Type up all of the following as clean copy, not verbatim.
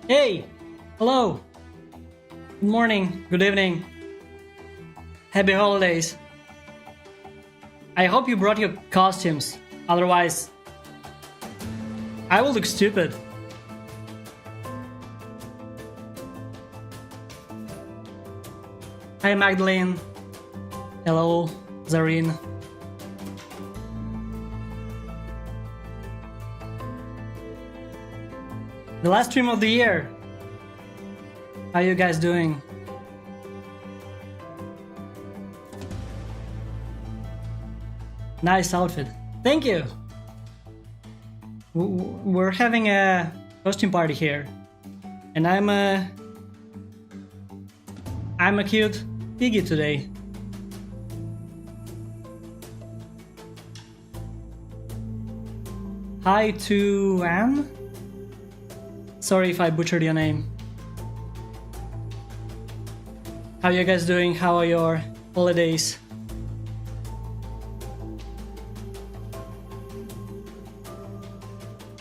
Hey! Hello! Good morning, good evening. Happy holidays. I hope you brought your costumes, otherwise I will look stupid. Hi Magdalene. Hello, Zareen. The last stream of the year. How you guys doing? Nice outfit. Thank you. We're having a costume party here, and I'm a cute piggy today. Hi to Anne. Sorry if I butchered your name. How you guys doing? How are your holidays?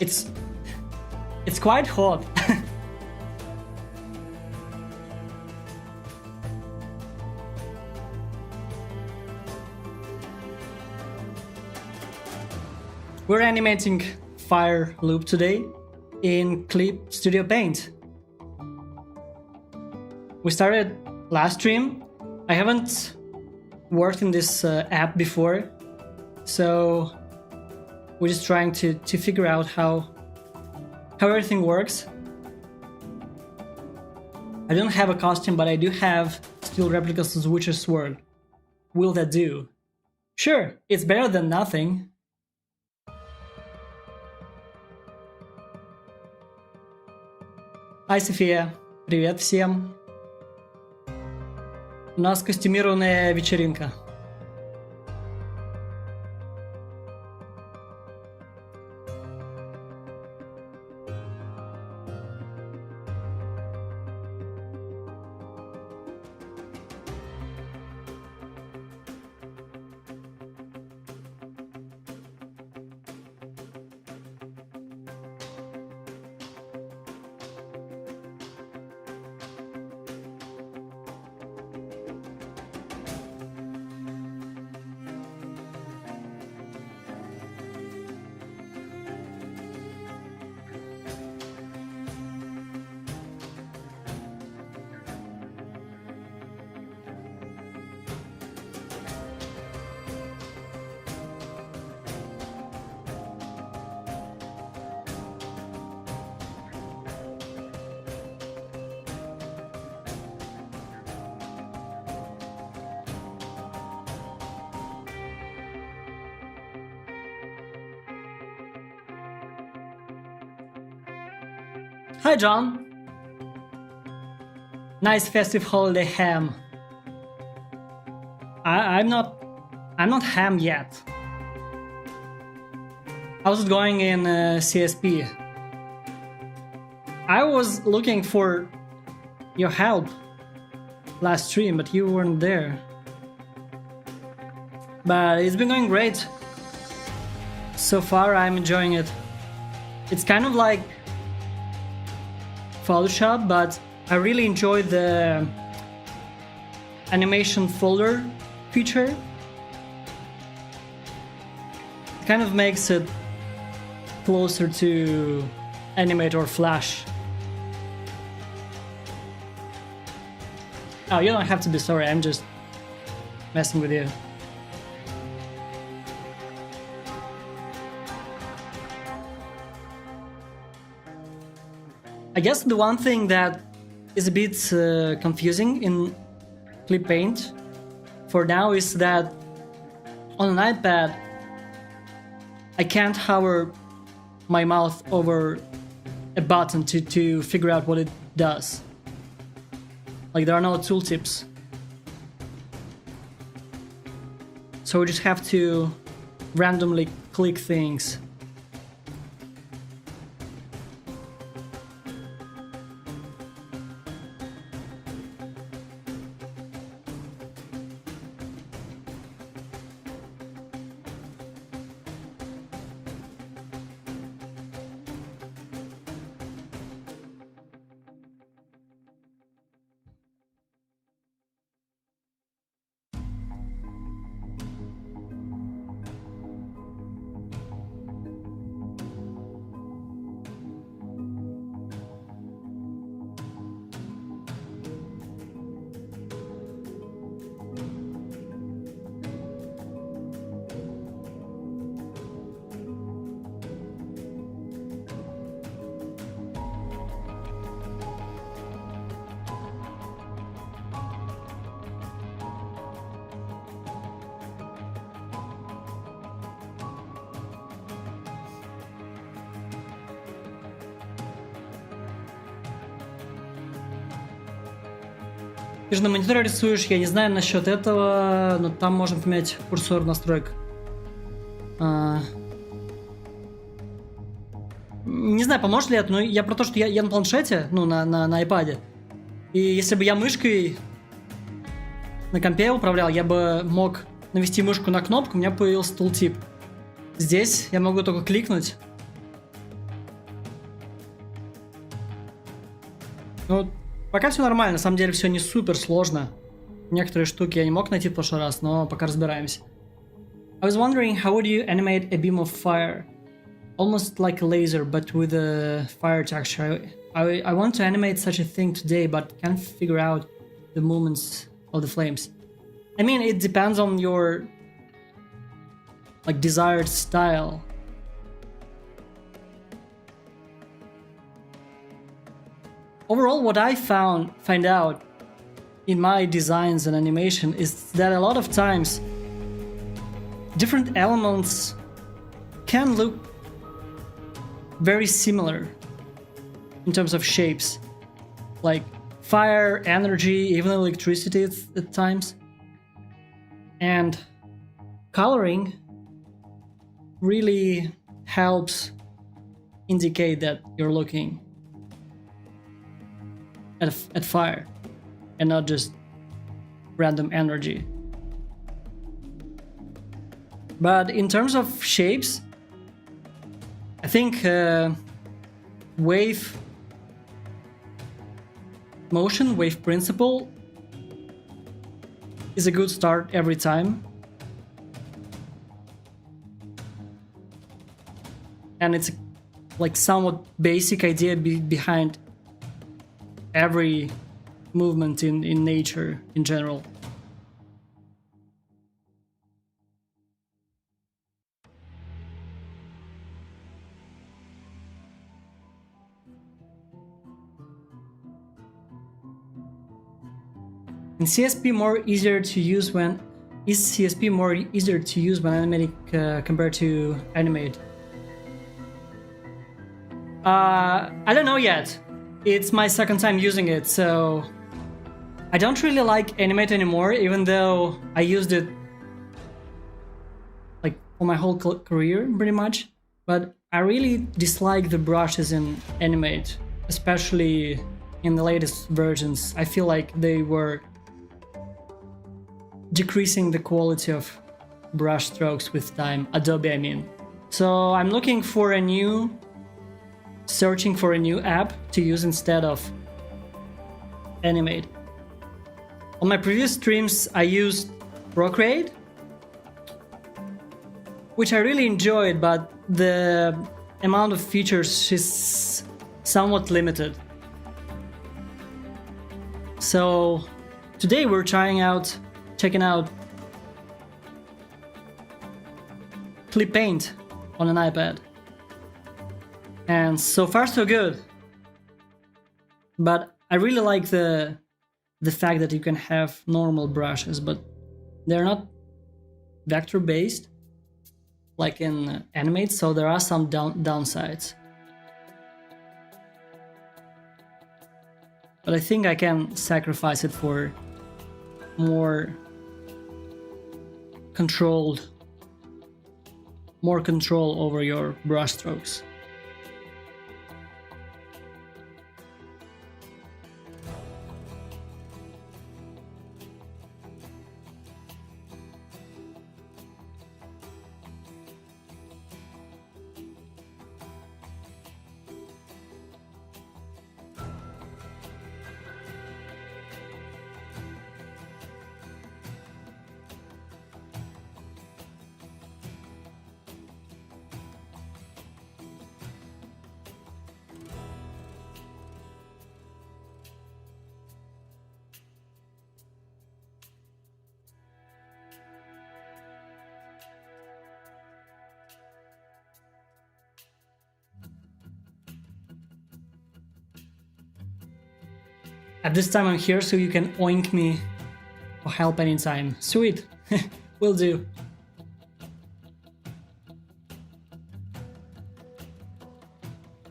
It's quite hot. We're animating Fire Loop today in Clip Studio Paint. We started last stream. I haven't worked in this app before, so we're just trying to figure out how everything works. I don't have a costume, but I do have steel replicas of Witcher's Sword. Will that do? Sure, it's better than nothing. Hi, София. Привет всем. У нас костюмированная вечеринка. Hi, John. Nice festive holiday ham. I'm not ham yet. How's it going in CSP? I was looking for your help last stream, but you weren't there. But it's been going great. So far, I'm enjoying it. It's kind of like Photoshop, but I really enjoy the animation folder feature. It kind of makes it closer to Animate or Flash. Oh, you don't have to be sorry, I'm just messing with you. I guess the one thing that is a bit confusing in Clip Paint for now is that on an iPad I can't hover my mouth over a button to figure out what it does. Like, there are no tooltips. So we just have to randomly click things. Ты же на мониторе рисуешь, я не знаю насчет этого, но там можно поменять курсор настроек. Не знаю, поможет ли это, но я про то, что я на планшете, ну, на iPad. И если бы я мышкой на компе управлял, я бы мог навести мышку на кнопку, у меня появился tooltip. Здесь я могу только кликнуть. Ну, пока все нормально, на самом деле все не супер сложно. Некоторые штуки я не мог найти в прошлый раз, но пока разбираемся. I was wondering, how would you animate a beam of fire? Almost like a laser, but with a fire texture. I want to animate such a thing today, but can't figure out the movements of the flames. I mean, it depends on your like desired style. Overall, what I find out in my designs and animation is that a lot of times different elements can look very similar in terms of shapes, like fire, energy, even electricity at times. And coloring really helps indicate that you're looking at fire and not just random energy. But in terms of shapes, I think wave motion, wave principle is a good start every time. And it's like somewhat basic idea behind every movement in nature in general. And CSP more easier to use when animating compared to animate? I don't know yet. It's my second time using it, so I don't really like animate anymore, even though I used it like for my whole career pretty much. But I really dislike the brushes in animate, especially in the latest versions. I feel like they were decreasing the quality of brush strokes with time. Adobe, I mean. So I'm searching for a new app to use instead of Animate. On my previous streams, I used Procreate, which I really enjoyed, but the amount of features is somewhat limited. So today we're checking out Clip Paint on an iPad. And so far so good. But I really like the fact that you can have normal brushes, but they're not vector based like in Animate, so there are some downsides. But I think I can sacrifice it for more control over your brush strokes. At this time I'm here so you can oink me or help anytime. Sweet, will do.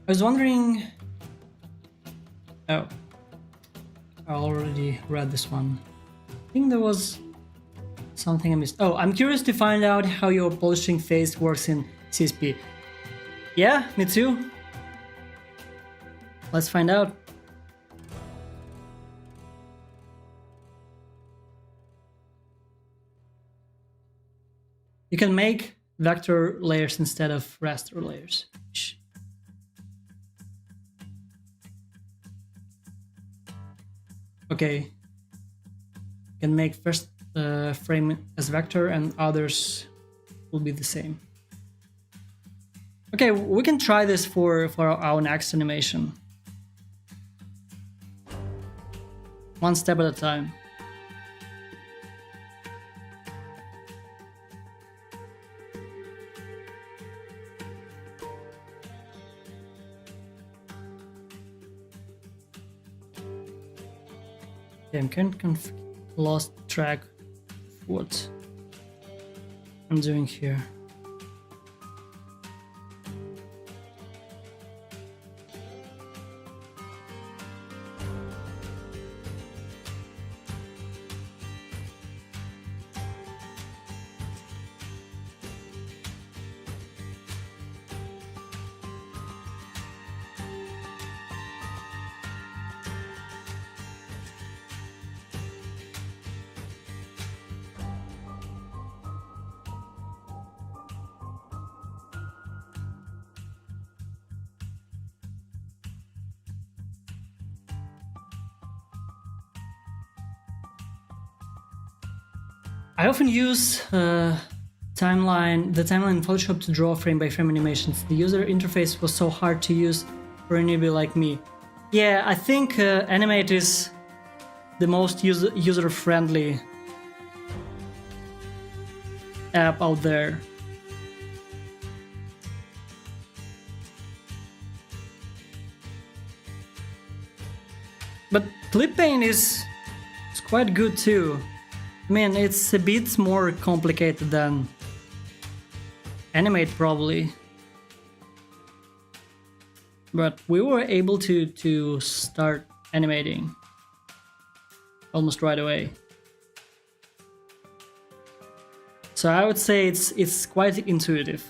I was wondering... Oh. I already read this one. I think there was something I missed. Oh, I'm curious to find out how your polishing phase works in CSP. Yeah, me too. Let's find out. You can make vector layers instead of raster layers. Okay. You can make first frame as vector and others will be the same. Okay, we can try this for our next animation. One step at a time. Okay, I'm kind of lost track of what I'm doing here. I often use the timeline in Photoshop to draw frame-by-frame animations. The user interface was so hard to use for a newbie like me. Yeah, I think Animate is the most user-friendly app out there. But ClipPaint is quite good too. I mean, it's a bit more complicated than Animate probably. But we were able to start animating almost right away. So I would say it's quite intuitive.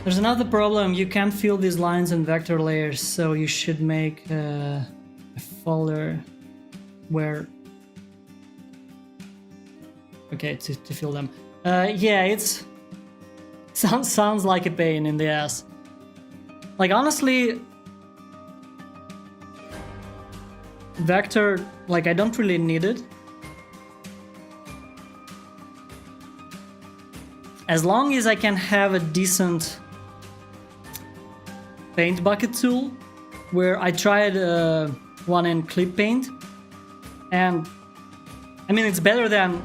There's another problem, you can't fill these lines in vector layers, so you should make a folder where... Okay, to fill them. Yeah, it's... sounds like a pain in the ass. Like, honestly... Vector, like, I don't really need it. As long as I can have a decent paint bucket tool, where I tried one in ClipPaint, and I mean, it's better than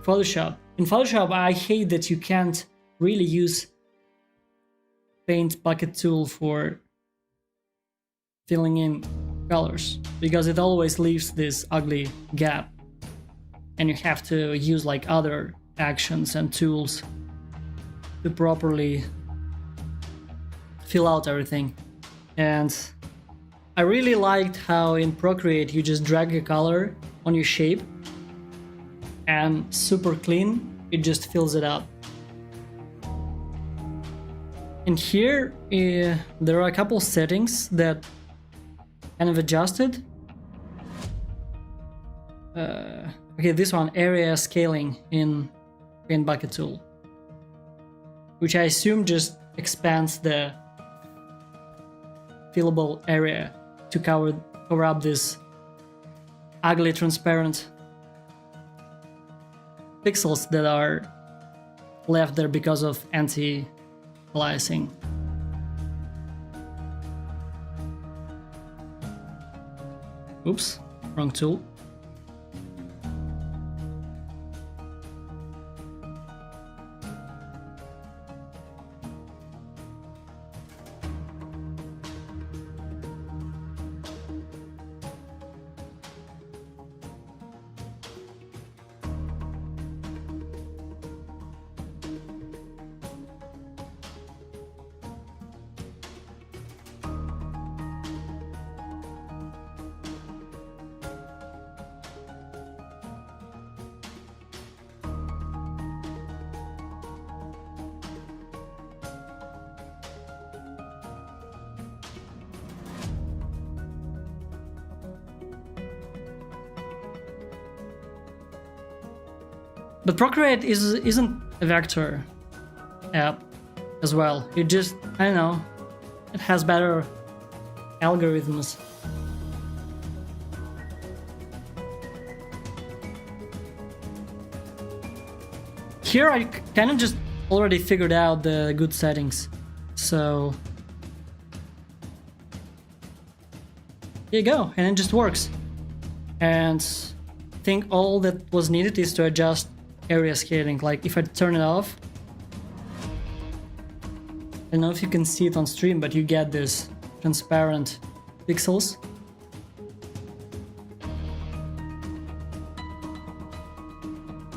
Photoshop. In Photoshop, I hate that you can't really use paint bucket tool for filling in colors, because it always leaves this ugly gap, and you have to use like other actions and tools to properly fill out everything. And I really liked how in Procreate you just drag a color on your shape and super clean, it just fills it up. And here there are a couple settings that kind of adjusted. Okay, this one, area scaling in Paint Bucket tool. which I assume just expands the fillable area to cover up this ugly transparent pixels that are left there because of anti-aliasing. Oops, wrong tool. But Procreate isn't a vector app as well. It just, I don't know, it has better algorithms. Here I kind of just already figured out the good settings. So here you go, and it just works. And I think all that was needed is to adjust area scaling. Like if I turn it off, I don't know if you can see it on stream, but you get this transparent pixels.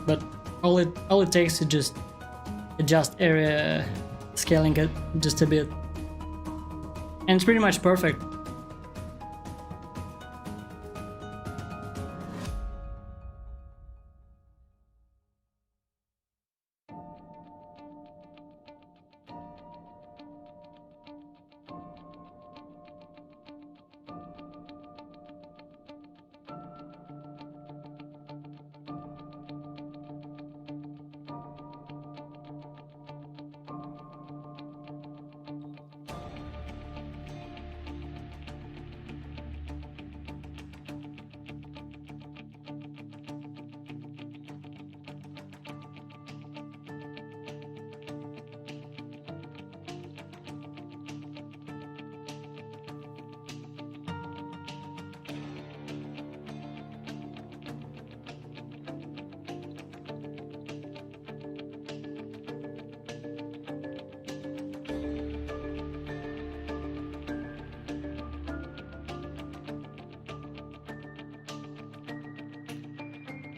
But all it takes to just adjust area scaling it just a bit, and it's pretty much perfect.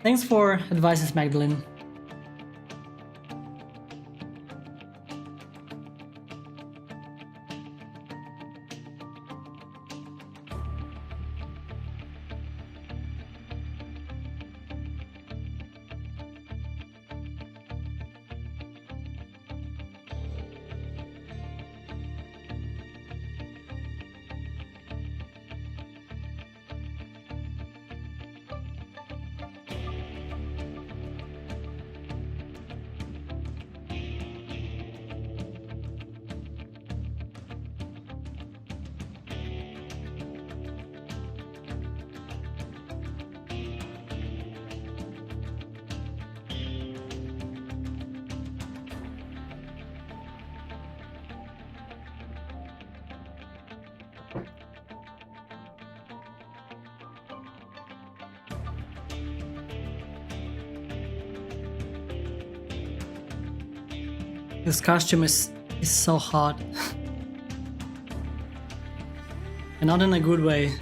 Thanks for advices, Magdalene. This costume is so hot. And not in a good way.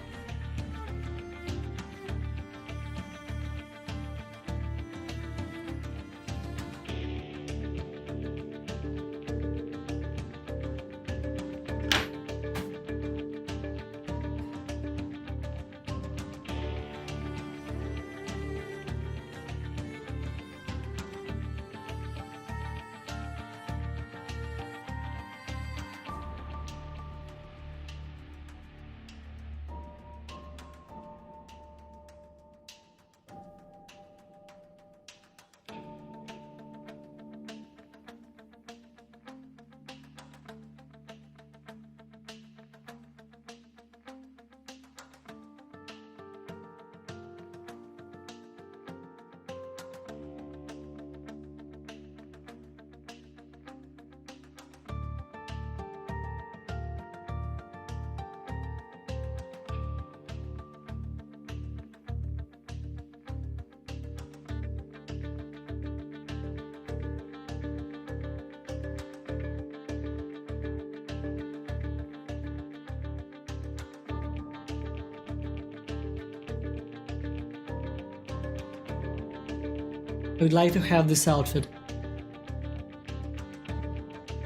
I would like to have this outfit.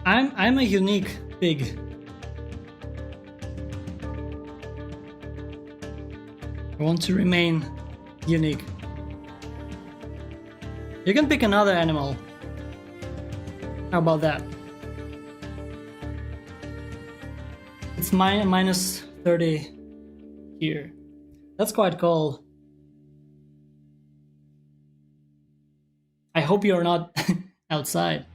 I'm a unique pig. I want to remain unique. You can pick another animal. How about that? It's minus 30 here. That's quite cold. I hope you're not outside.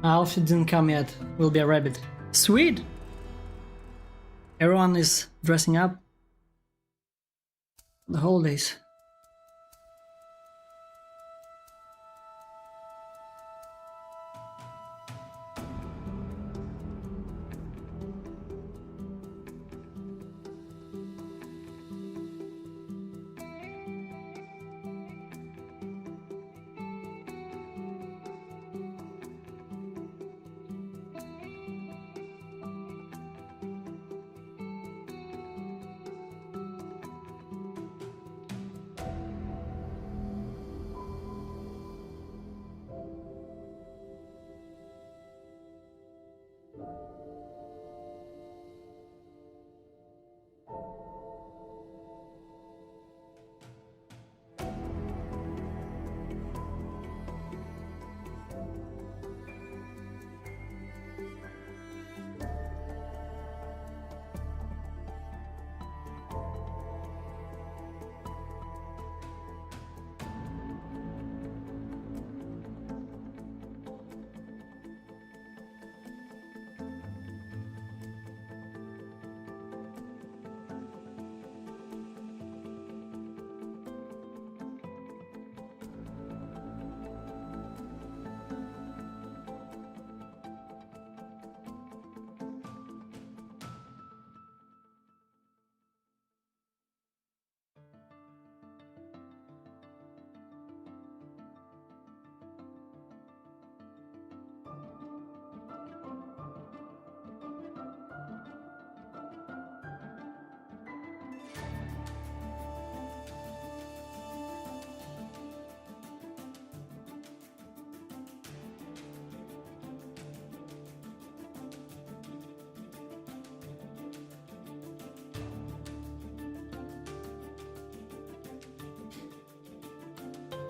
Alfie didn't come yet. Will be a rabbit. Sweet! Everyone is dressing up. The holidays.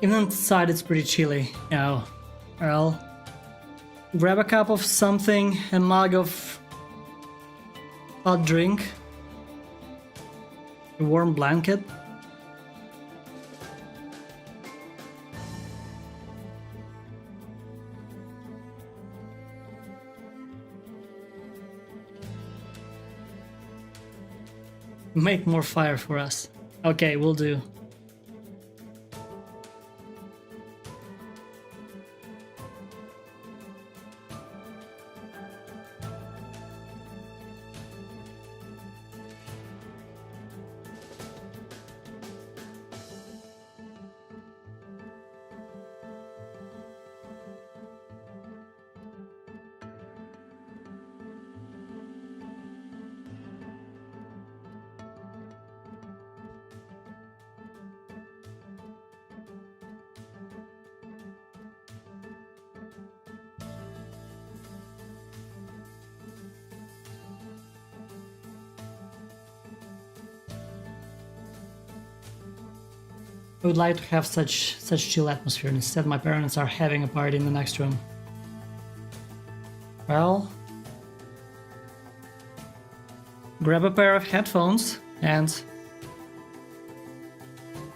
Even inside it's pretty chilly. Oh, well, grab a cup of something, a mug of hot drink, a warm blanket. Make more fire for us. Okay, we'll do. I would like to have such chill atmosphere. Instead, my parents are having a party in the next room. Well, grab a pair of headphones and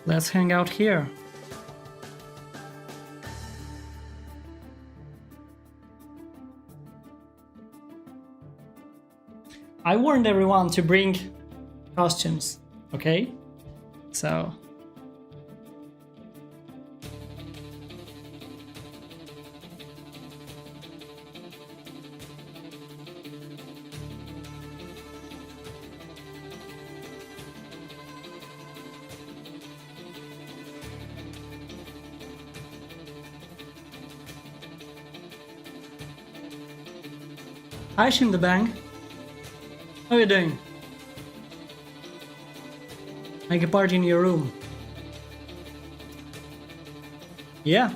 let's hang out here. I warned everyone to bring costumes, okay? So Hi, Shin the Bang. How are you doing? Make a party in your room. Yeah.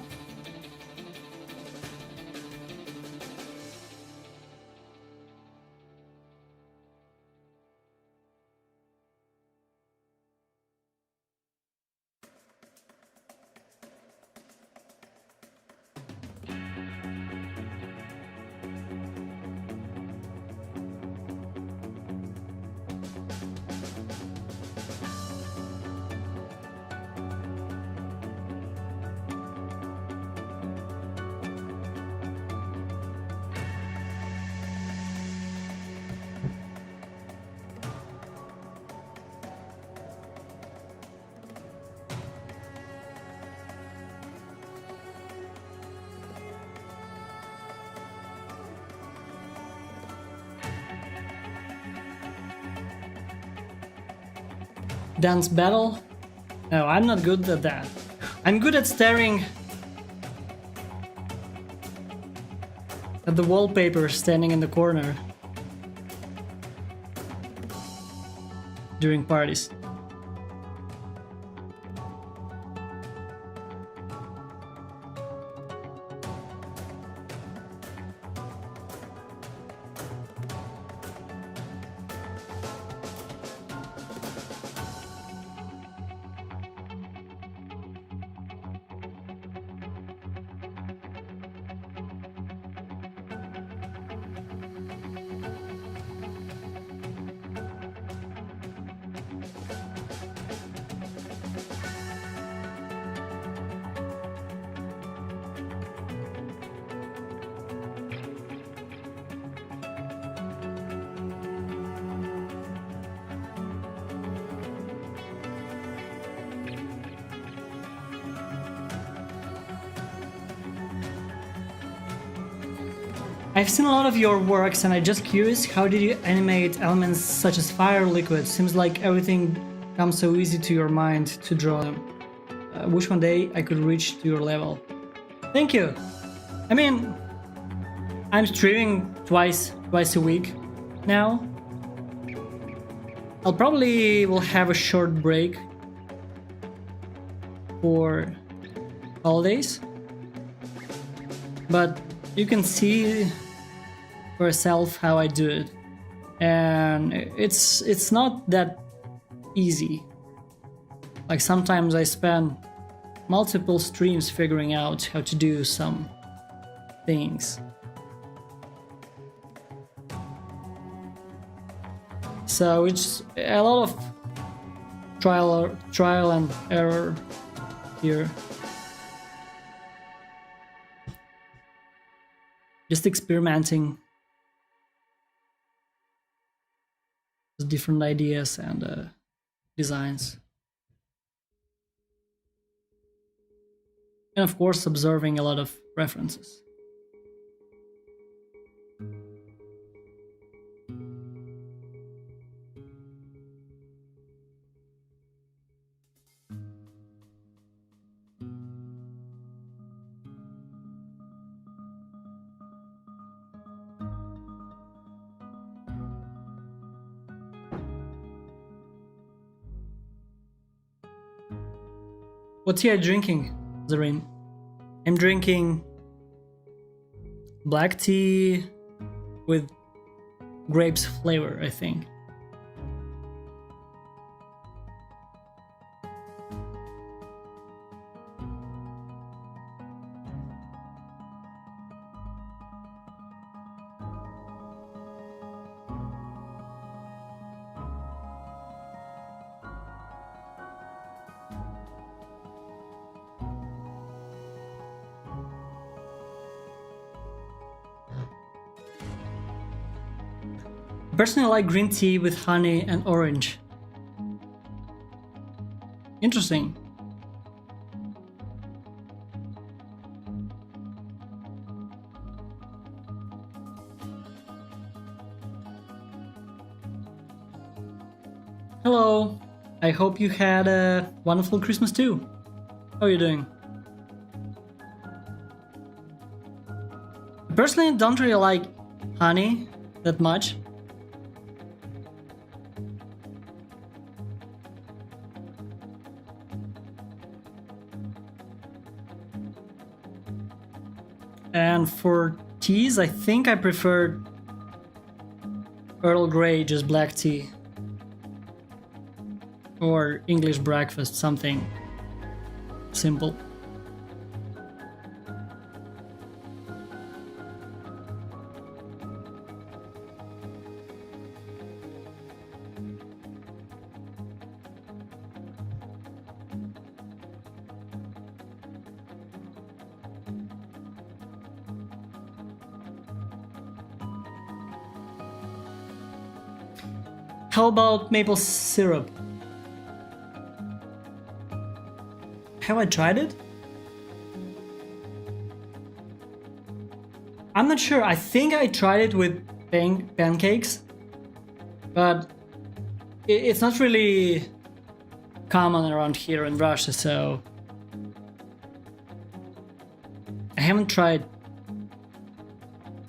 Dance battle? No, I'm not good at that. I'm good at staring at the wallpaper standing in the corner during parties. I've seen a lot of your works and I'm just curious, how did you animate elements such as fire, liquid? Seems like everything comes so easy to your mind to draw them. Wish one day I could reach to your level. Thank you! I mean, I'm streaming twice a week now. I'll probably will have a short break for holidays, but you can see for yourself how I do it, and it's not that easy. Like sometimes I spend multiple streams figuring out how to do some things. So it's a lot of trial and error here. Just experimenting with different ideas and designs. And of course, observing a lot of references. What tea are you drinking, Zareen? I'm drinking black tea with grapes flavor, I think. Personally, I like green tea with honey and orange. Interesting. Hello. I hope you had a wonderful Christmas too. How are you doing? Personally, I don't really like honey that much. And for teas, I think I prefer Earl Grey, just black tea. Or English breakfast, something simple. How about maple syrup? Have I tried it? I'm not sure. I think I tried it with pancakes, but it's not really common around here in Russia, so I haven't tried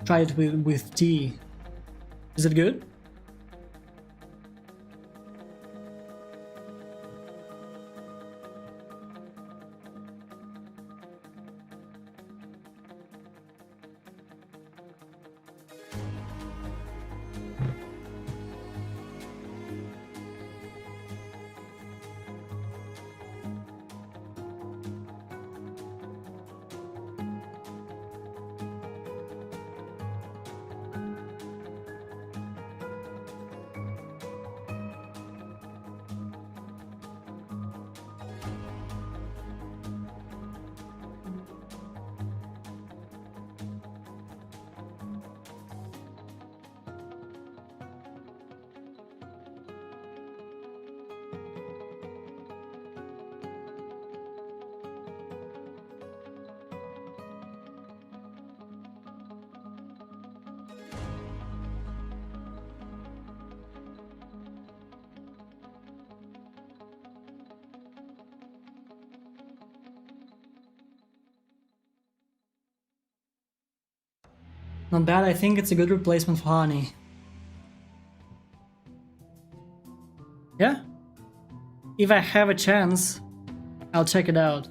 it with tea. Is it good? Not bad, I think it's a good replacement for honey. Yeah? If I have a chance, I'll check it out.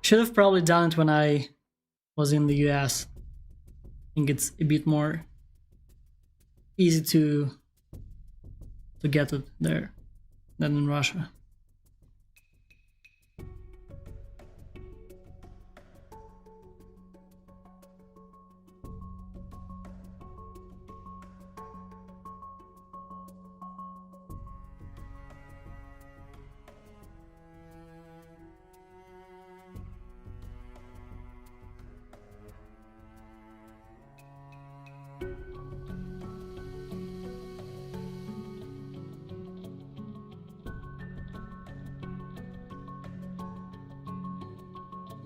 Should have probably done it when I was in the US. I think it's a bit more easy to get it there than in Russia.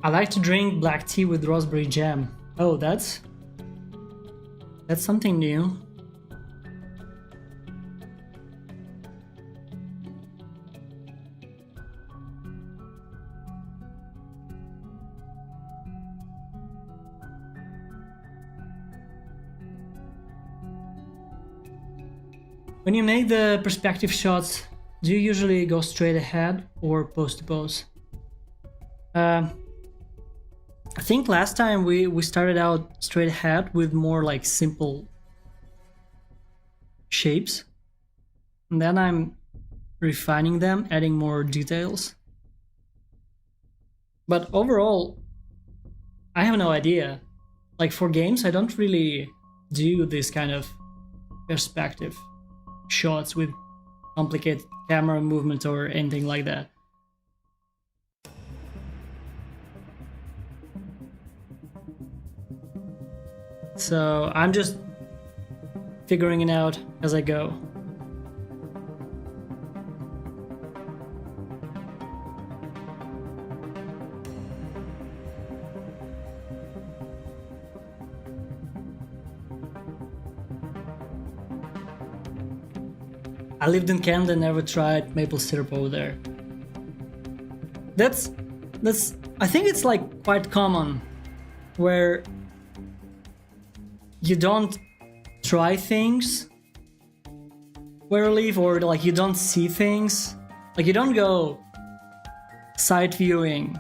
I like to drink black tea with raspberry jam. Oh, that's something new. When you make the perspective shots, do you usually go straight ahead or pose to pose? I think last time we started out straight ahead with more like simple shapes, and then I'm refining them, adding more details. But overall, I have no idea. Like for games, I don't really do this kind of perspective shots with complicated camera movement or anything like that. So I'm just figuring it out as I go. I lived in Canada, never tried maple syrup over there. That's I think it's like quite common where you don't try things where you live, or like you don't see things, like you don't go sight viewing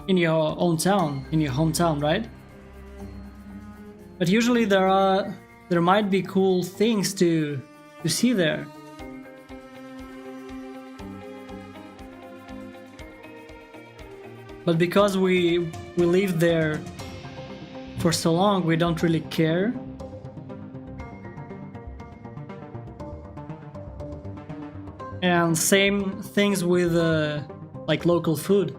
in your own town, in your hometown, right? But usually there might be cool things to see there. But because we lived there for so long, we don't really care. And same things with like local food.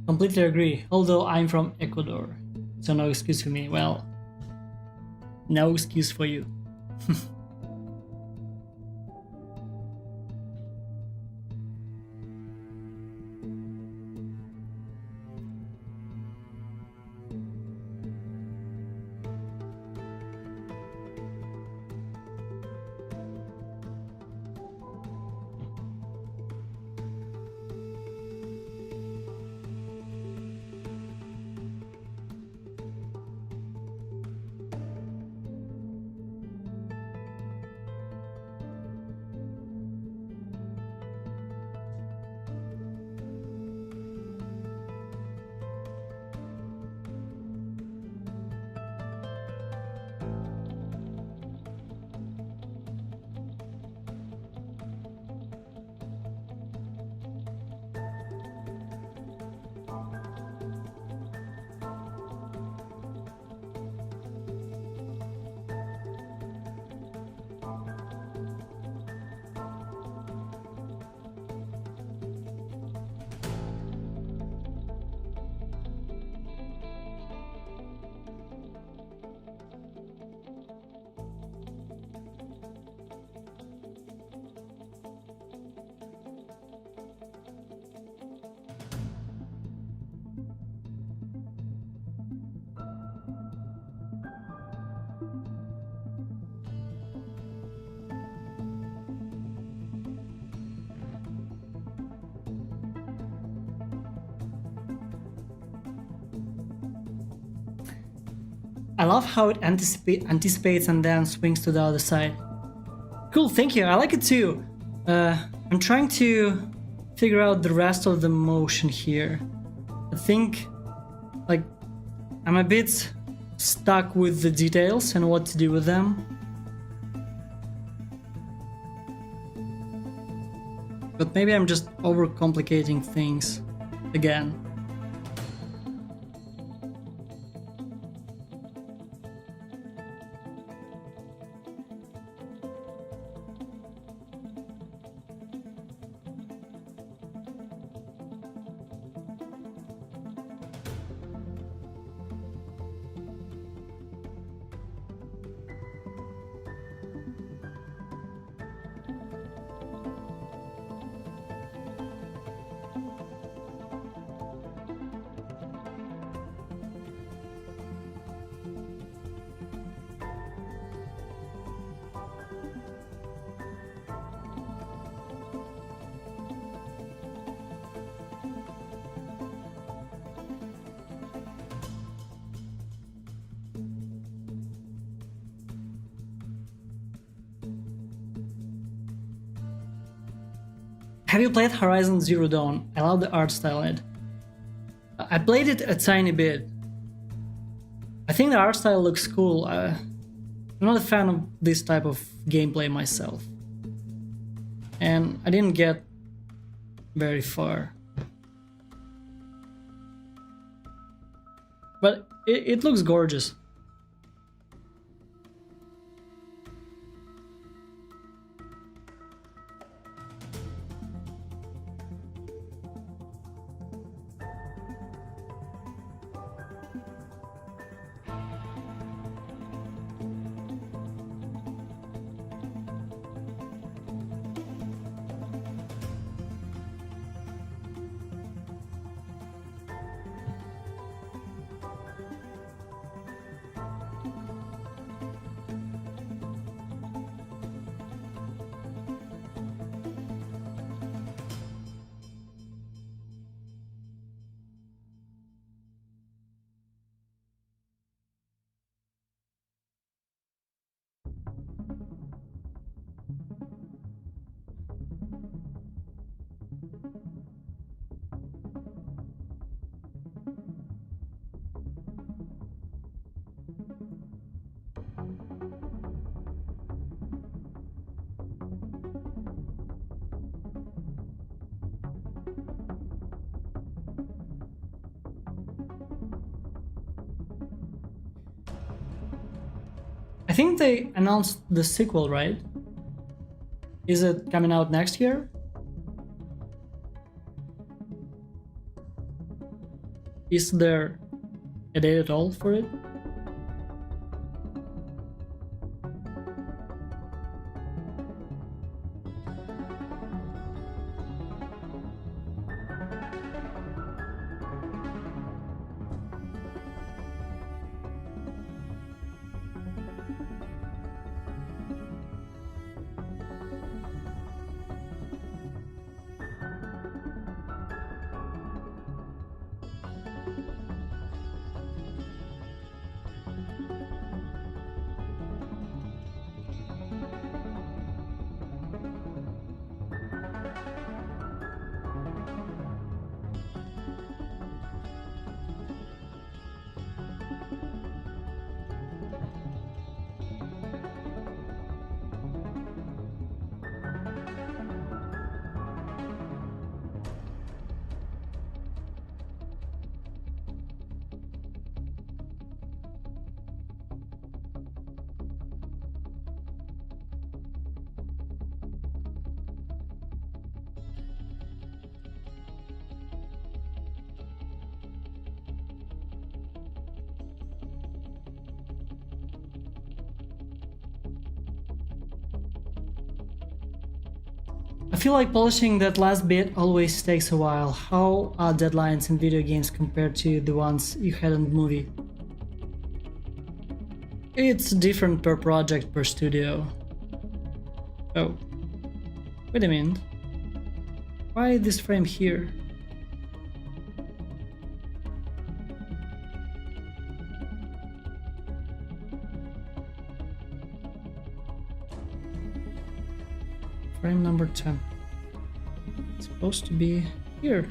Completely agree, although I'm from Ecuador, so no excuse for me. Well, no excuse for you. I love how it anticipates and then swings to the other side. Cool, thank you. I like it too. I'm trying to figure out the rest of the motion here. I think, like, I'm a bit stuck with the details and what to do with them. But maybe I'm just overcomplicating things again. have you played Horizon Zero Dawn? I love the art style in it. I played it a tiny bit. I think the art style looks cool. I'm not a fan of this type of gameplay myself. And I didn't get very far. But it looks gorgeous. I think they announced the sequel, right? Is it coming out next year? Is there a date at all for it? I feel like polishing that last bit always takes a while. How are deadlines in video games compared to the ones you had in the movie? It's different per project, per studio. Oh. Wait a minute. Why this frame here? Frame number 10. It's supposed to be here.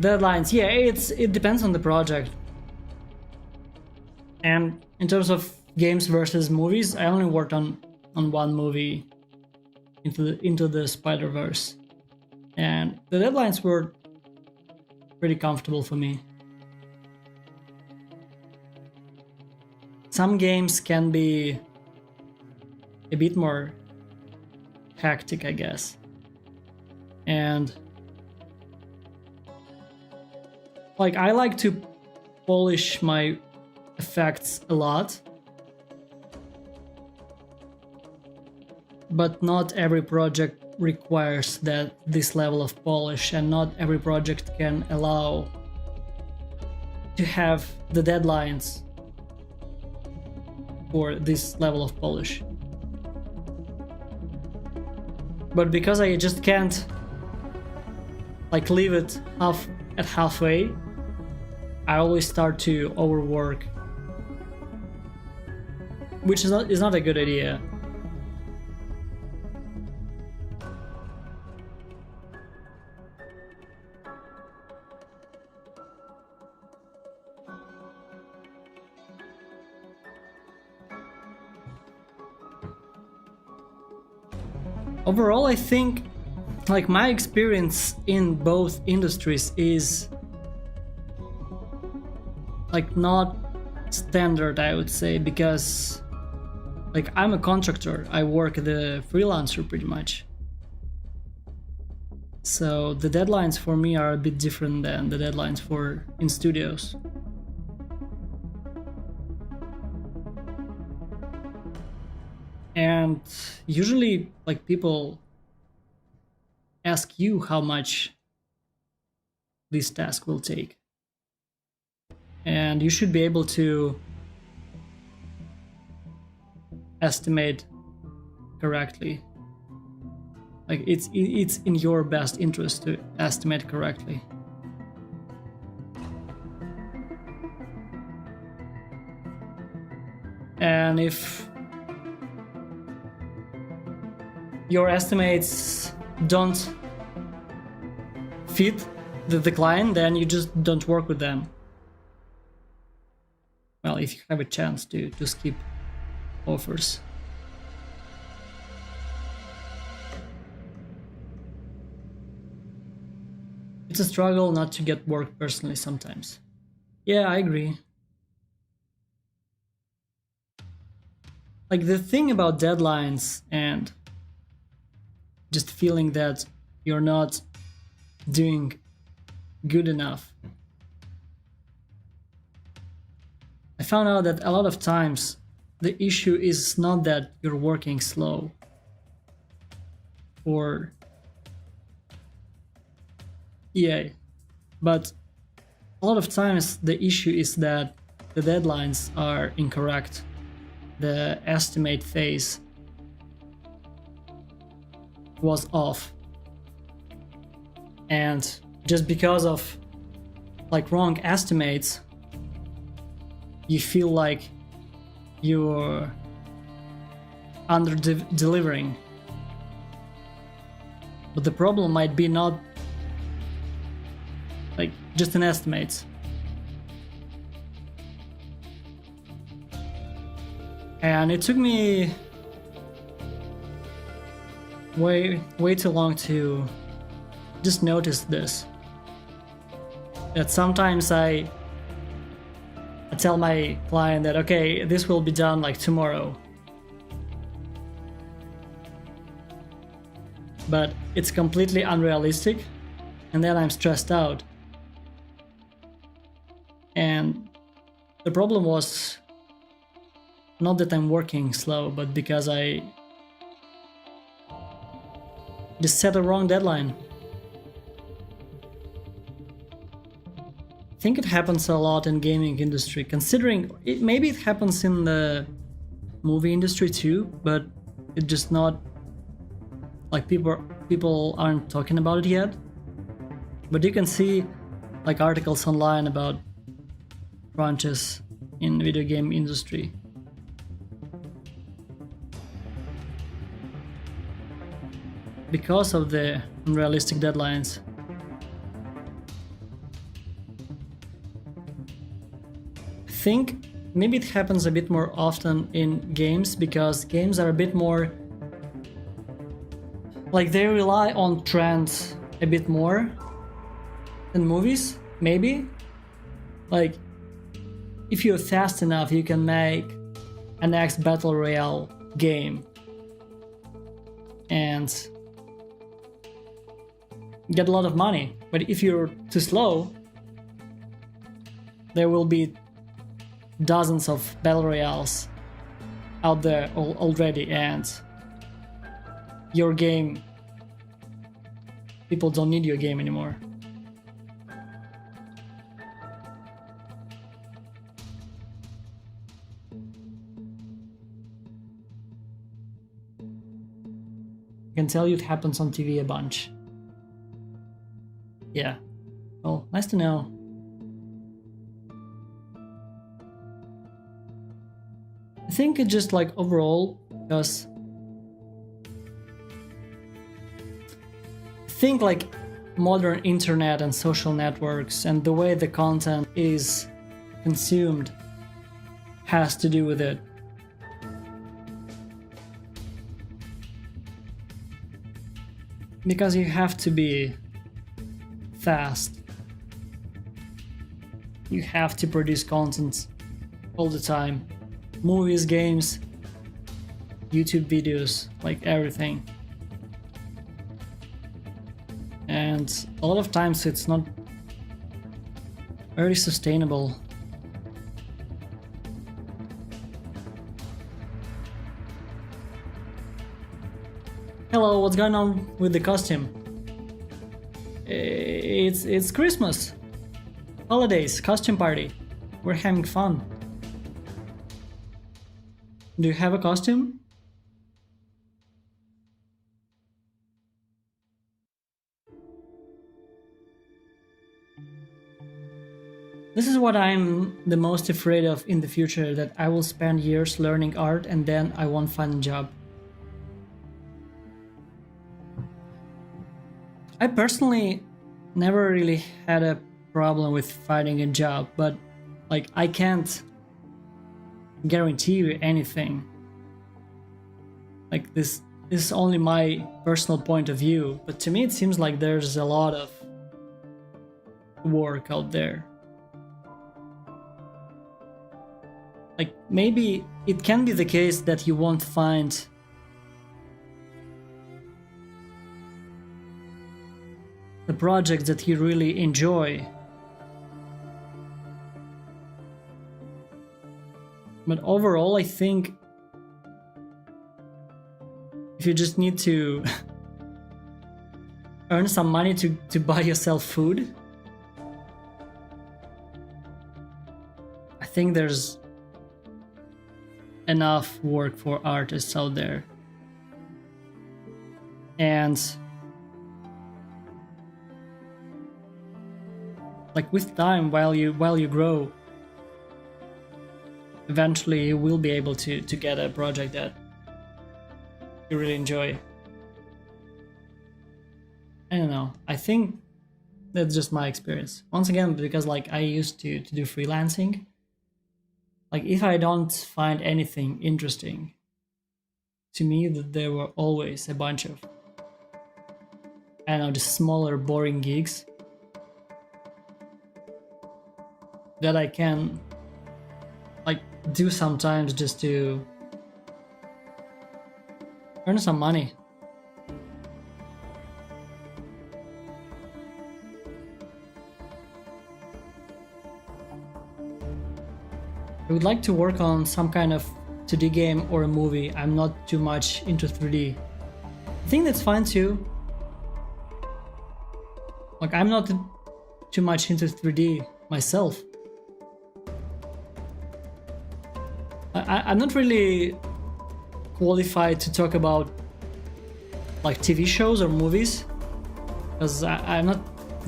Deadlines, yeah, it depends on the project. And in terms of games versus movies, I only worked on one movie, Into the Spider-Verse, and the deadlines were pretty comfortable for me. Some games can be a bit more hectic, I guess. And like, I like to polish my effects a lot, but not every project requires this level of polish, and not every project can allow to have the deadlines for this level of polish. But because I just can't like leave it halfway, I always start to overwork which is not a good idea. Overall, I think like my experience in both industries is like not standard, I would say, because like I'm a contractor, I work the freelancer pretty much. So the deadlines for me are a bit different than the deadlines for in studios. And usually like people ask you how much this task will take. And you should be able to estimate correctly. Like it's in your best interest to estimate correctly. And if your estimates don't fit the client, then you just don't work with them. Well, if you have a chance to skip offers. It's a struggle not to get work personally sometimes. Yeah, I agree. Like the thing about deadlines and just feeling that you're not doing good enough. I found out that a lot of times the issue is not that you're working slow or EA, but a lot of times the issue is that the deadlines are incorrect. The estimate phase was off. And just because of like wrong estimates, you feel like you're under delivering. But the problem might be not like just an estimate. And it took me way too long to just notice this. That sometimes I tell my client that okay, this will be done like tomorrow. But it's completely unrealistic, and then I'm stressed out. And the problem was not that I'm working slow, but because I just set a wrong deadline. I think it happens a lot in gaming industry, considering it, maybe it happens in the movie industry too, but it's just not like people aren't talking about it yet. But you can see like articles online about crunches in video game industry. Because of the unrealistic deadlines. I think maybe it happens a bit more often in games because games are a bit more like they rely on trends a bit more than movies, maybe. Like if you're fast enough, you can make a next battle royale game and get a lot of money. But if you're too slow, there will be dozens of battle royales out there already, and your game, people don't need your game anymore. I can tell you it happens on TV a bunch. Yeah. Well, nice to know. I think it's just like overall, because I think like modern internet and social networks and the way the content is consumed has to do with it. Because you have to be fast. You have to produce content all the time. Movies, games, YouTube videos, like everything. And a lot of times it's not very sustainable. Hello, what's going on with the costume? It's Christmas. Holidays, costume party. We're having fun. Do you have a costume? This is what I'm the most afraid of in the future, that I will spend years learning art and then I won't find a job. I personally never really had a problem with finding a job, but like I can't guarantee you anything. Like this is only my personal point of view, but to me it seems like there's a lot of work out there. Like maybe it can be the case that you won't find the projects that you really enjoy. But overall, I think if you just need to earn some money to buy yourself food, I think there's enough work for artists out there. And like with time, while you grow, eventually you will be able to get a project that you really enjoy. I don't know. I think that's just my experience. Once again, because like I used to do freelancing. Like if I don't find anything interesting, to me that there were always a bunch of, I don't know, just smaller boring gigs that I can like do sometimes just to earn some money. I would like to work on some kind of 2D game or a movie. I'm not too much into 3D. I think that's fine too. Like I'm not too much into 3D myself. I'm not really qualified to talk about like TV shows or movies, because I'm not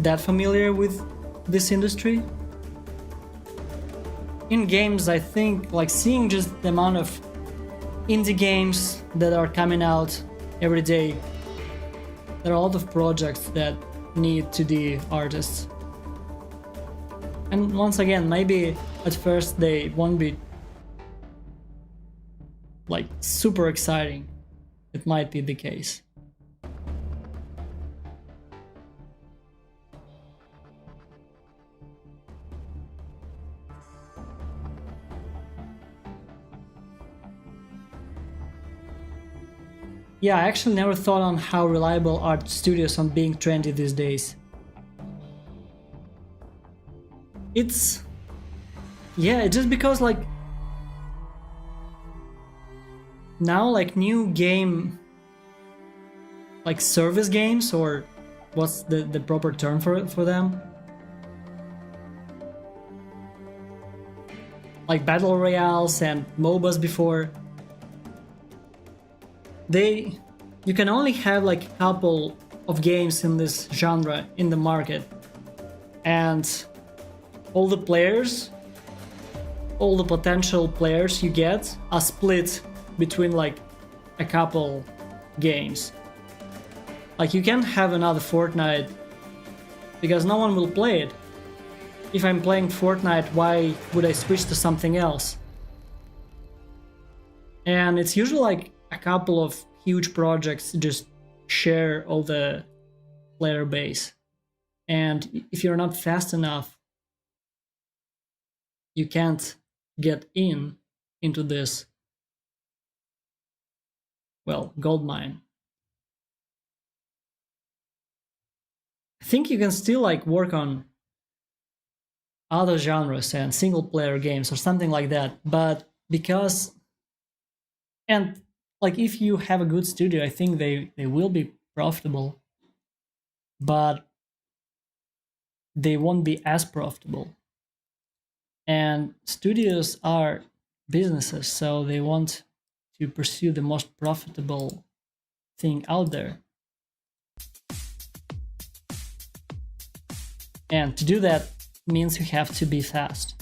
that familiar with this industry. In games, I think like seeing just the amount of indie games that are coming out every day, there are a lot of projects that need 2D artists. And once again, maybe at first they won't be like super exciting. It might be the case. Yeah, I actually never thought on how reliable art studios are being trendy these days. It's... yeah, just because like... now like new game... like service games, or what's the proper term for them? Like battle royales and MOBAs before. You can only have like a couple of games in this genre in the market, and all the players all the potential players you get are split between like a couple games. Like you can't have another Fortnite because no one will play it. If I'm playing Fortnite, why would I switch to something else? And it's usually like a couple of huge projects just share all the player base. And if you're not fast enough, you can't get into this, well, gold mine. I think you can still like work on other genres and single player games or something like that, but because, and like if you have a good studio, I think they will be profitable, but they won't be as profitable. And studios are businesses, so they want to pursue the most profitable thing out there. And to do that means you have to be fast.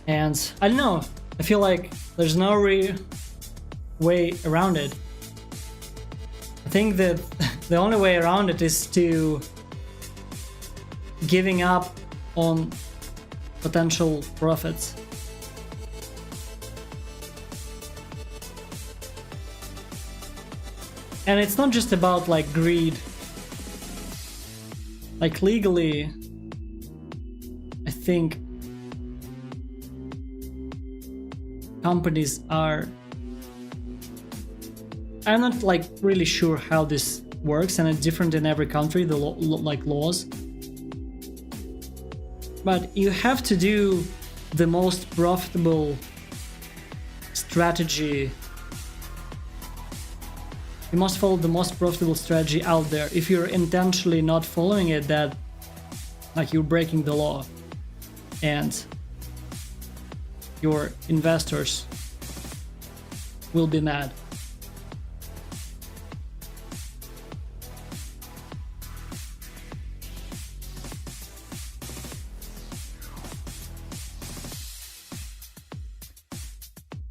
And I don't know, I feel like there's no way around it. I think that the only way around it is to giving up on potential profits. And it's not just about like greed. Like legally, I think companies are, I'm not like really sure how this works, and it's different in every country, the like laws. But you have to do the most profitable strategy. You must follow the most profitable strategy out there. If you're intentionally not following it, that like you're breaking the law, and your investors will be mad.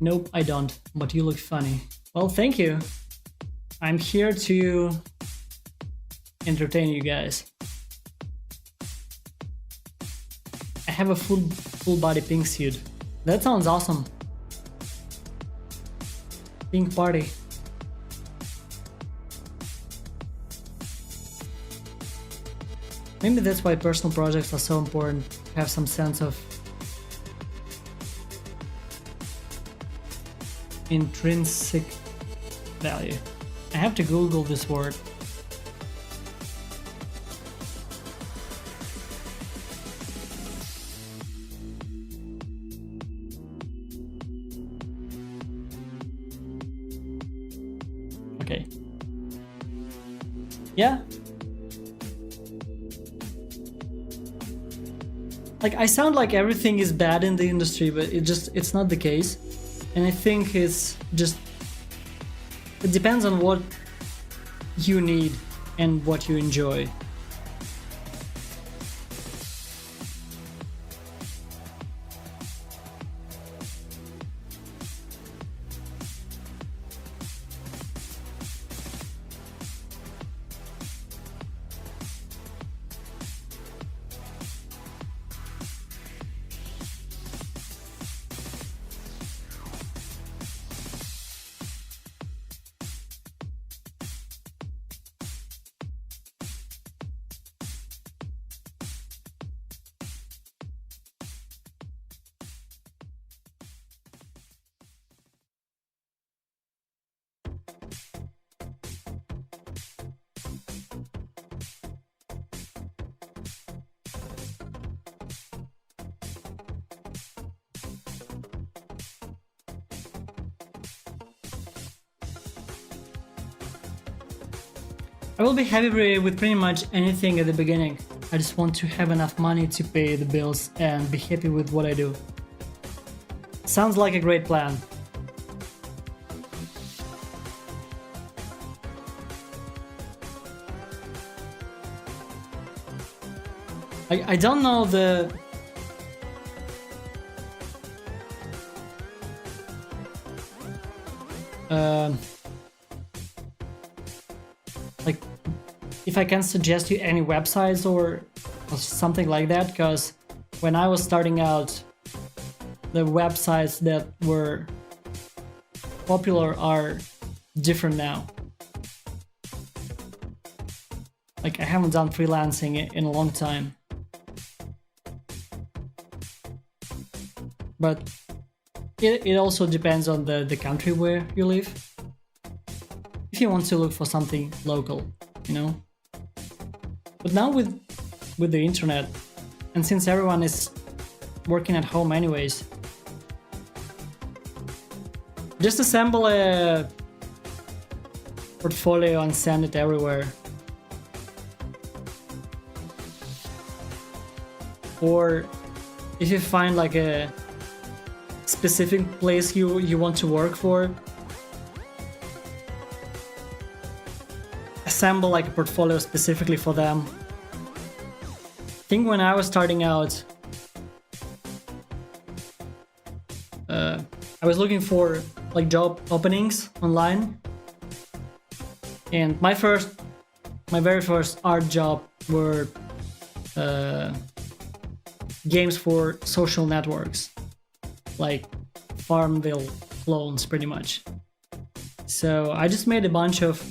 Nope, I don't, but you look funny. Well, thank you. I'm here to entertain you guys. I have a full body pink suit. That sounds awesome. Pink party. Maybe that's why personal projects are so important. Have some sense of intrinsic value. I have to Google this word. Okay. Yeah. Like I sound like everything is bad in the industry, but it's not the case. And I think it's just, it depends on what you need and what you enjoy. I will be happy with pretty much anything at the beginning. I just want to have enough money to pay the bills and be happy with what I do. Sounds like a great plan. I don't know the like if I can suggest you any websites or something like that, because when I was starting out, the websites that were popular are different now. Like, I haven't done freelancing in a long time. But it also depends on the country where you live. If you want to look for something local, you know. But now with the internet, and since everyone is working at home anyways, just assemble a portfolio and send it everywhere. Or if you find like a specific place you want to work for, assemble like a portfolio specifically for them. I think when I was starting out, I was looking for like job openings online, and my very first art job were games for social networks, like Farmville clones, pretty much. So I just made a bunch of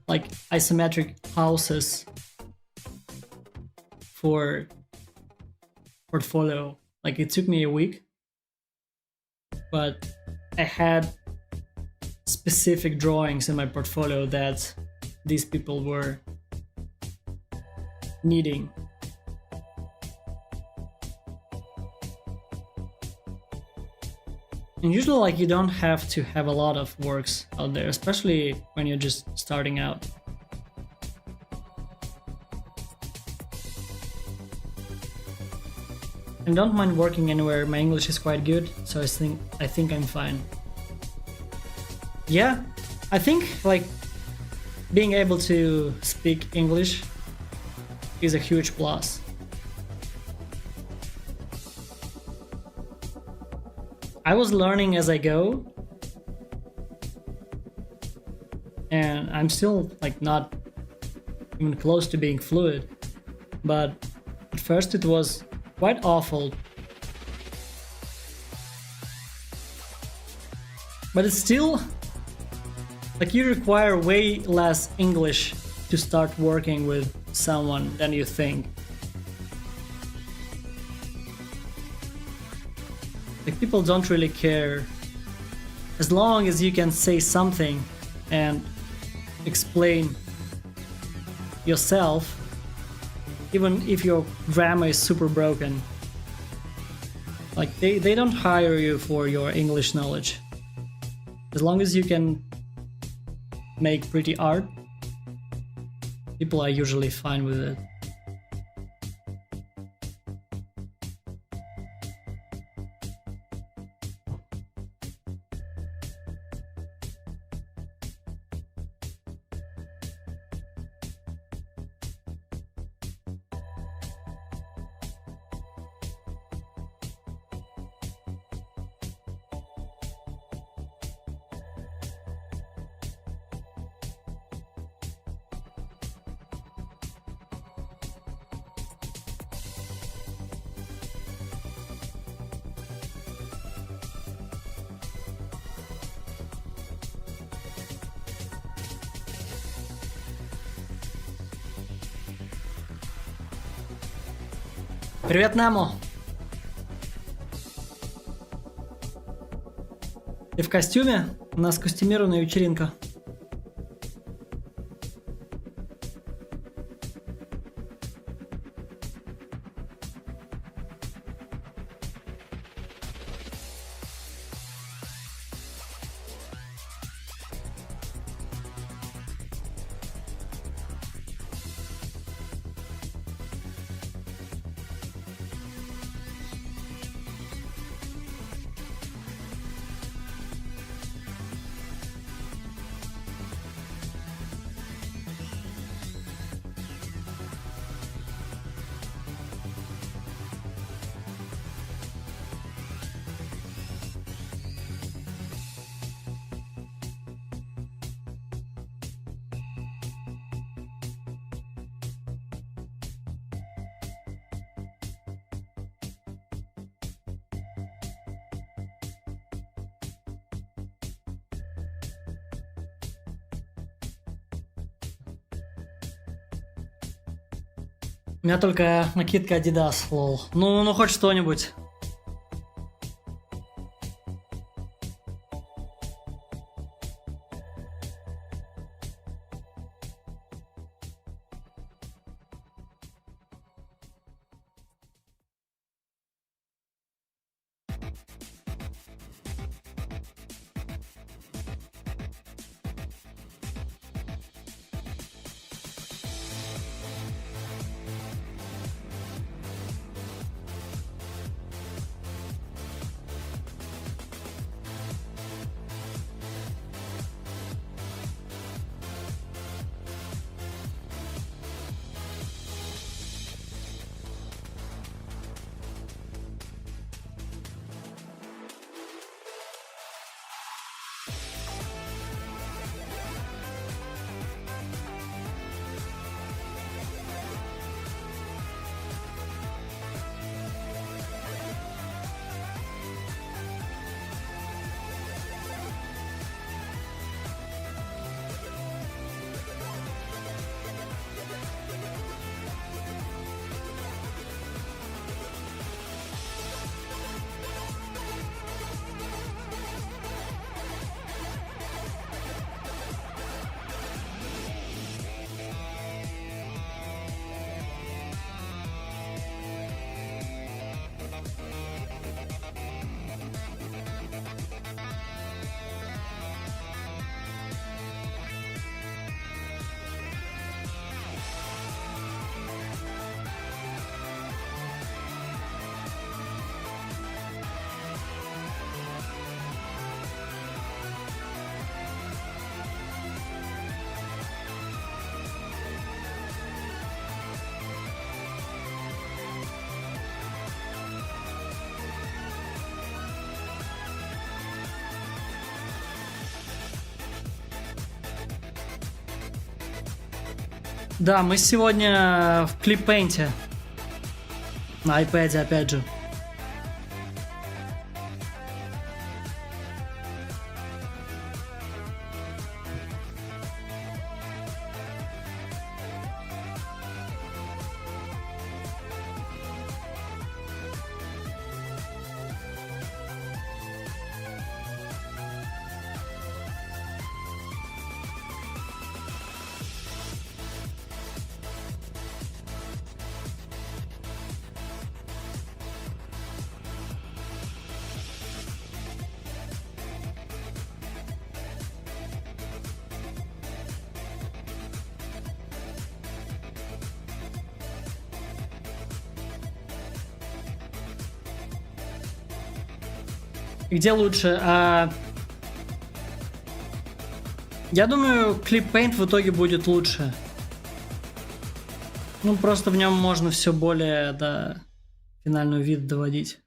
like isometric houses for portfolio. Like, it took me a week, but I had specific drawings in my portfolio that these people were needing. And usually, like, you don't have to have a lot of works out there, especially when you're just starting out. And don't mind working anywhere. My English is quite good, so I think I'm fine. Yeah, I think like being able to speak English is a huge plus. I was learning as I go, and I'm still like not even close to being fluid, but at first it was quite awful. But it's still like you require way less English to start working with someone than you think. Like, people don't really care as long as you can say something and explain yourself, even if your grammar is super broken. Like, they don't hire you for your English knowledge. As long as you can make pretty art, people are usually fine with it. Привет, Немо! Ты в костюме? У нас костюмированная вечеринка. У меня только накидка Adidas, лол. Ну хоть что-нибудь. Да, мы сегодня в Clippaint. На iPad опять же. И где лучше? Я думаю, Clippaint в итоге будет лучше. Ну, просто в нем можно все более до финального вида доводить.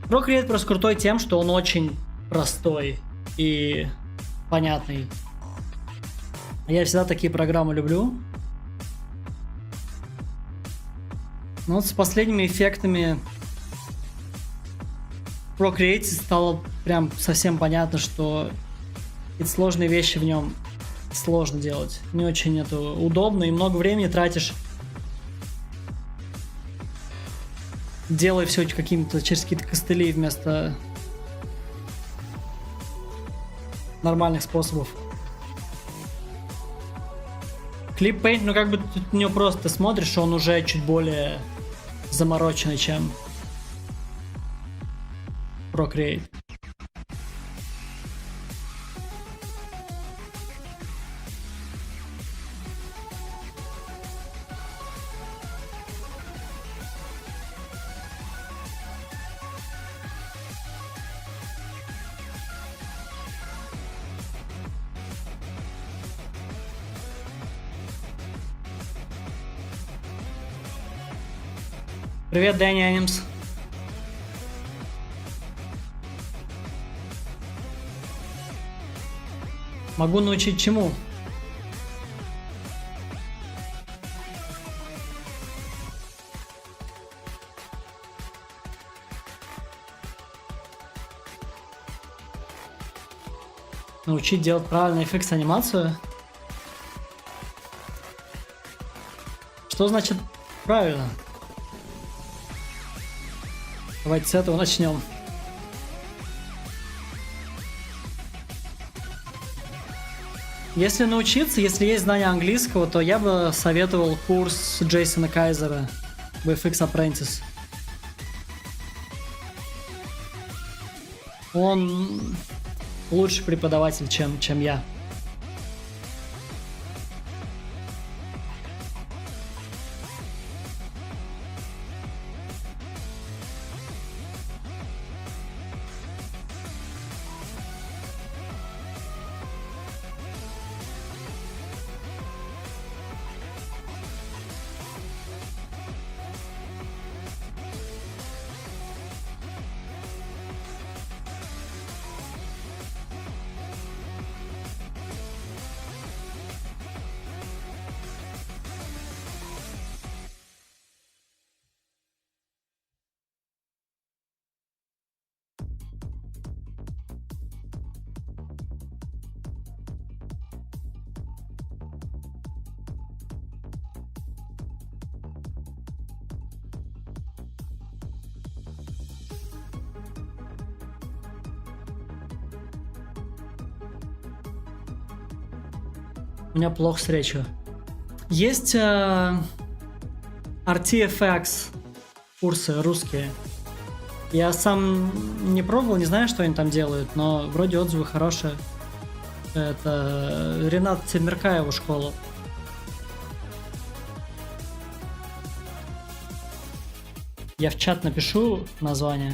Procreate просто крутой тем, что он очень простой и понятный. Я всегда такие программы люблю. Но вот с последними эффектами в Procreate стало прям совсем понятно, что какие-то сложные вещи в нем сложно делать. Не очень это удобно и много времени тратишь, делая все какими-то через какие-то костыли вместо нормальных способов. Clippaint, ну как бы тут на него просто ты смотришь, он уже чуть более замороченный, чем Procreate. Привет, Дэнни Анимс. Могу научить чему? Научить делать правильно FX анимацию? Что значит правильно? Давайте с этого начнем. Если научиться, если есть знание английского, то я бы советовал курс Джейсона Кайзера VFX Apprentice. Он лучший преподаватель, чем я. У меня плохо с речью. Есть RTFX курсы русские. Я сам не пробовал, не знаю, что они там делают, но вроде отзывы хорошие. Это Ренат Темиркаева школа. Я в чат напишу название.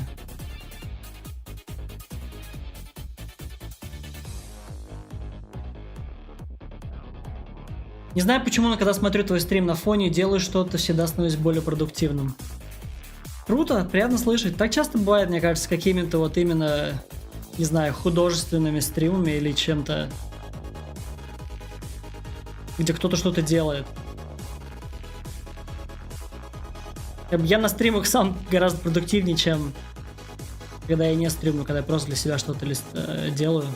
Не знаю почему, но когда смотрю твой стрим на фоне, делаю что-то, всегда становлюсь более продуктивным. Круто, приятно слышать. Так часто бывает, мне кажется, с какими-то вот именно, не знаю, художественными стримами или чем-то, где кто-то что-то делает. Я на стримах сам гораздо продуктивнее, чем когда я не стримлю, когда я просто для себя что-то делаю.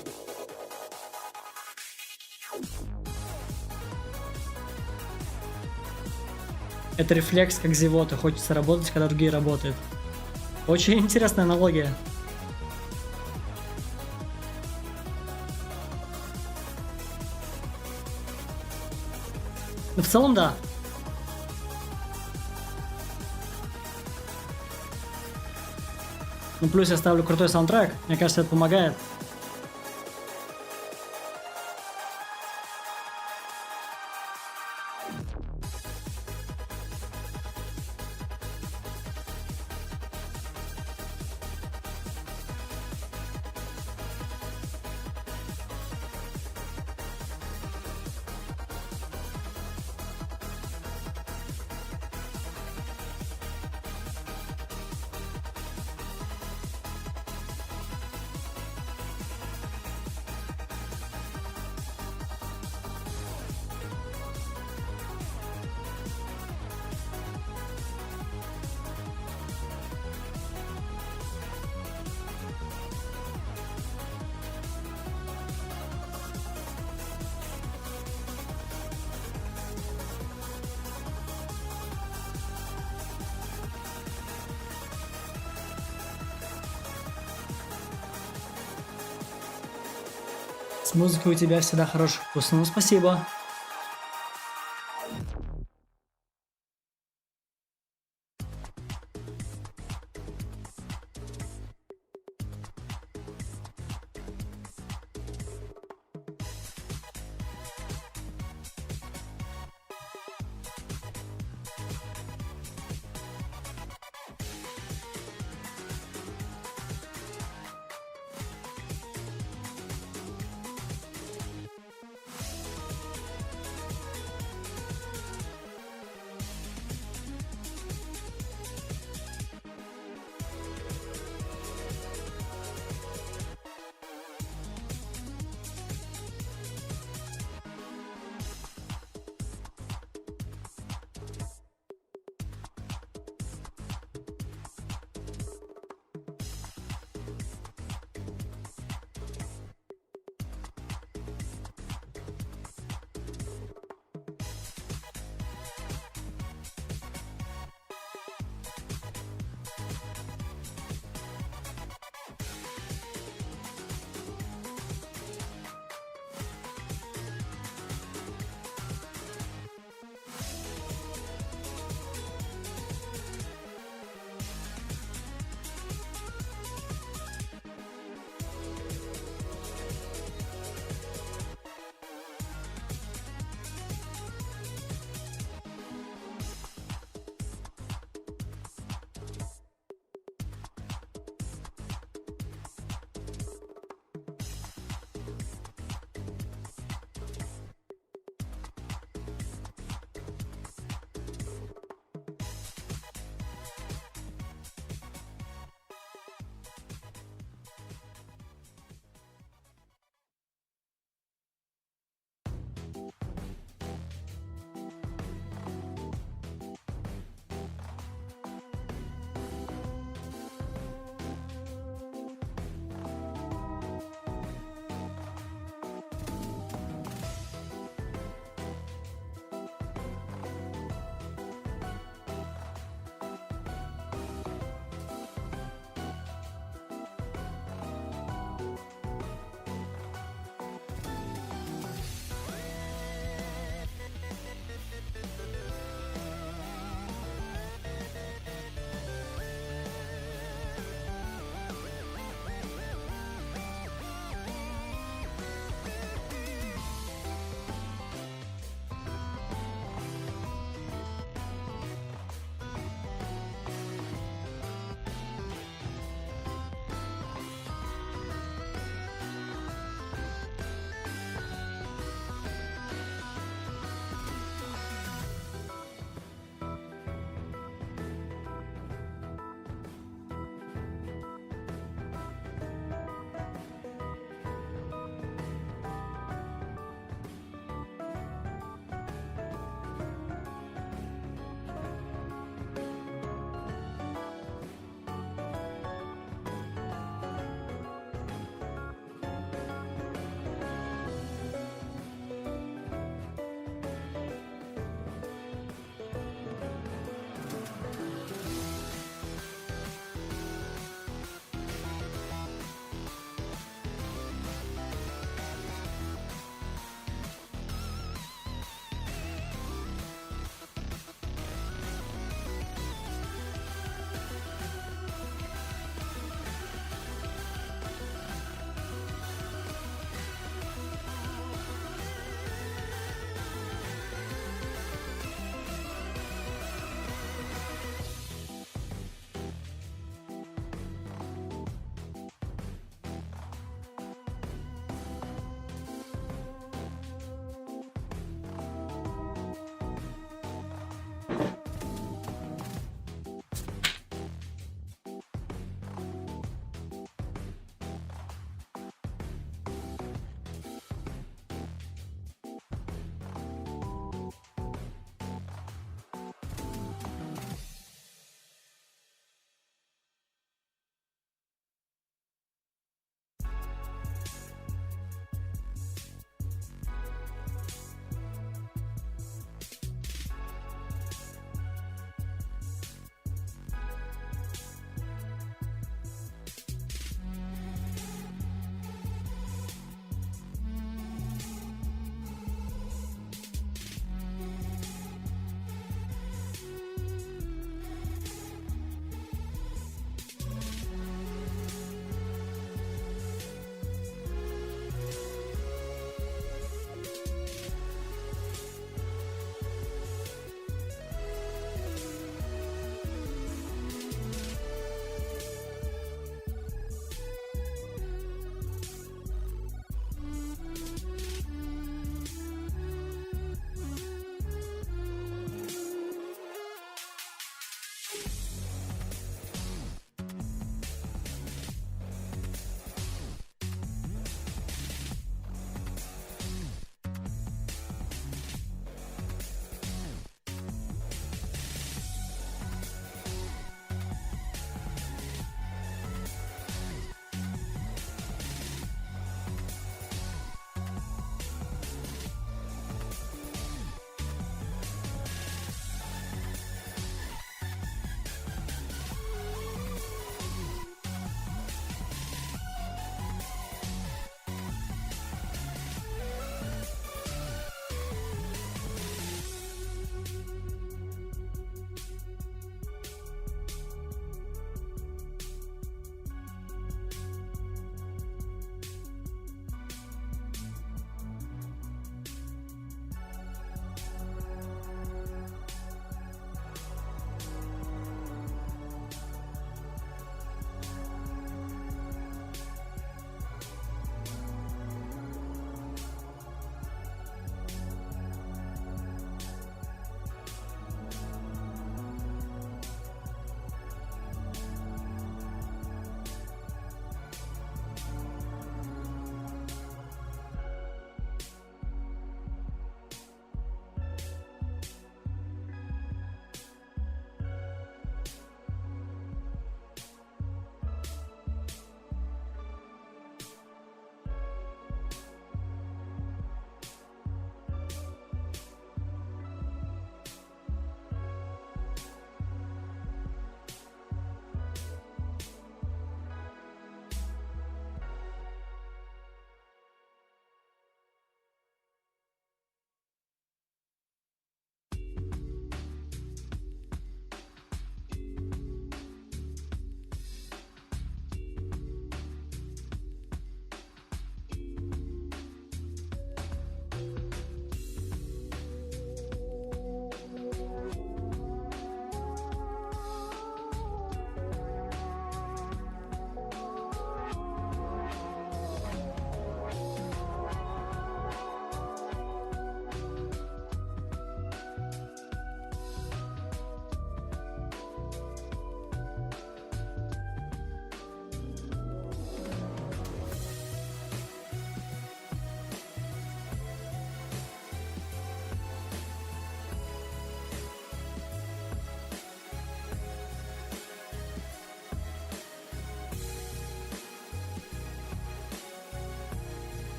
Это рефлекс, как зевота. Хочется работать, когда другие работают. Очень интересная аналогия. Но в целом, да. Ну, плюс я ставлю крутой саундтрек. Мне кажется, это помогает. С музыкой у тебя всегда хороший вкус. Ну, спасибо.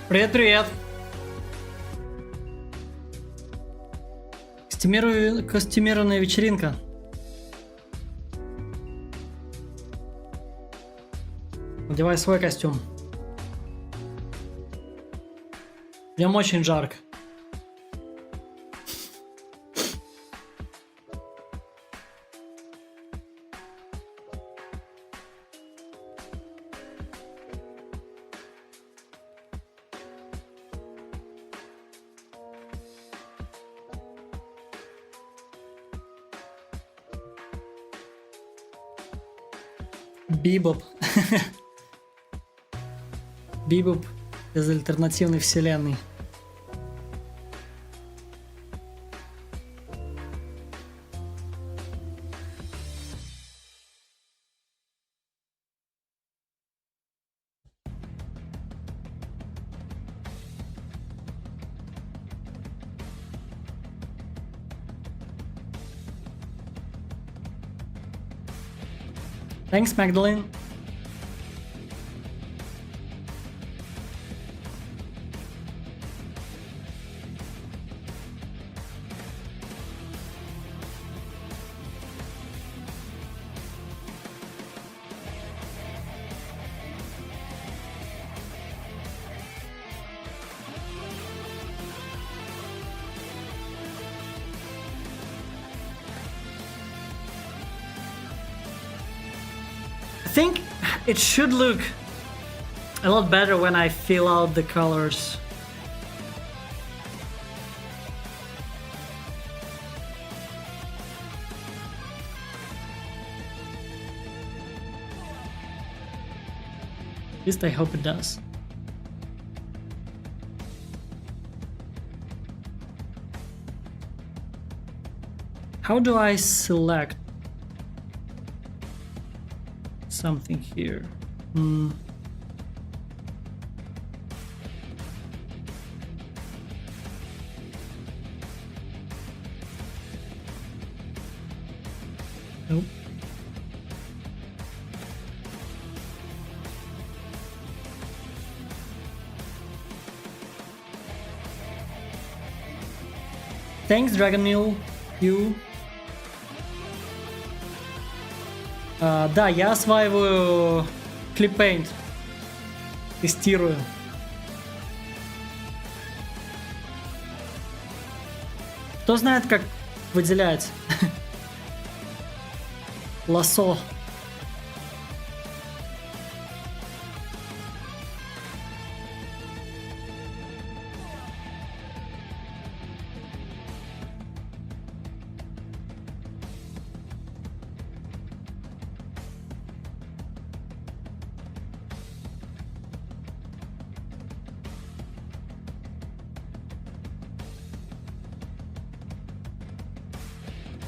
Привет-привет! Костюмированная вечеринка. Надевай свой костюм. Днем очень жарко. Бибоп. Бибоп из альтернативной вселенной. Thanks, Magdalene. I think it should look a lot better when I fill out the colors. At least I hope it does. How do I select something here? Nope. Thanks, Dragon Mill. You. Да, я осваиваю Clippaint. Тестирую. Кто знает, как выделять лассо?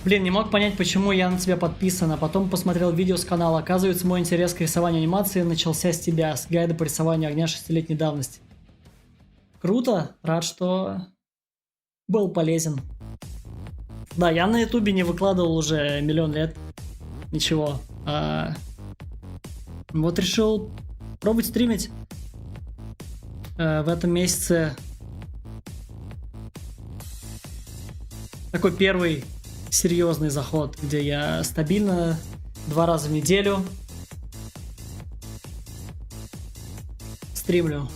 Блин, не мог понять, почему я на тебя подписан, а потом посмотрел видео с канала. Оказывается, мой интерес к рисованию анимации начался с тебя, с гайда по рисованию огня 6-летней давности. Круто, рад, что был полезен. Да, я на ютубе не выкладывал уже миллион лет. Ничего. Вот решил пробовать стримить в этом месяце. Такой первый серьезный заход, где я стабильно 2 раза в неделю стримлю.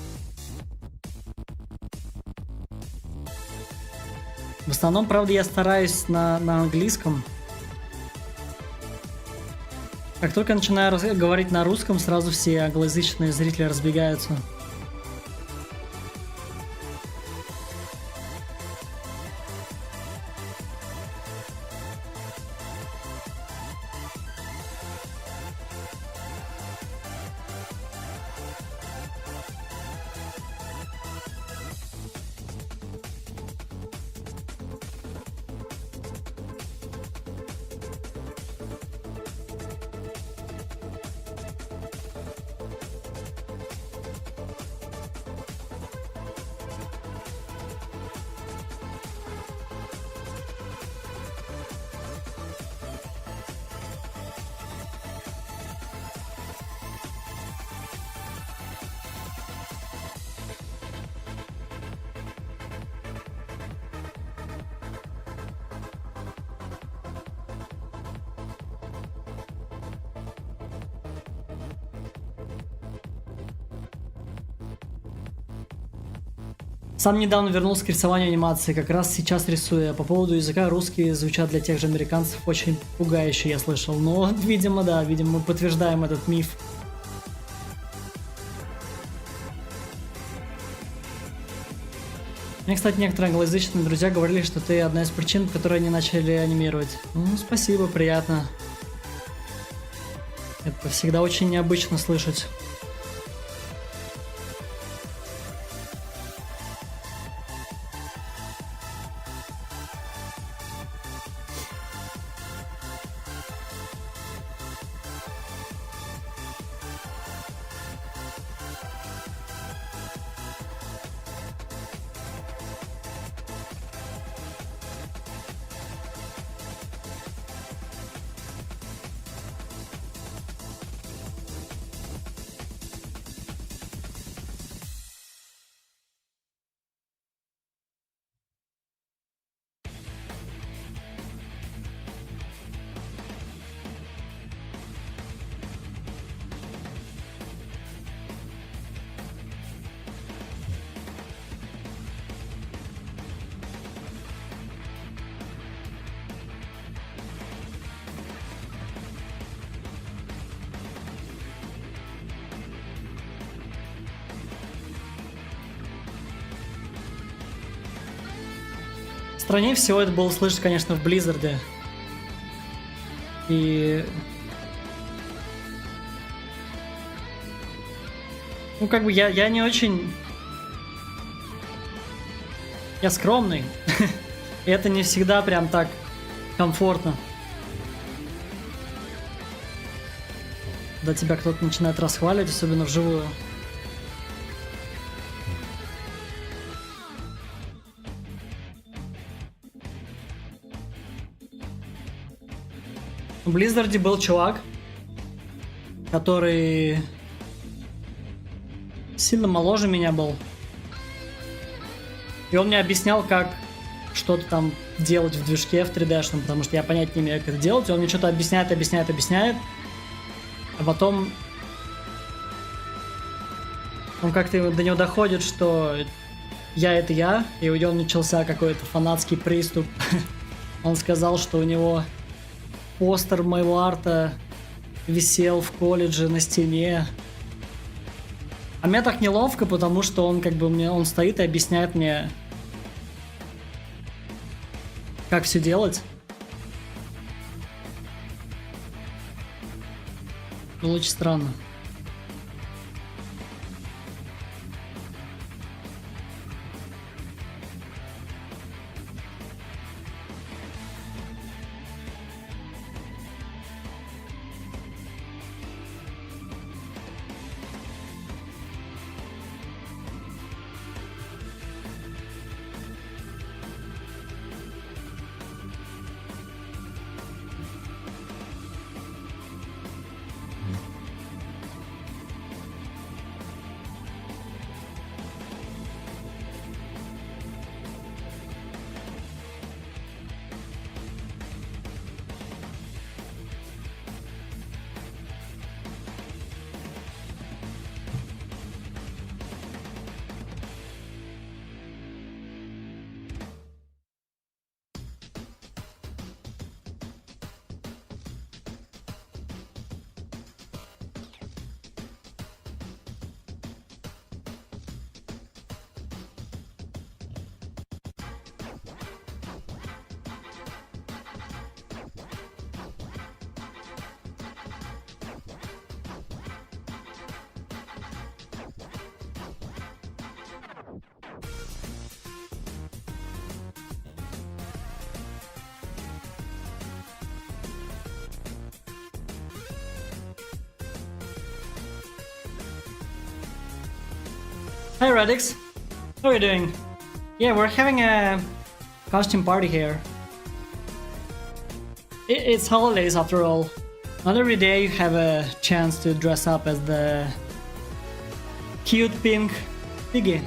В основном, правда, я стараюсь на английском. Как только я начинаю говорить на русском, сразу все англоязычные зрители разбегаются. Сам недавно вернулся к рисованию анимации, как раз сейчас рисую. По поводу языка, русские звучат для тех же американцев очень пугающе, я слышал. Но, видимо, да, видимо, мы подтверждаем этот миф. Мне, кстати, некоторые англоязычные друзья говорили, что ты одна из причин, по которой они начали анимировать. Ну, спасибо, приятно. Это всегда очень необычно слышать. Страннее всего это было слышать, конечно, в Blizzard. И... Ну, как бы я не очень... Я скромный. И это не всегда прям так комфортно. Когда тебя кто-то начинает расхваливать, особенно вживую. В Blizzard был чувак, который сильно моложе меня был. И он мне объяснял, как что-то там делать в движке в 3D-шном, потому что я понять не имею, как это делать. И он мне что-то объясняет. А потом он как-то до него доходит, что я это я, и у него начался какой-то фанатский приступ. Он сказал, что у него постер моего арта висел в колледже на стене. А мне так неловко, потому что он как бы он стоит и объясняет мне, как все делать. Было очень странно. Hi Radix, how are you doing? Yeah, we're having a costume party here. It's holidays after all. Not every day you have a chance to dress up as the cute pink piggy.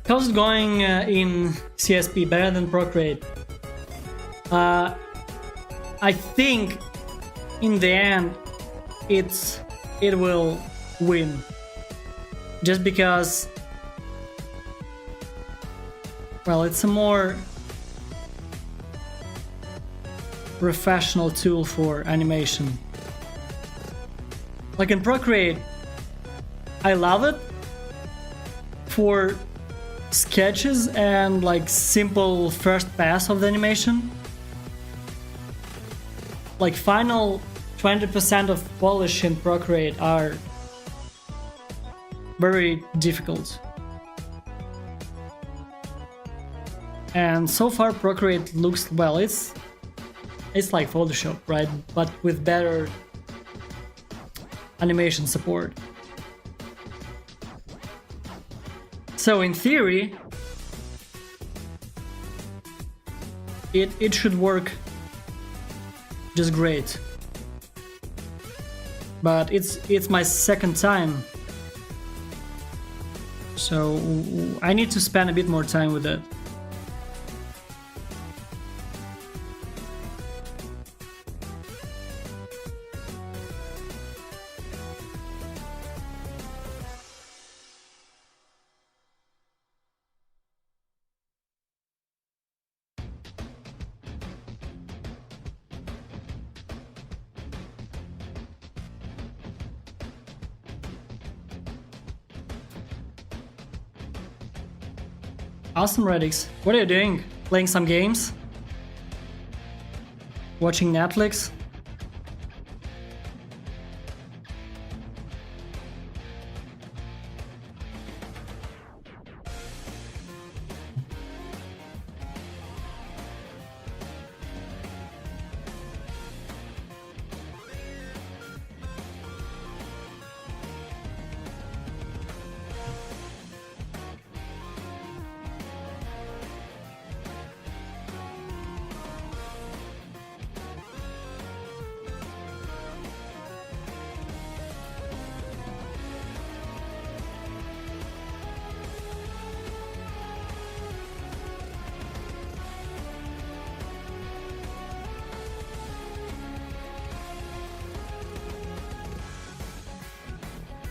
How's it going in CSP? Better than Procreate? I think in the end it will win, just because, well, it's a more professional tool for animation. Like in Procreate, I love it for sketches and like simple first pass of the animation. Like final 20% of polish in Procreate are very difficult. And so far Procreate looks, well, it's like Photoshop, right? But with better animation support. So in theory, it should work just great. But it's my second time, so I need to spend a bit more time with it. Awesome, Redix. What are you doing? Playing some games? Watching Netflix?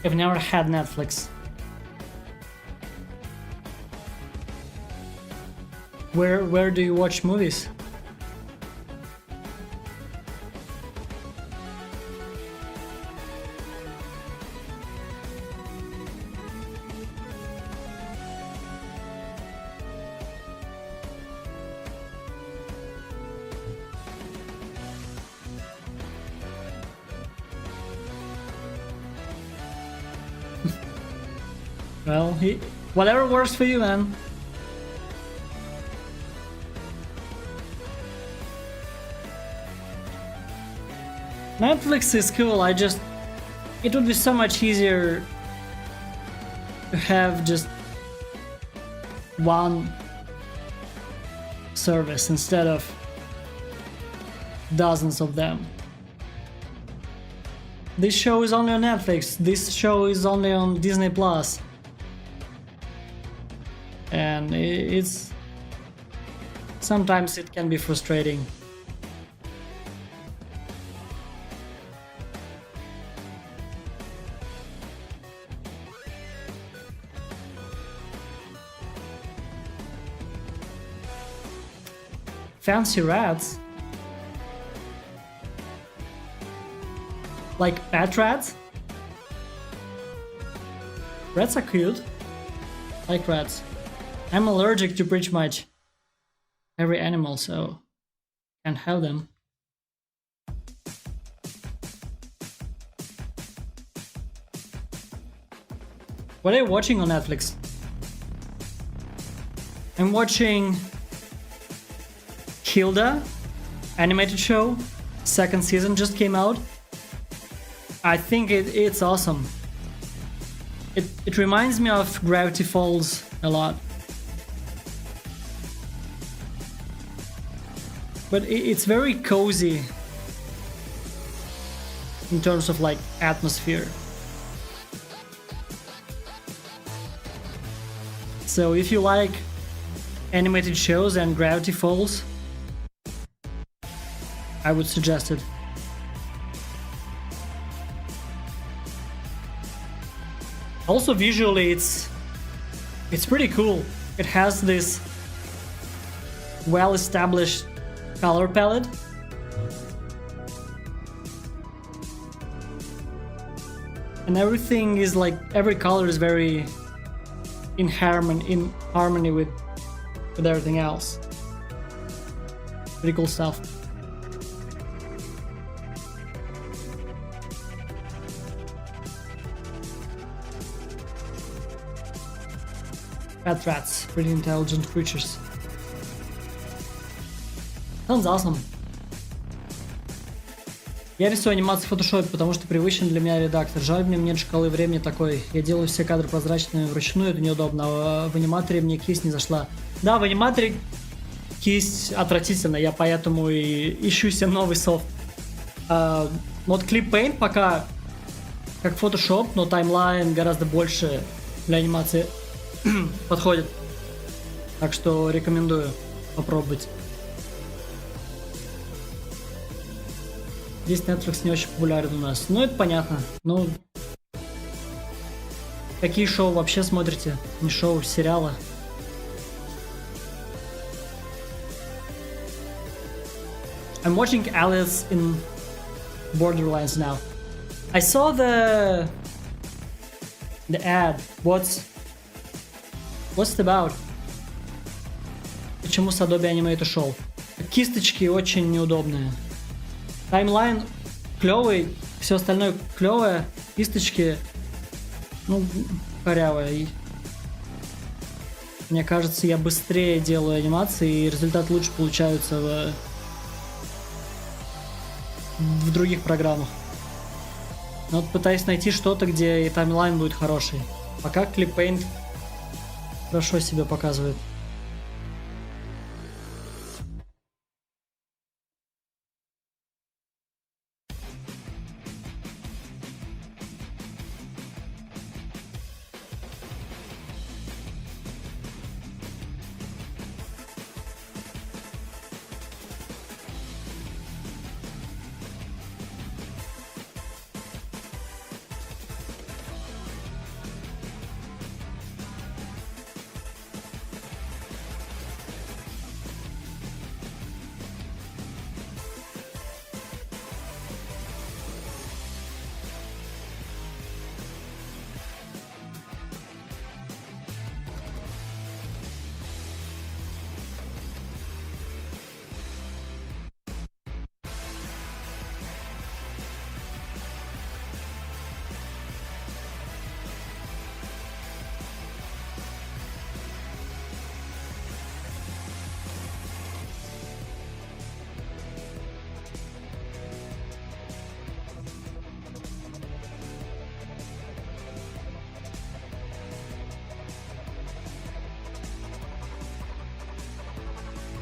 I've never had Netflix. Where do you watch movies? Well, whatever works for you, man. Netflix is cool, it would be so much easier to have just one service instead of dozens of them. This show is only on Netflix, this show is only on Disney Plus. And sometimes it can be frustrating. Fancy rats? Like pet rats? Rats are cute. I like rats. I'm allergic to pretty much every animal, so can't have them. What are you watching on Netflix? I'm watching Hilda, animated show. Second season just came out. I think it's awesome. It reminds me of Gravity Falls a lot. But it's very cozy in terms of like atmosphere. So if you like animated shows and Gravity Falls, I would suggest it. Also visually it's pretty cool. It has this well-established color palette. And everything is like, every color is very in harmony with everything else. Pretty cool stuff. Fat rats, pretty intelligent creatures. Sounds awesome. Я рисую анимацию в Photoshop, потому что привычен для меня редактор. Жаль, мне нет шкалы времени такой. Я делаю все кадры прозрачными вручную, это неудобно. А в аниматоре мне кисть не зашла. Да, в аниматоре кисть отвратительно, я поэтому и ищу себе новый софт. Но вот Clip Paint пока как Photoshop, но таймлайн гораздо больше для анимации подходит. Так что рекомендую попробовать. Здесь Netflix не очень популярен у нас. Ну, это понятно. Ну, какие шоу вообще смотрите? Не шоу, сериалы. I'm watching Alice in Borderlands now. I saw the ad. What's it about? Почему с Adobe Animator шел? Кисточки очень неудобные. Таймлайн клевый, все остальное клевое, кисточки, ну, корявые. Мне кажется, я быстрее делаю анимации, и результат лучше получается в других программах. Но вот пытаюсь найти что-то, где и таймлайн будет хороший. Пока Clip Paint хорошо себя показывает.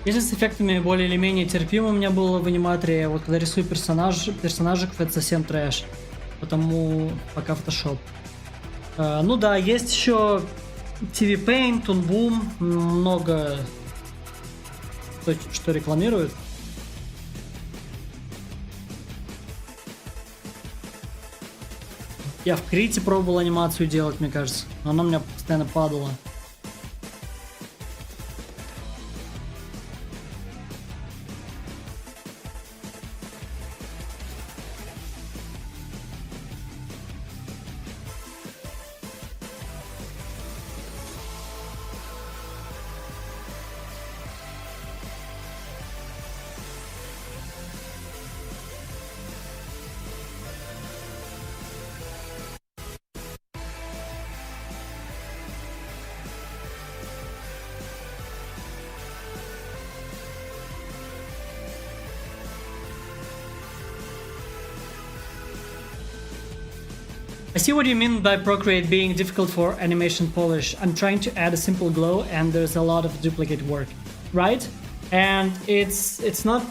Если с эффектами более или менее терпимо у меня было в аниматоре, вот когда рисую персонажиков, это совсем трэш. Потому пока Photoshop. Ну да, есть еще TV Paint, Toon Boom, много что рекламируют. Я в Крите пробовал анимацию делать, мне кажется, но она у меня постоянно падала. I see what you mean by Procreate being difficult for animation polish. I'm trying to add a simple glow and there's a lot of duplicate work, right? And it's not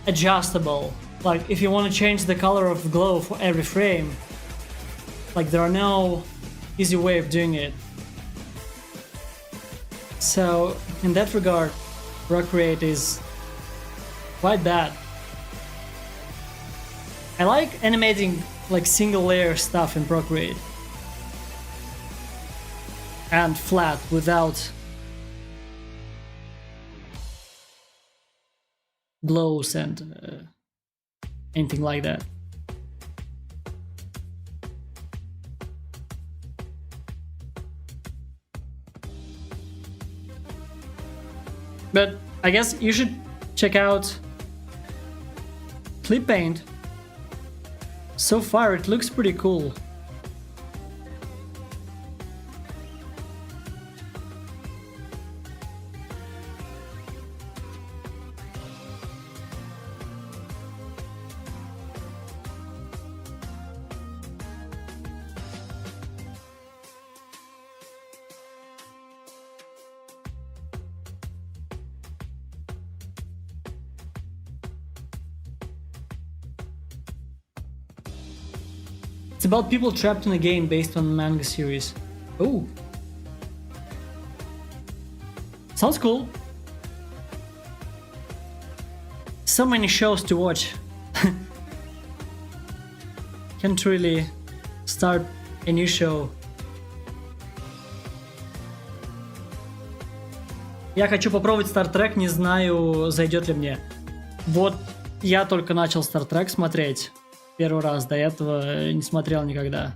adjustable. Like if you want to change the color of the glow for every frame, like there are no easy way of doing it. So in that regard, Procreate is quite bad. I like animating like single layer stuff in Procreate and flat without glows and anything like that. But I guess you should check out Clip Paint. So far it looks pretty cool. It's about people trapped in a game based on a manga series. Oh. Sounds cool. So many shows to watch. Can't really start a new show. Я хочу попробовать Star Trek, не знаю, зайдет ли мне. Вот я только начал Star Trek смотреть. Первый раз, до этого не смотрел никогда.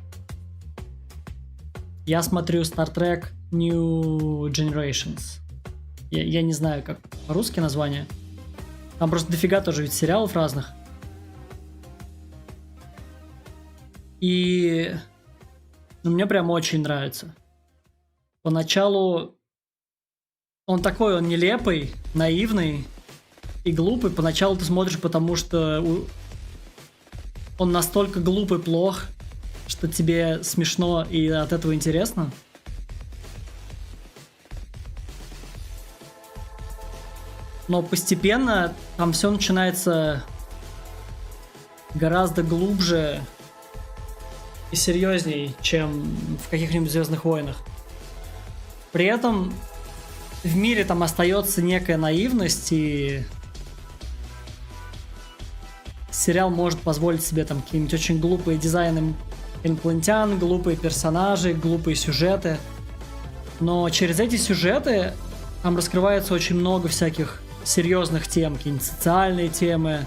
Я смотрю Star Trek New Generations. Я не знаю, как по-русски название. Там просто дофига тоже ведь сериалов разных. И мне прям очень нравится. Поначалу он такой, он нелепый, наивный и глупый. Поначалу ты смотришь, потому что он настолько глупый, плох, что тебе смешно и от этого интересно. Но постепенно там все начинается гораздо глубже и серьезней, чем в каких-нибудь Звездных войнах. При этом в мире там остается некая наивность, и сериал может позволить себе там какие-нибудь очень глупые дизайны инопланетян, глупые персонажи, глупые сюжеты. Но через эти сюжеты там раскрывается очень много всяких серьезных тем, какие-нибудь социальные темы,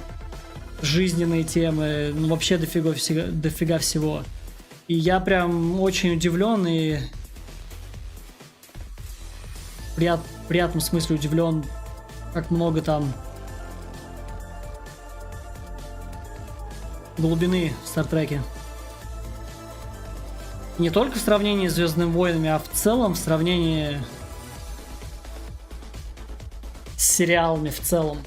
жизненные темы, ну вообще дофига всего. И я прям очень удивлен и в приятном смысле удивлен, как много там глубины в Стартреке. Не только в сравнении с Звездными войнами, а в целом в сравнении с сериалами в целом.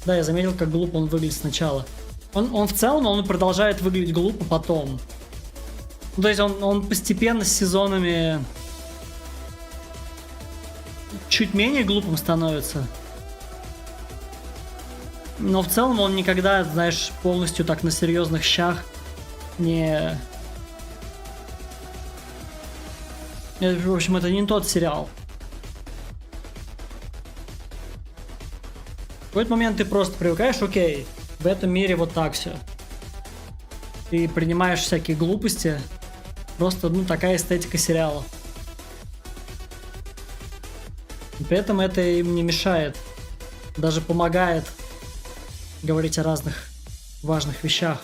Да, я заметил, как глупо он выглядит сначала. Он в целом, он продолжает выглядеть глупо потом. То есть он постепенно с сезонами чуть менее глупым становится. Но в целом он никогда, знаешь, полностью так на серьезных щах не... В общем, это не тот сериал. В какой-то момент ты просто привыкаешь, окей, в этом мире вот так все. Ты принимаешь всякие глупости. Просто, ну, такая эстетика сериала. И при этом это им не мешает. Даже помогает говорить о разных важных вещах.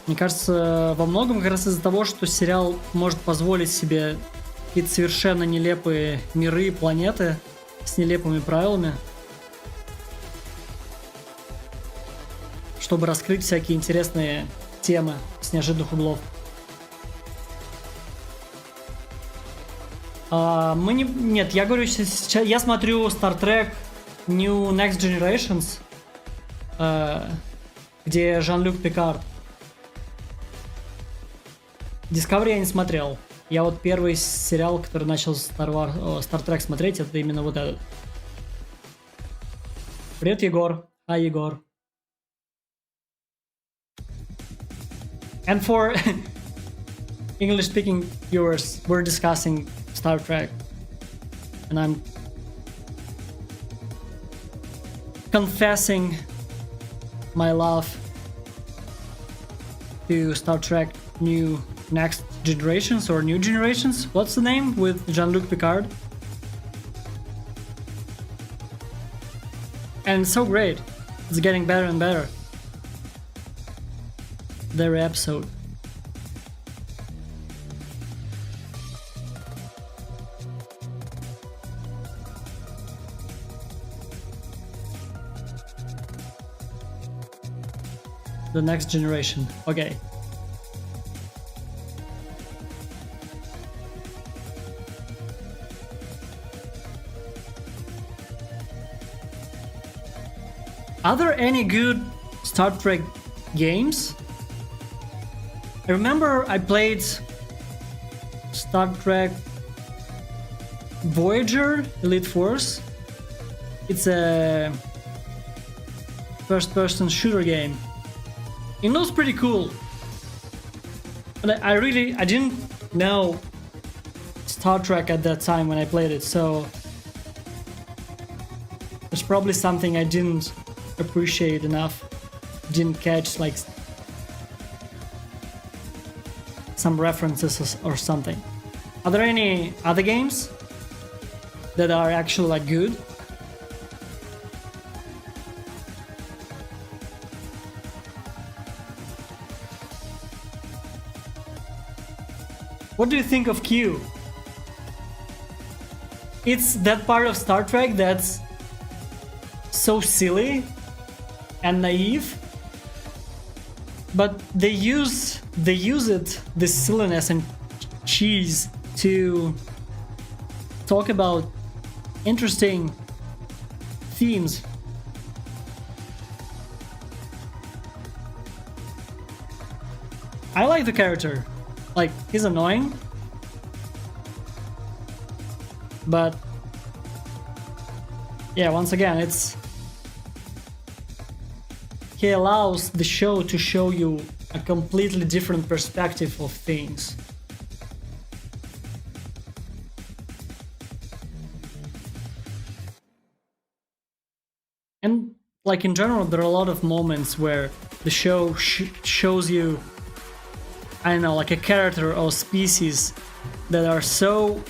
Мне кажется, во многом как раз из-за того, что сериал может позволить себе какие-то совершенно нелепые миры и планеты с нелепыми правилами, чтобы раскрыть всякие интересные темы с неожиданных углов. Нет, я говорю сейчас, я смотрю Star Trek New Next Generations, где Жан-Люк Пикард. Discovery я не смотрел. Я вот первый сериал, который начал Star Trek смотреть, это именно вот этот. Привет, Егор. Hi, Егор. And for English-speaking viewers, we're discussing Star Trek. And I'm confessing my love to Star Trek Next Generations or New Generations. What's the name with Jean-Luc Picard? And it's so great. It's getting better and better. Every episode. The Next Generation. Okay. Are there any good Star Trek games? I remember I played Star Trek Voyager Elite Force. It's a first-person shooter game. It was pretty cool. But I didn't know Star Trek at that time when I played it, so there's probably something I didn't appreciate enough, didn't catch like some references or something. Are there any other games that are actually like good? What do you think of Q? It's that part of Star Trek that's so silly and naive, but they use this silliness and cheese to talk about interesting themes. I like the character. Like, he's annoying, but yeah, once again, he allows the show to show you a completely different perspective of things. And like in general, there are a lot of moments where the show shows you, I don't know, like a character or species that are so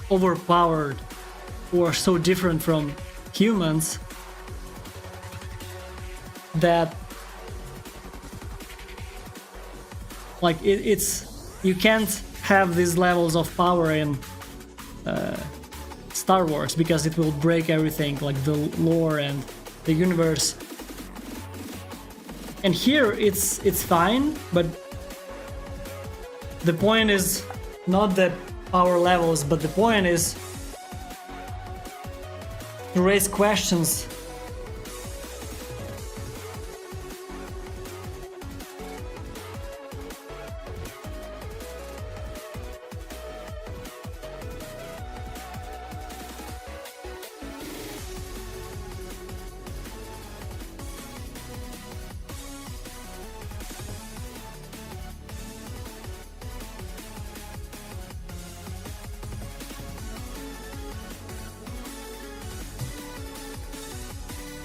overpowered or so different from humans that like it's you can't have these levels of power in Star Wars because it will break everything, like the lore and the universe. And here it's fine, but the point is not the power levels, but the point is to raise questions.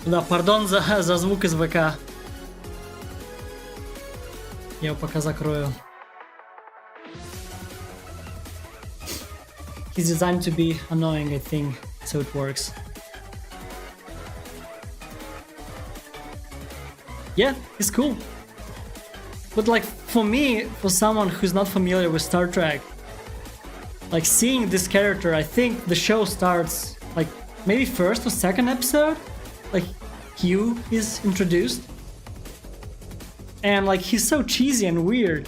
Да, пардон за звук из ВК. Я его пока закрою. He's designed to be annoying, I think, so it works. Yeah, he's cool. But like, for me, for someone who's not familiar with Star Trek, like seeing this character, I think the show starts like maybe first or second episode. Like Q is introduced, and like he's so cheesy and weird.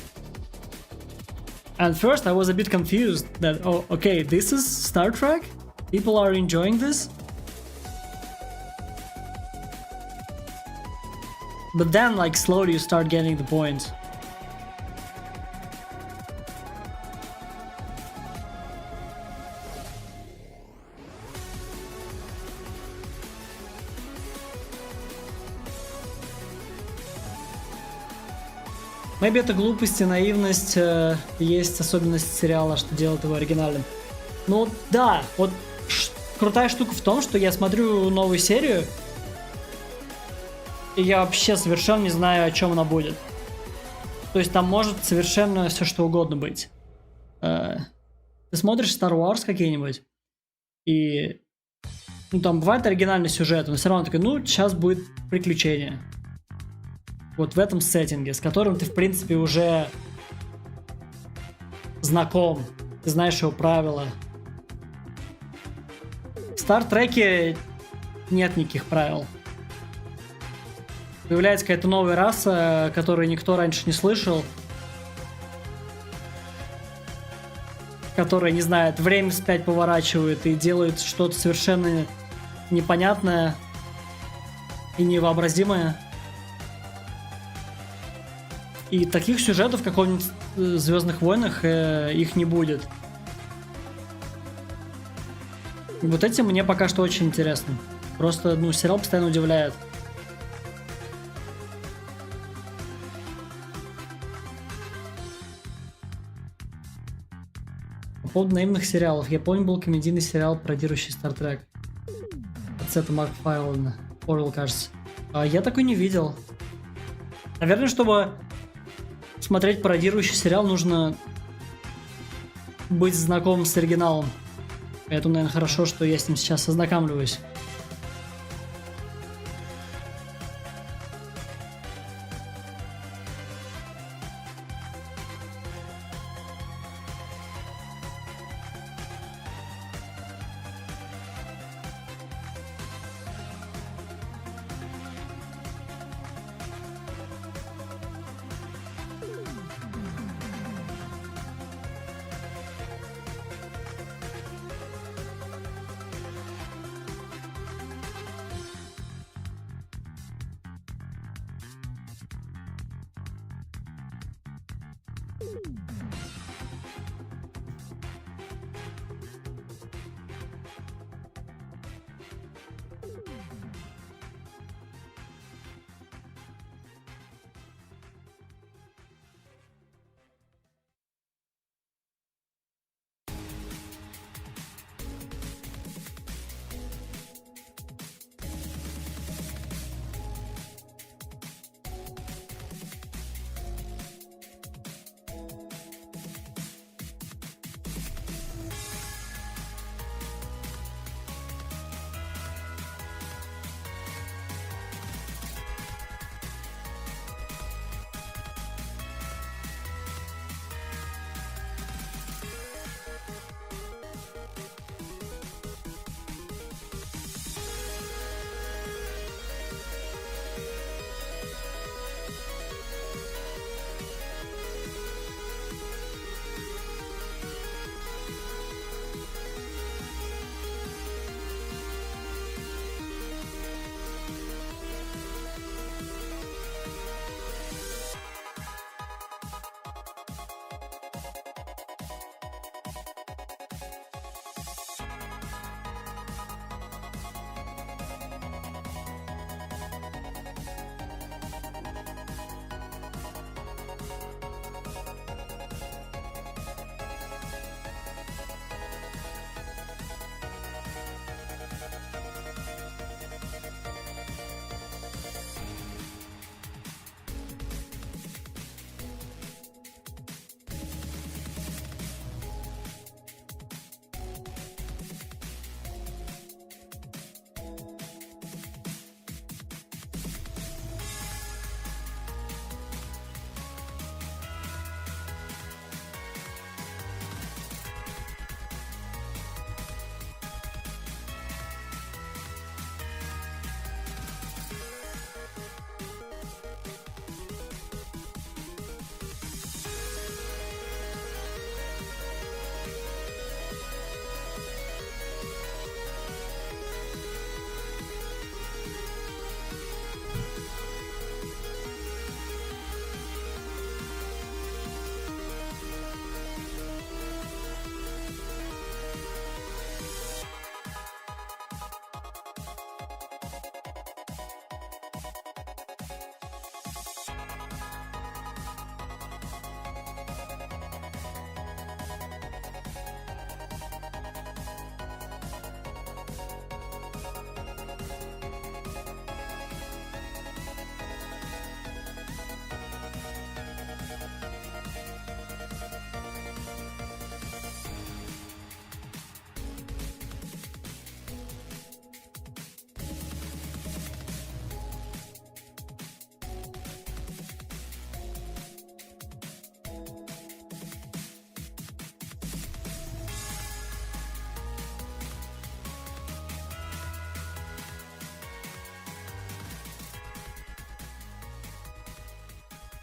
At first I was a bit confused that, oh, okay, this is Star Trek? People are enjoying this? But then like slowly you start getting the point. Maybe это глупость и наивность, есть особенность сериала, что делает его оригинальным. Ну да, вот крутая штука в том, что я смотрю новую серию, и я вообще совершенно не знаю, о чем она будет. То есть там может совершенно все что угодно быть. Ты смотришь Star Wars какие-нибудь, и ну там бывает оригинальный сюжет, но все равно такой, ну сейчас будет приключение. Вот в этом сеттинге, с которым ты в принципе уже знаком, ты знаешь его правила. В Стартреке нет никаких правил. Появляется какая-то новая раса, которую никто раньше не слышал, которая, не знаю, время вспять поворачивает и делает что-то совершенно непонятное и невообразимое. И таких сюжетов в каком-нибудь Звездных войнах их не будет. И вот этим мне пока что очень интересно. Просто, ну, сериал постоянно удивляет. По поводу наивных сериалов. Я помню, был комедийный сериал, пародирующий Star Trek. От Сета Макфарлейна. Орвелл, кажется. Я такой не видел. Наверное, чтобы смотреть пародирующий сериал, нужно быть знакомым с оригиналом. Поэтому, наверное, хорошо, что я с ним сейчас ознакомливаюсь.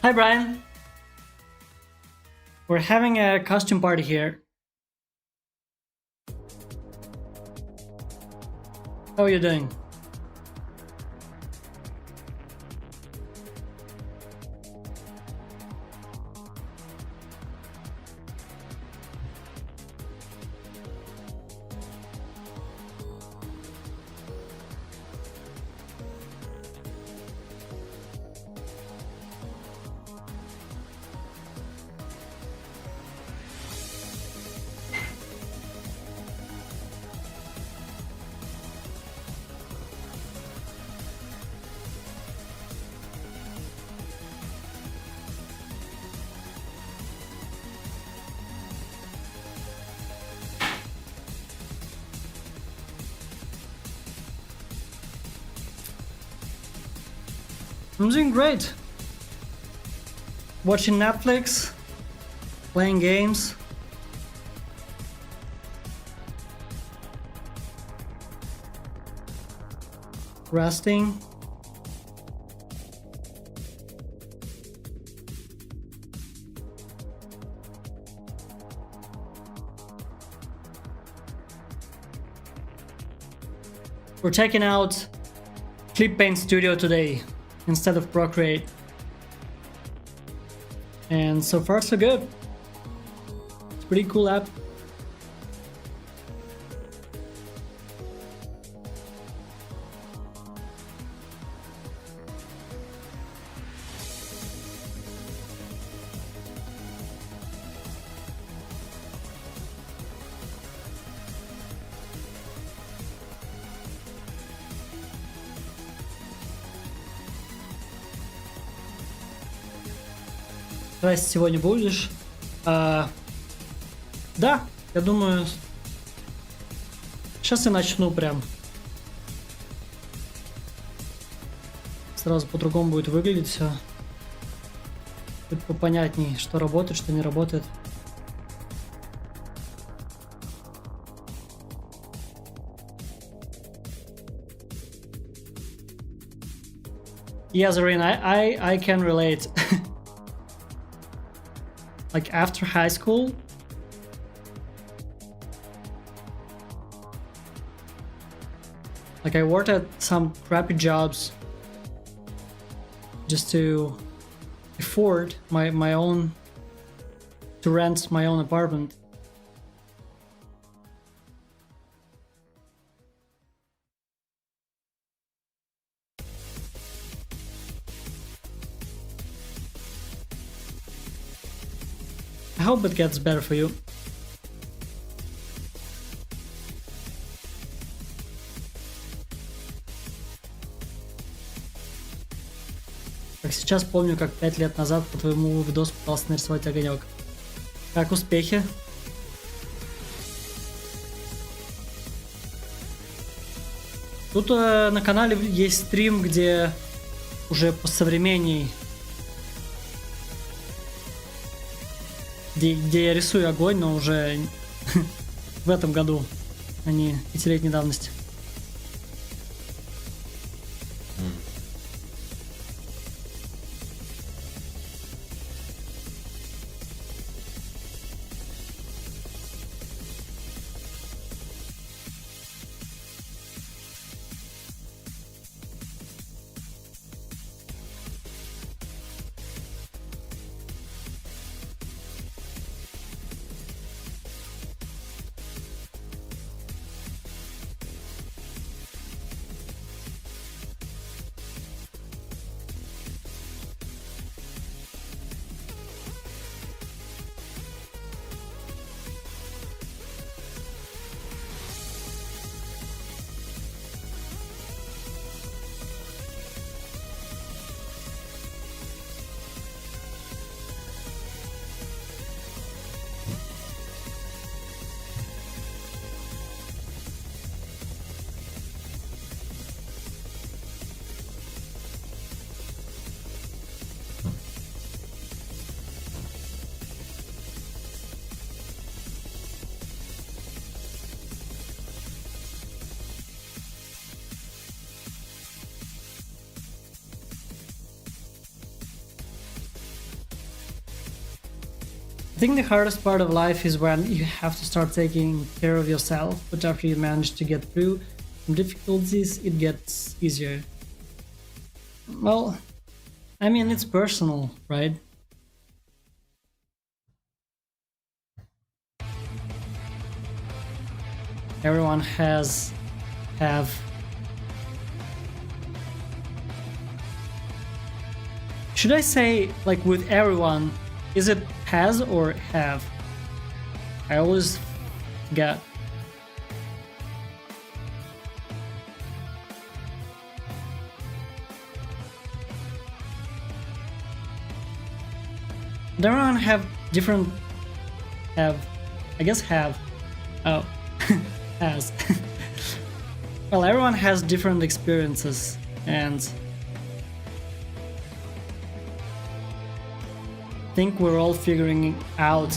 Hi, Brian. We're having a costume party here. How are you doing? I'm doing great. Watching Netflix, playing games. Resting. We're checking out ClipPaint Studio today instead of Procreate. And so far so good. It's a pretty cool app. Здрасте, сегодня будешь? Да, я думаю, сейчас я начну прям. Сразу по-другому будет выглядеть все. Будет попонятней, что работает, что не работает. Yeah, Zareen, I can relate. Like after high school, like I worked at some crappy jobs just to afford my own, to rent my own apartment. I hope it gets better for you. Как сейчас помню, как 5 лет назад по твоему видосу пытался нарисовать огонек. Как успехи? Тут на канале есть стрим, где уже по современней, где я рисую огонь, но уже в этом году, а не 5-летней давности. I think the hardest part of life is when you have to start taking care of yourself, but after you manage to get through some difficulties, it gets easier. Well, I mean, it's personal, right? Everyone have should I say, like, with everyone, is it has or have? I always forget. Everyone have different have I guess have oh has well, everyone has different experiences, and I think we're all figuring out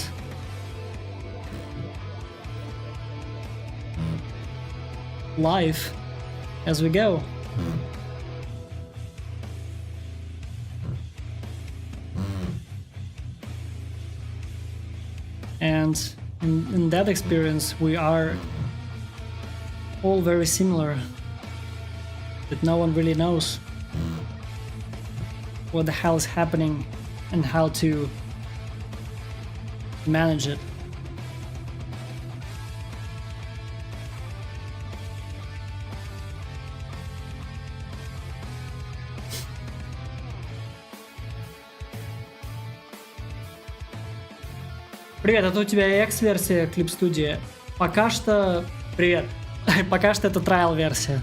life as we go. And in that experience, we are all very similar, but no one really knows what the hell is happening and how to manage it. Привет, это у тебя X-версия Clip Studio? Пока что... Привет. Пока что это trial-версия.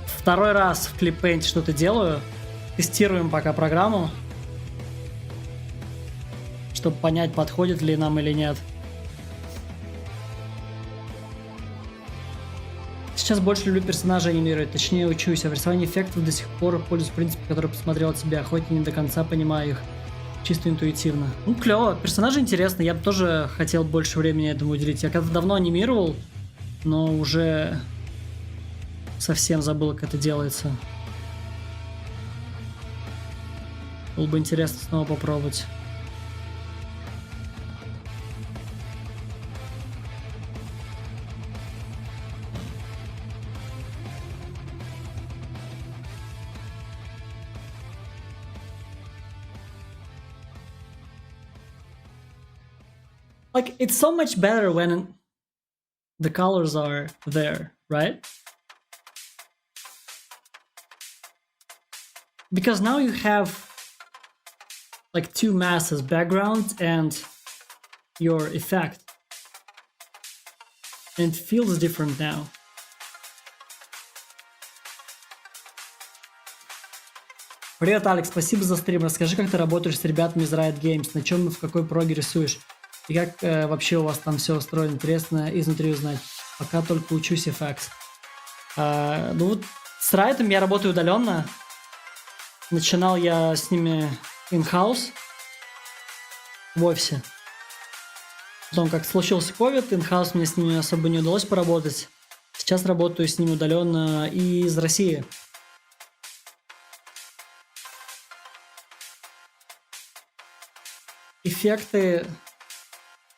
Второй раз в Clip Paint что-то делаю. Тестируем пока программу, чтобы понять, подходит ли нам или нет. Сейчас больше люблю персонажей анимировать, точнее учусь, а в рисовании эффектов до сих пор пользуюсь принципом, который посмотрел от себя, хоть и не до конца понимаю их. Чисто интуитивно. Ну, клево. Персонажи интересные. Я бы тоже хотел больше времени этому уделить. Я когда-то давно анимировал, но уже совсем забыл, как это делается. Было бы интересно снова попробовать. Like, it's so much better when the colors are there, right? Because now you have like two masses, background and your effect. And it feels different now. Привет, Алекс, спасибо за стрим. Расскажи, как ты работаешь с ребятами из Riot Games, на чем и в какой проге рисуешь? И как вообще у вас там все устроено? Интересно изнутри узнать. Пока только учусь FX. Ну вот с Riot я работаю удаленно. Начинал я с ними in-house в офисе. Потом, как случился COVID, in-house мне с ними особо не удалось поработать. Сейчас работаю с ними удаленно и из России. Эффекты...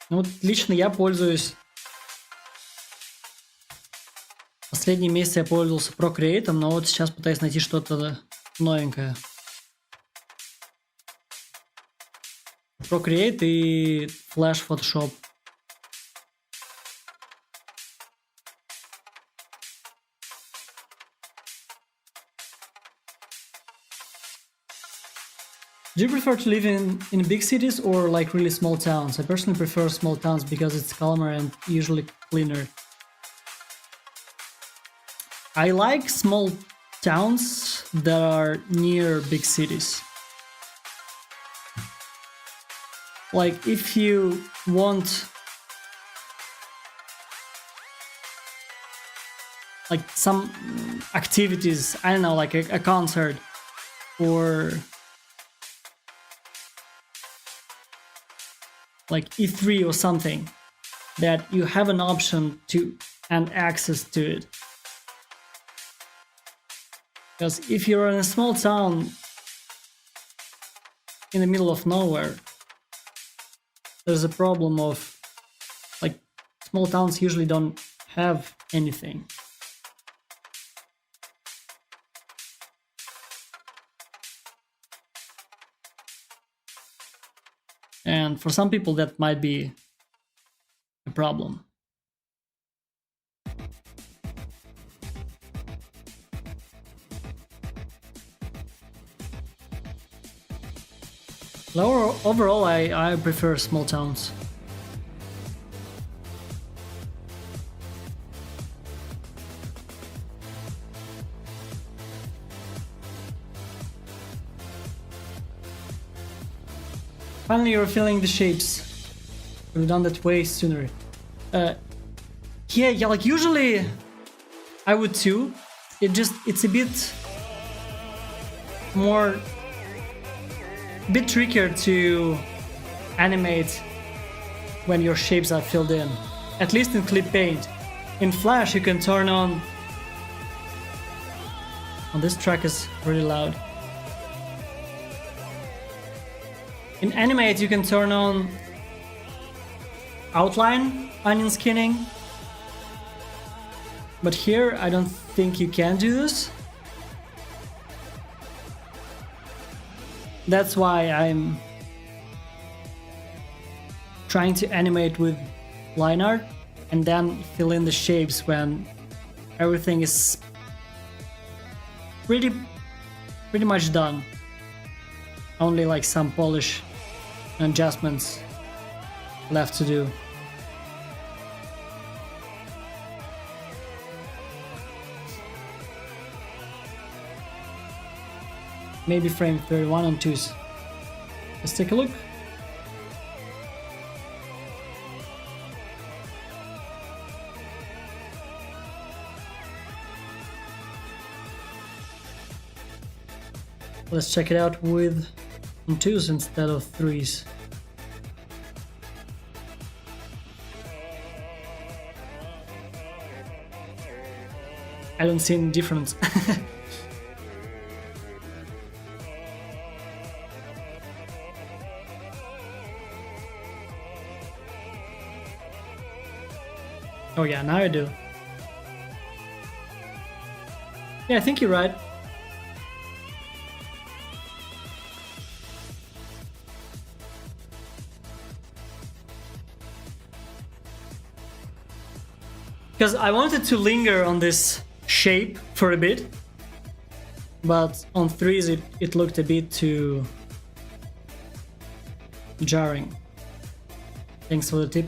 Ну вот лично я пользуюсь... Последние месяцы я пользовался Procreate, но вот сейчас пытаюсь найти что-то новенькое. Procreate и Flash Photoshop. Do you prefer to live in big cities or like really small towns? I personally prefer small towns because it's calmer and usually cleaner. I like small towns that are near big cities. Like if you want like some activities, I don't know, like a concert or like E3 or something, that you have an option to and access to it. Because if you're in a small town in the middle of nowhere, there's a problem of, like, small towns usually don't have anything. And for some people that might be a problem. Overall, I prefer small towns. Finally, you're feeling the shapes. We've done that way sooner. Yeah, like usually I would too. It's a bit trickier to animate when your shapes are filled in. At least in Clip Paint. In Flash you can turn on... Oh, this track is really loud. In Animate you can turn on outline onion skinning, but here I don't think you can do this. That's why I'm trying to animate with line art and then fill in the shapes when everything is pretty much done. Only like some polish and adjustments left to do. Maybe frame 31 on 2s. Let's take a look. Let's check it out with 2s instead of 3s. I don't see any difference. Oh yeah, now I do. Yeah, I think you're right. Because I wanted to linger on this shape for a bit, but on 3s it looked a bit too jarring. Thanks for the tip.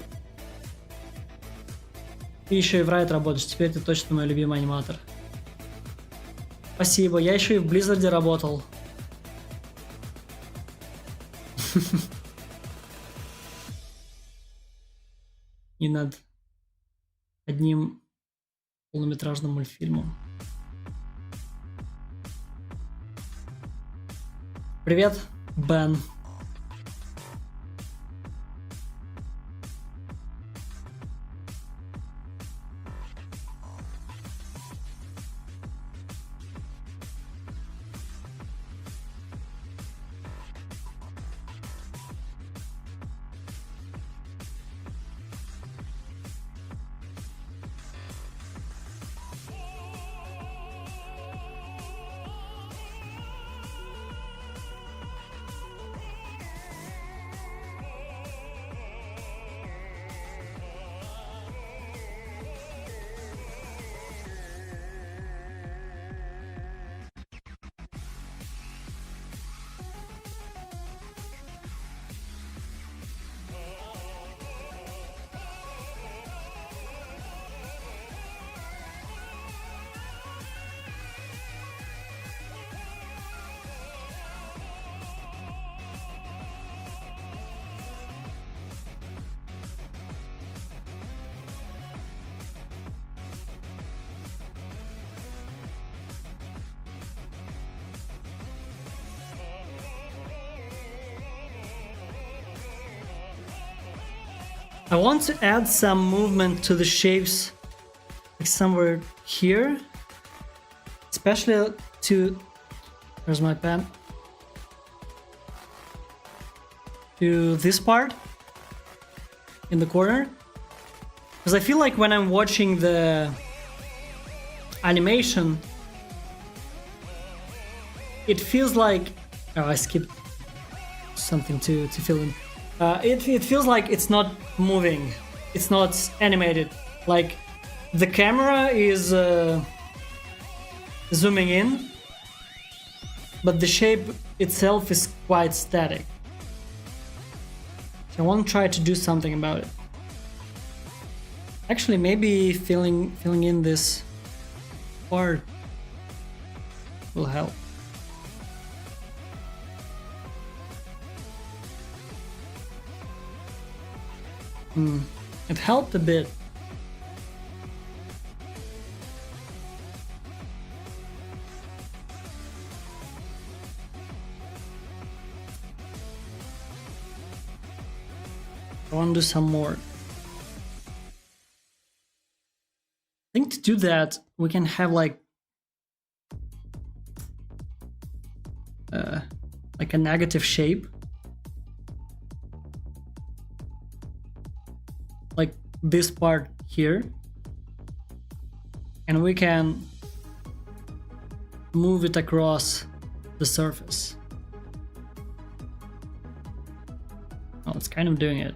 Ты еще и в Riot работаешь, теперь ты точно мой любимый аниматор. Спасибо, я еще и в Blizzard работал. И над одним полнометражным мультфильмом. Привет, Бен. I want to add some movement to the shapes, like somewhere here, especially to... Where's my pen? to this part in the corner. Because I feel like when I'm watching the animation, it feels like... Oh, I skipped something to fill in. It feels like it's not moving. It's not animated. Like the camera is zooming in, but the shape itself is quite static. So I want to try to do something about it. Actually, maybe filling in this part will help. It helped a bit. I want to do some more. I think to do that, we can have like a negative shape. Like this part here. And we can move it across the surface. Oh, it's kind of doing it.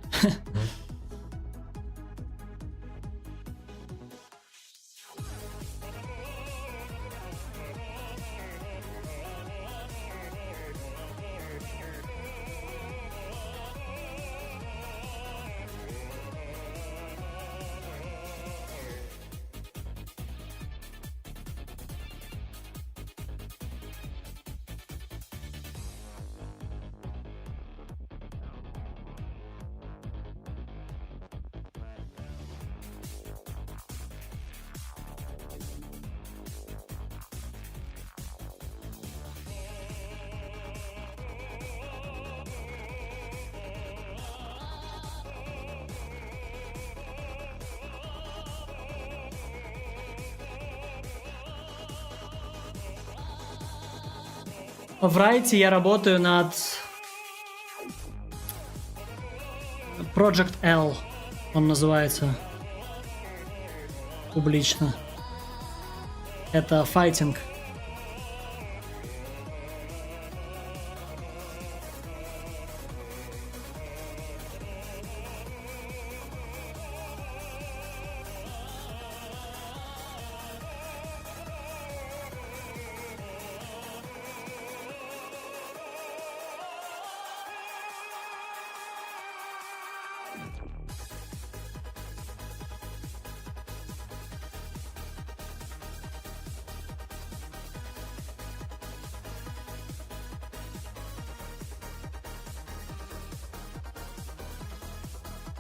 В Райте я работаю над Project L, он называется публично. Это файтинг.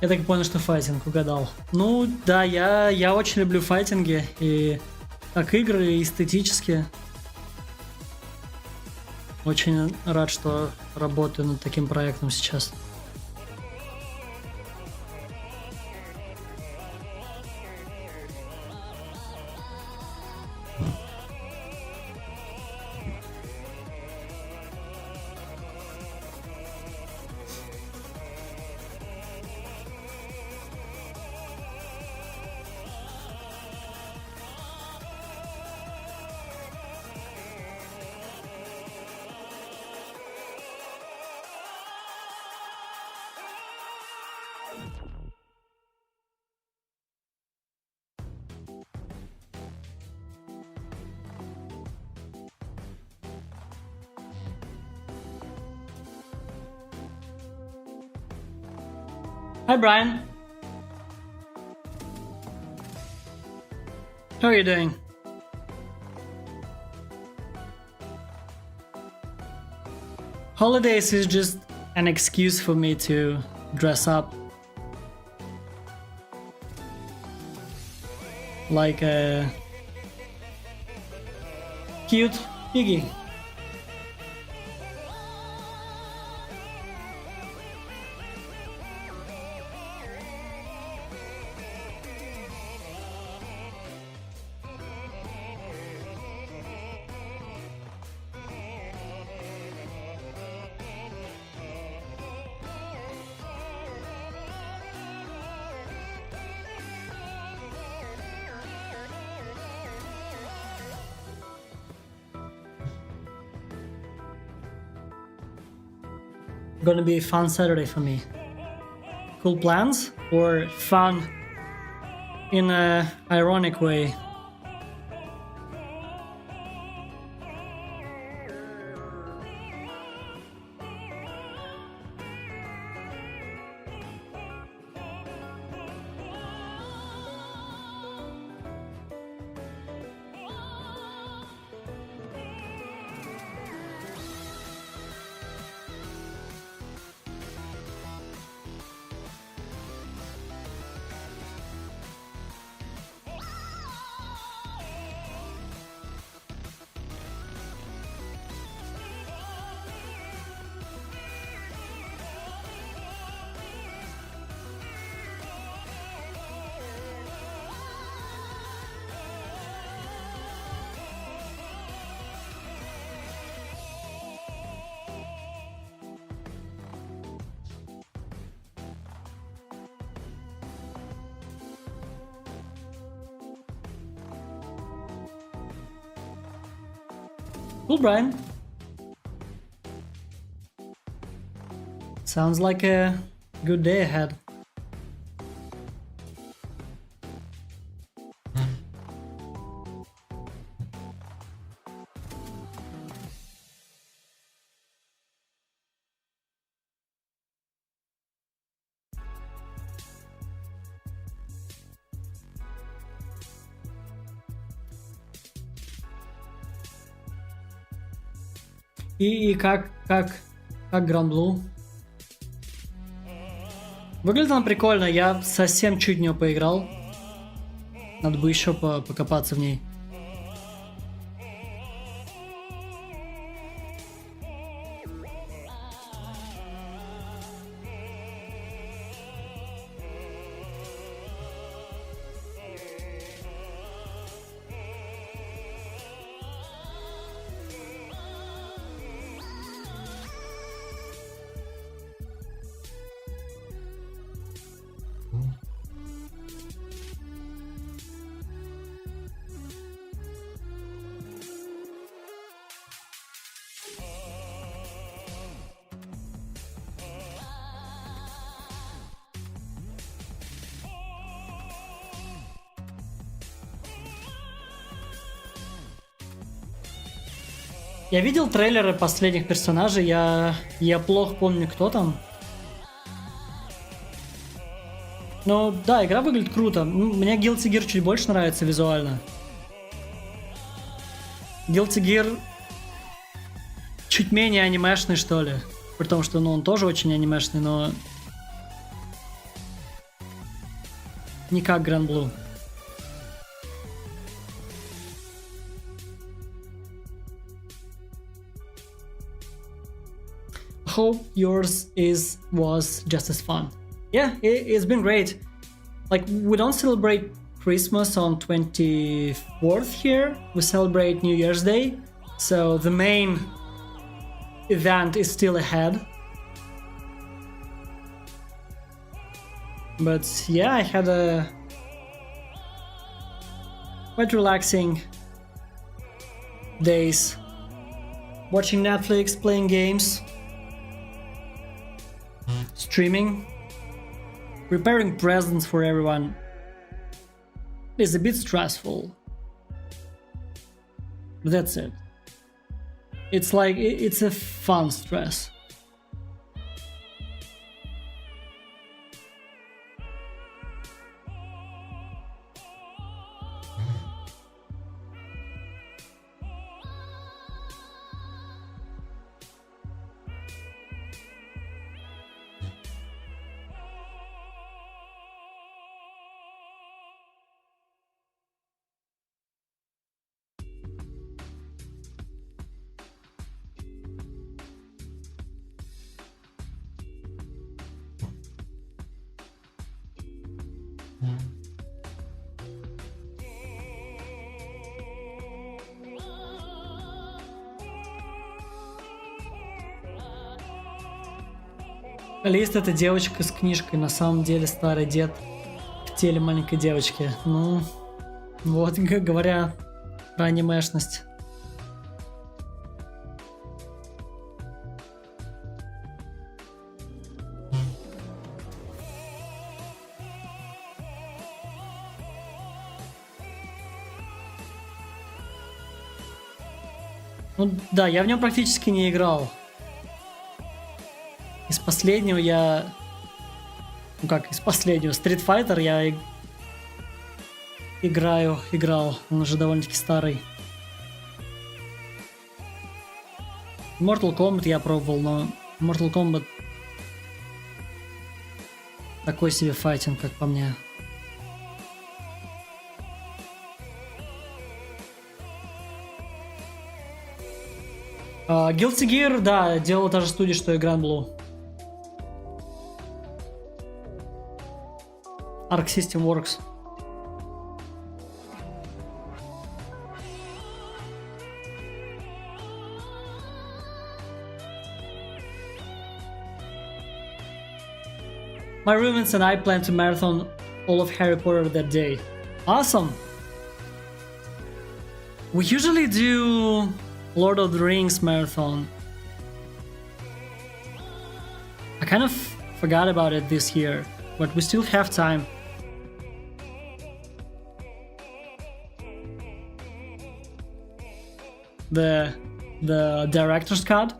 Я так понял, что файтинг, угадал. Ну да, я очень люблю файтинги, и как игры, и эстетически. Очень рад, что работаю над таким проектом сейчас. Hi Brian. How are you doing? Holidays is just an excuse for me to dress up like a cute piggy. gonna be a fun Saturday for me. Cool plans or fun in a ironic way? Cool, Brian. Sounds like a good day ahead. И как Гранблу? Выглядит она прикольно, я совсем чуть в нее поиграл. Надо бы еще покопаться в ней. Я видел трейлеры последних персонажей, я плохо помню, кто там. Но да, игра выглядит круто. Мне Guilty Gear чуть больше нравится визуально. Guilty Gear чуть менее анимешный, что ли. При том, что он тоже очень анимешный, но не как Granblue. Hope yours was just as fun. Yeah, it's been great. Like, we don't celebrate Christmas on 24th here. We celebrate New Year's Day. So the main event is still ahead. But yeah, I had a quite relaxing days. Watching Netflix, playing games. Streaming, preparing presents for everyone is a bit stressful. But that's it. It's like, it's a fun stress. Лист — это девочка с книжкой, на самом деле старый дед в теле маленькой девочки. Ну, вот, говоря про анимешность. Ну да, я в нем практически не играл. Из последнего я... Ну как, из последнего? Street Fighter я играл. Он уже довольно-таки старый. Mortal Kombat я пробовал, но Mortal Kombat такой себе файтинг, как по мне. Guilty Gear, да, делала та же студия, что и Grand Blue. Arc System Works. My roommates and I plan to marathon all of Harry Potter that day. Awesome! We usually do Lord of the Rings marathon. I kind of forgot about it this year, but we still have time. The director's cut.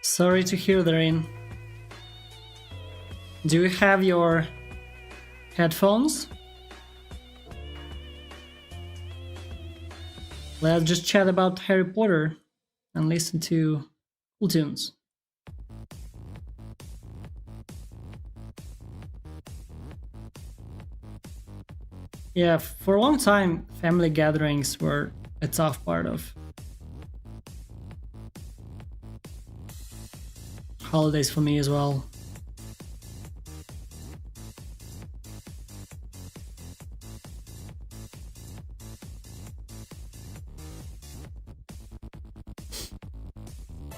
Sorry to hear, Darine. Do you have your headphones? Let's just chat about Harry Potter and listen to cool tunes. Yeah, for a long time, family gatherings were a tough part of holidays for me as well.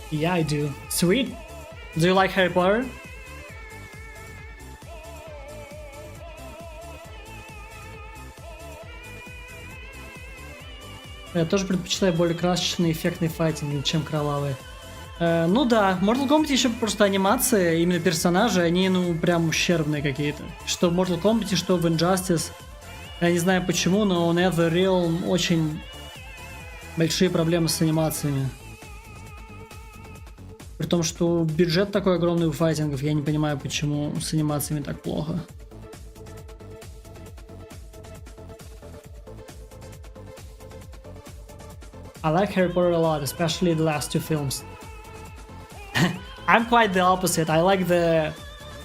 Yeah, I do. Sweet. Do you like Harry Potter? Я тоже предпочитаю более красочные, эффектные файтинги, чем кровавые. Ну да, в Mortal Kombat еще просто анимация, именно персонажи, они ну прям ущербные какие-то. Что в Mortal Kombat, что в Injustice. Я не знаю почему, но у NetherRealm очень большие проблемы с анимациями. При том, что бюджет такой огромный у файтингов, я не понимаю, почему с анимациями так плохо. I like Harry Potter a lot, especially the last two films. I'm quite the opposite. I like the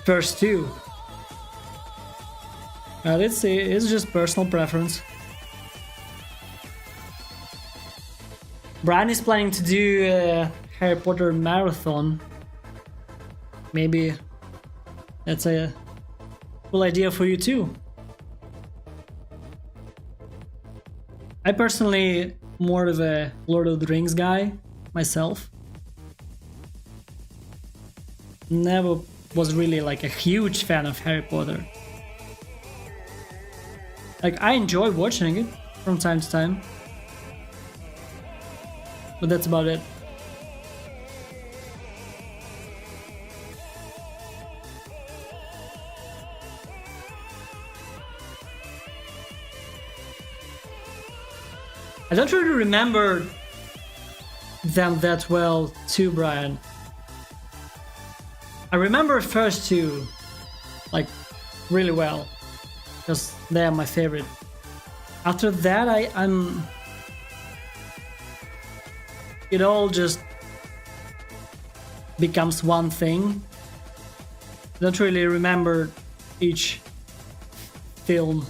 first two. It's just personal preference. Brian is planning to do a Harry Potter marathon. Maybe that's a cool idea for you too. I personally more of a Lord of the Rings guy myself. Never was really like a huge fan of Harry Potter. Like I enjoy watching it from time to time, but that's about it. I don't really remember them that well too, Brian. I remember first two, like, really well, because they are my favorite. After that, I'm... It all just becomes one thing. I don't really remember each film.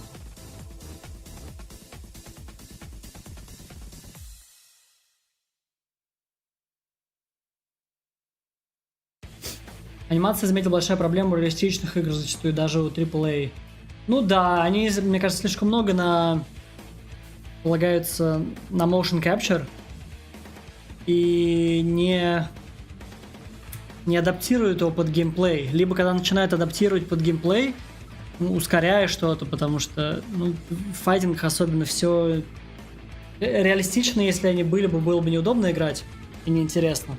Анимация, заметил, большая проблема у реалистичных игр, зачастую даже у AAA. Ну да, они, мне кажется, слишком много полагаются на motion capture. и не адаптируют его под геймплей. Либо когда начинают адаптировать под геймплей, ускоряя что-то, потому что в файтингах особенно все реалистично, если они были бы, было бы неудобно играть и неинтересно.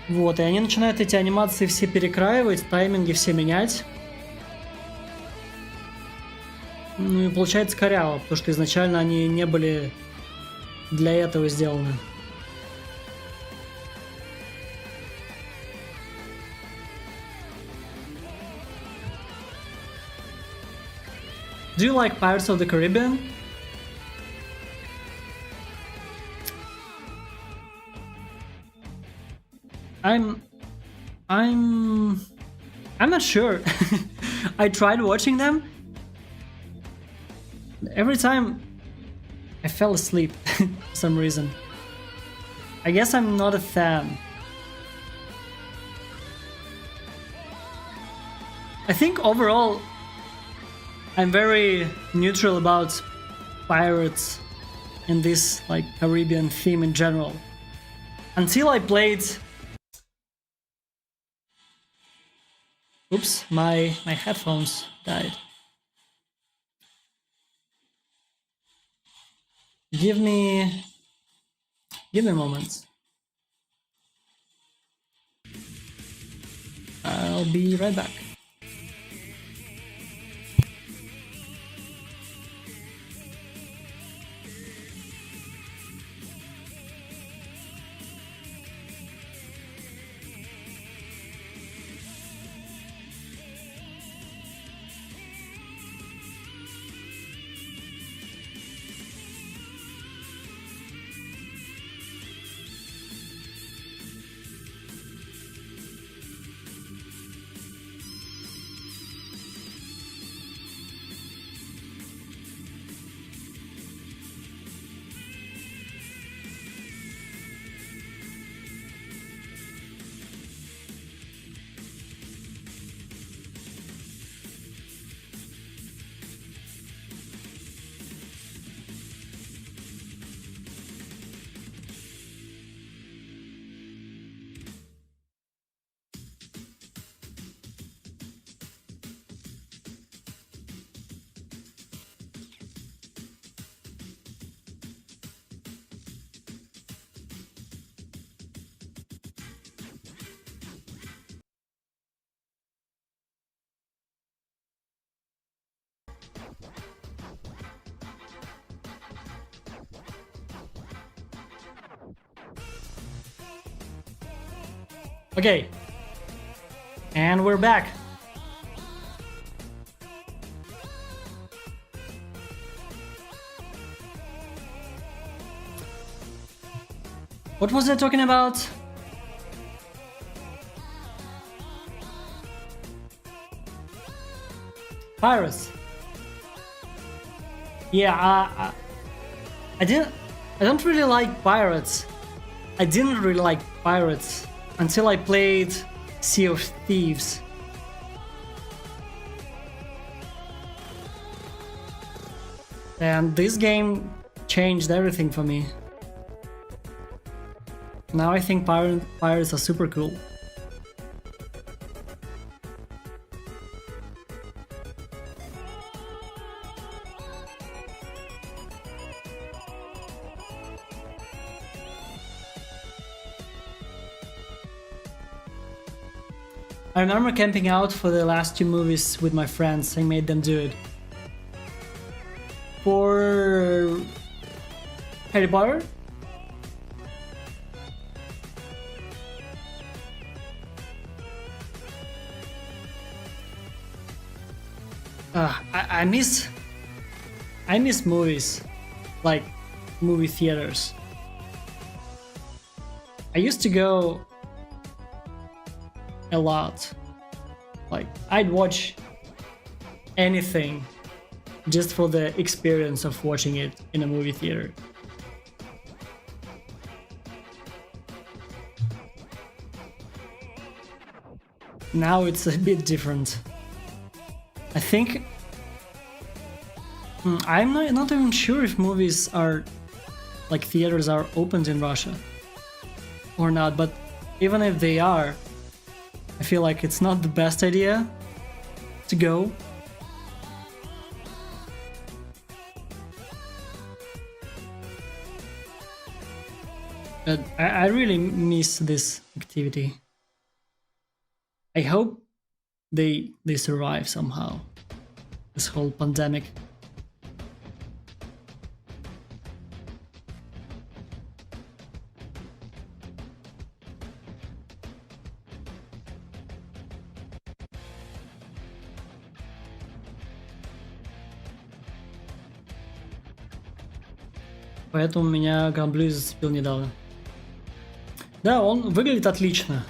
Вот, и они начинают эти анимации все перекраивать, тайминги все менять. Ну и получается коряво, потому что изначально они не были для этого сделаны. Do you like Pirates of the Caribbean? I'm not sure. I tried watching them. Every time I fell asleep for some reason. I guess I'm not a fan. I think overall I'm very neutral about pirates and this like Caribbean theme in general. Until I played... Oops, my headphones died. Give me a moment. I'll be right back. Okay, and we're back. What was I talking about? Pirates. Yeah, I don't really like pirates. I didn't really like pirates until I played Sea of Thieves. And this game changed everything for me. Now I think pirates are super cool. I remember camping out for the last two movies with my friends. I made them do it. For Harry Potter? I miss movies, like movie theaters. I used to go a lot. Like, I'd watch anything just for the experience of watching it in a movie theater. Now it's a bit different. I think I'm not even sure if movies are like theaters are opened in Russia or not, but even if they are, I feel like it's not the best idea to go. But I really miss this activity. I hope they survive somehow this whole pandemic. Поэтому меня Гран-Блю зацепил недавно. Да, он выглядит отлично.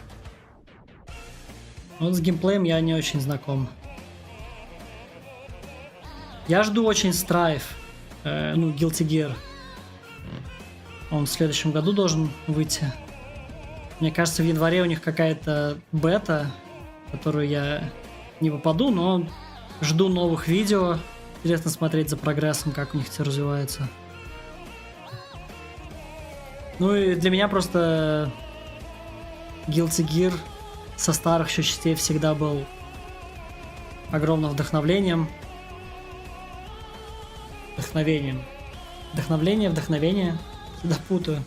Вот с геймплеем я не очень знаком. Я жду очень Strife, Guilty Gear. Он в следующем году должен выйти. Мне кажется, в январе у них какая-то бета, в которую я не попаду, но жду новых видео. Интересно смотреть за прогрессом, как у них все развивается. Ну и для меня просто Guilty Gear со старых еще частей всегда был огромным вдохновением. Вдохновение. Всегда путаю.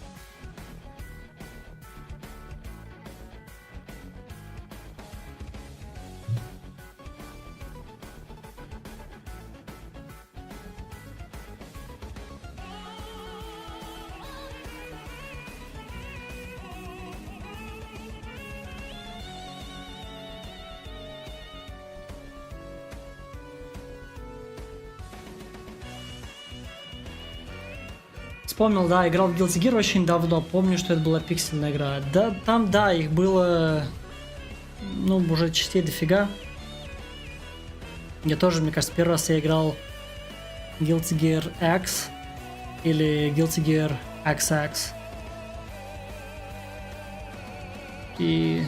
Вспомнил, да, играл в Guilty Gear очень давно. Помню, что это была пиксельная игра. Да, там, да, их было, уже частей дофига. Я тоже, мне кажется, первый раз я играл Guilty Gear X или Guilty Gear XX. И...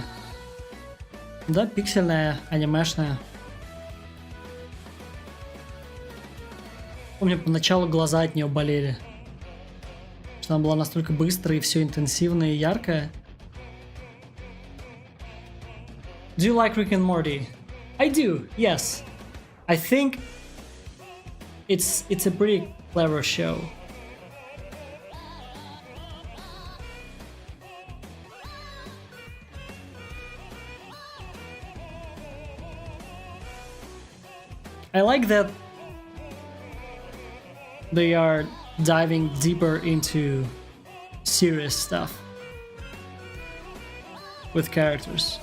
да, пиксельная, анимешная. Помню, поначалу глаза от нее болели. Она была настолько быстрая и все интенсивное и яркое. Do you like Rick and Morty? I do, yes. I think it's a pretty clever show. I like that they are diving deeper into serious stuff with characters.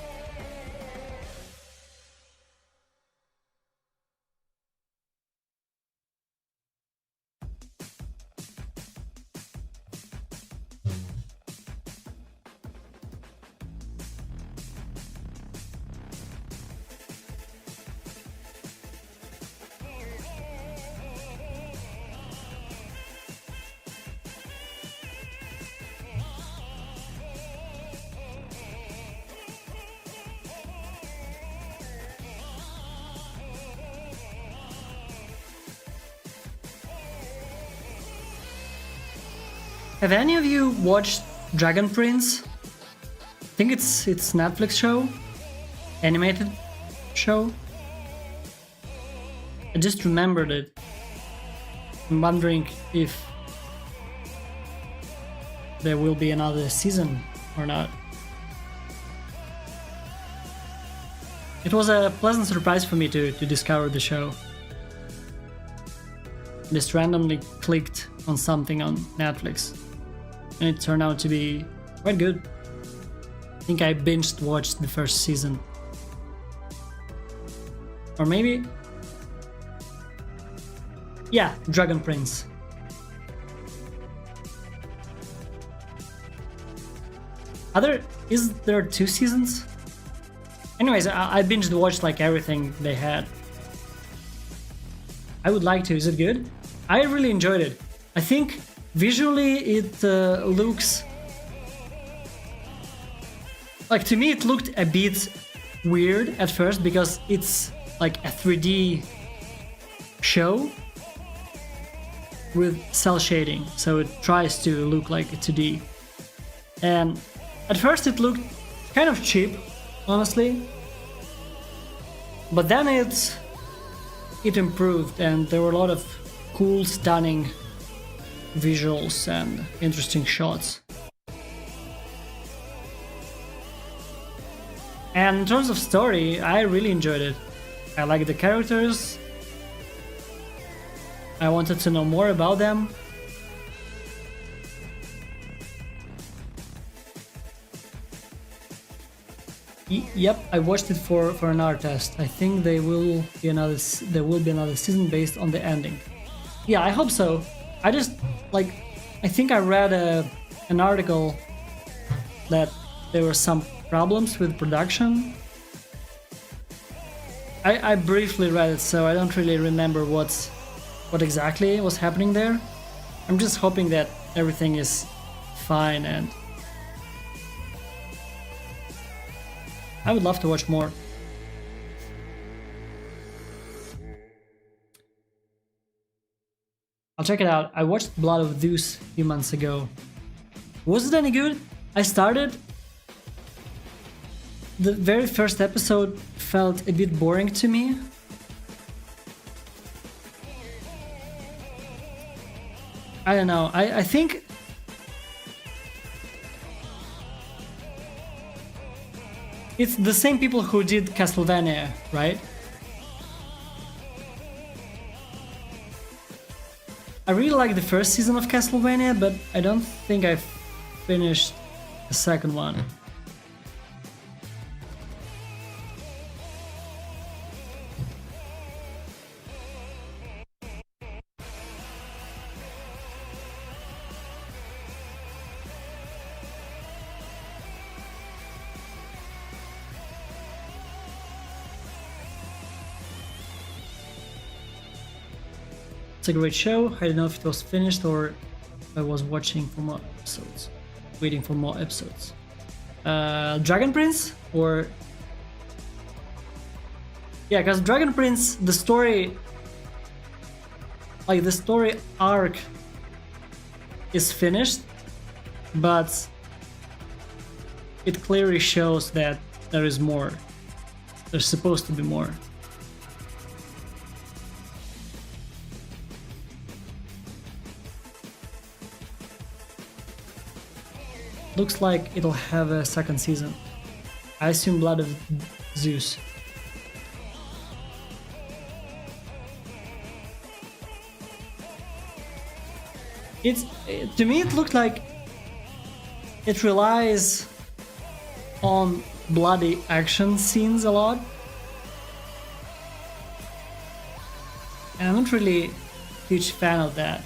Have any of you watched Dragon Prince? I think it's Netflix show, animated show. I just remembered it. I'm wondering if there will be another season or not. It was a pleasant surprise for me to discover the show. Just randomly clicked on something on Netflix. And it turned out to be quite good. I think I binged watched the first season. Or maybe... yeah, Dragon Prince. Is there 2 seasons? Anyways, I binged watched like everything they had. I would like to. Is it good? I really enjoyed it. I think visually it looks... like, to me it looked a bit weird at first because it's like a 3D show with cell shading, so it tries to look like a 2D. And at first it looked kind of cheap, honestly, but then it improved, and there were a lot of cool, stunning visuals and interesting shots. And in terms of story, I really enjoyed it. I liked the characters. I wanted to know more about them. Yep, I watched it for an art test. I think there will be another season based on the ending. Yeah, I hope so. I just I think I read an article that there were some problems with production. I briefly read it, so I don't really remember what exactly was happening there. I'm just hoping that everything is fine, and I would love to watch more. I'll check it out. I watched Blood of Zeus a few months ago. Was it any good? I started. The very first episode felt a bit boring to me. I don't know. I think it's the same people who did Castlevania, right? I really like the first season of Castlevania, but I don't think I've finished the second one. It's a great show. I don't know if it was finished or if I was watching for more episodes, waiting for more episodes. Dragon Prince, or yeah, because Dragon Prince, the story, the story arc is finished, but it clearly shows that there is more. There's supposed to be more. Looks like it'll have a second season. I assume Blood of Zeus. To me it looked like it relies on bloody action scenes a lot. And I'm not really a huge fan of that.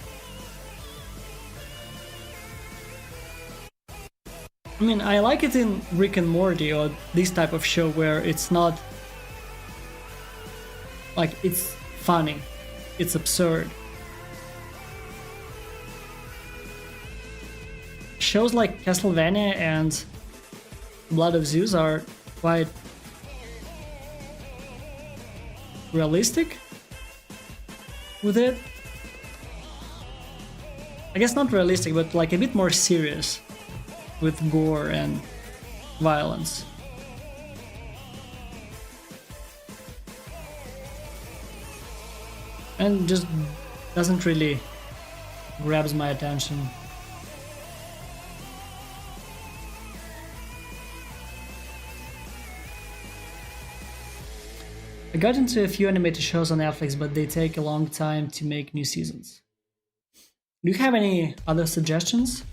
I mean, I like it in Rick and Morty or this type of show where it's not it's funny, it's absurd. Shows like Castlevania and Blood of Zeus are quite realistic with it. I guess not realistic, but a bit more serious, with gore and violence. And just doesn't really grabs my attention. I got into a few animated shows on Netflix, but they take a long time to make new seasons. Do you have any other suggestions?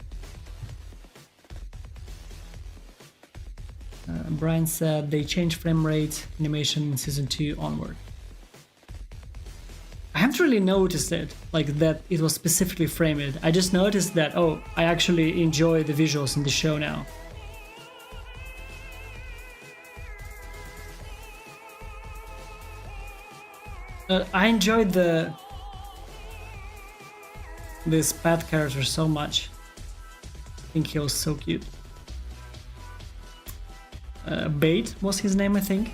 Brian said they changed frame rate animation in season 2 onward. I haven't really noticed it, that it was specifically framed. I just noticed that, oh, I actually enjoy the visuals in the show now. I enjoyed this Pat character so much. I think he was so cute. Bait was his name, I think.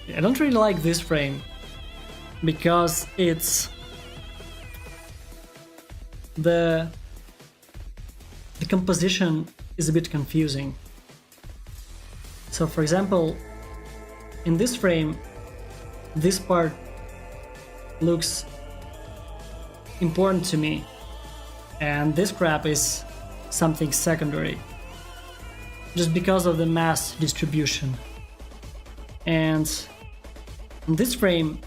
I don't really like this frame because it's the composition is a bit confusing. So for example, in this frame, this part looks important to me, and this crap is something secondary, just because of the mass distribution. And in this frame,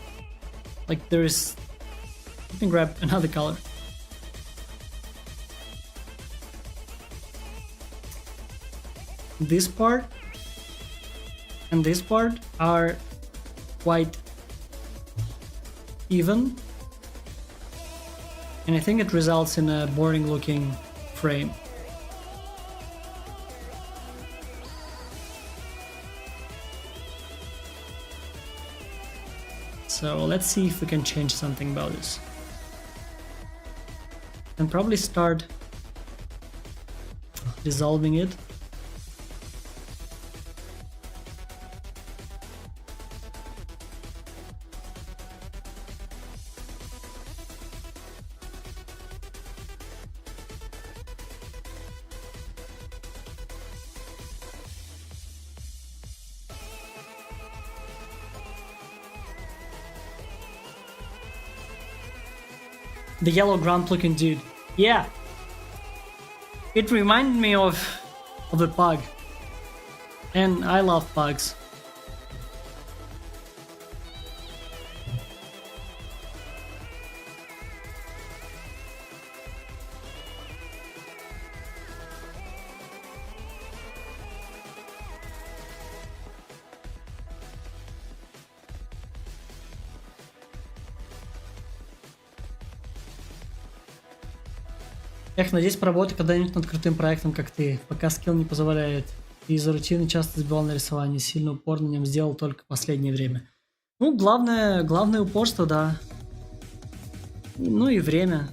like there is, let me grab another color. This part and this part are quite even, and I think it results in a boring looking frame. So let's see if we can change something about this. And probably start dissolving it. The yellow grunt looking dude. Yeah. It reminded me of a pug. And I love pugs. Эх, надеюсь, поработаю когда-нибудь над крутым проектом, как ты, пока скилл не позволяет. И из-за рутины часто сбивал на рисование, сильно упор на нем сделал только в последнее время. Ну, главное упорство, да. Ну и время.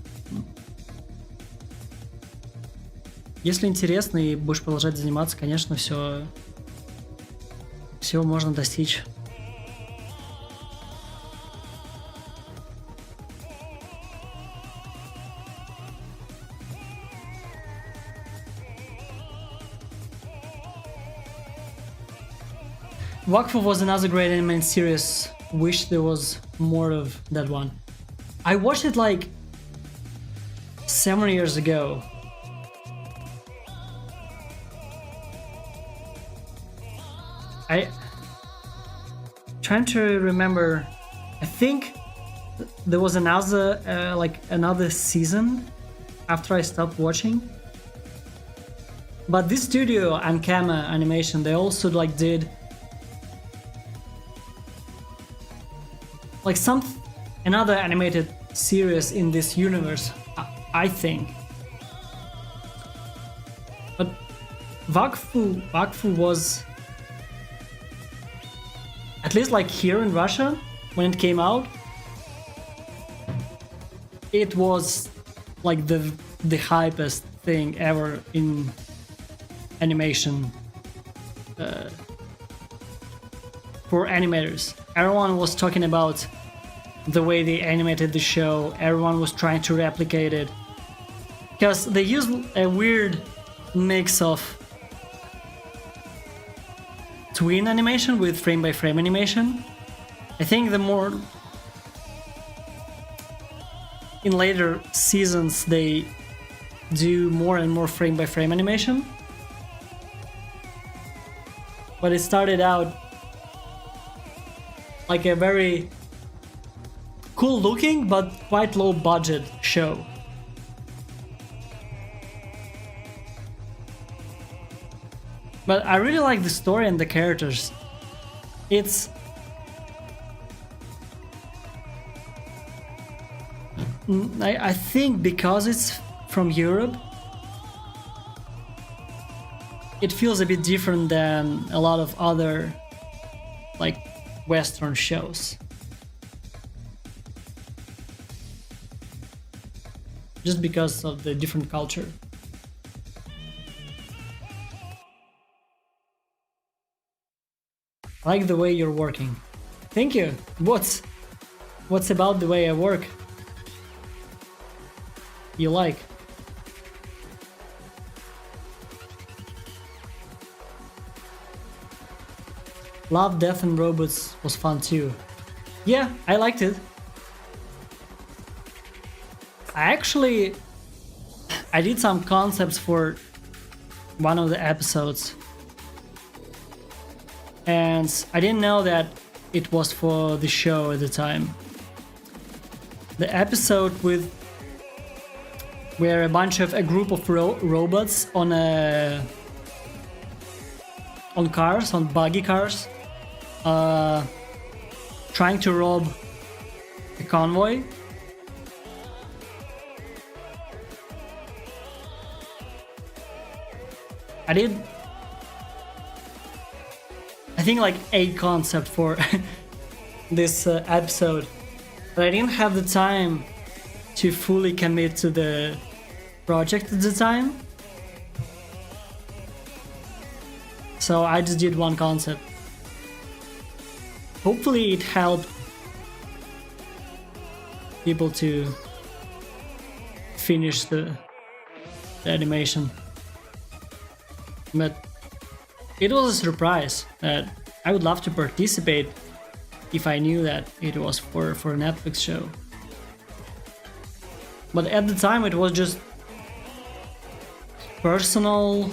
Если интересно и будешь продолжать заниматься, конечно, всего можно достичь. Wakfu was another great anime series. Wish there was more of that one. I watched it like 7 years ago. Trying to remember. I think there was another season after I stopped watching. But this studio, Ankama Animation, they also like did like another animated series in this universe, I think. But Wakfu was, at least like here in Russia, when it came out, it was like the hypest thing ever in animation for animators. Everyone was talking about the way they animated the show. Everyone was trying to replicate it because they used a weird mix of twin animation with frame-by-frame animation. I think in later seasons they do more and more frame-by-frame animation, but it started out like a very cool looking but quite low budget show. But I really like the story and the characters. I think because it's from Europe, it feels a bit different than a lot of other like Western shows. Just because of the different culture. I like the way you're working. Thank you. What's about the way I work you like? Love, Death and Robots was fun too. Yeah, I liked it. I did some concepts for one of the episodes, and I didn't know that it was for the show at the time. The episode where a group of robots on cars, on buggy cars, trying to rob a convoy. I did, I think, like 8 concepts for this episode, but I didn't have the time to fully commit to the project at the time. So I just did one concept. Hopefully it helped people to finish the animation. But it was a surprise that I would love to participate if I knew that it was for a Netflix show. But at the time it was just personal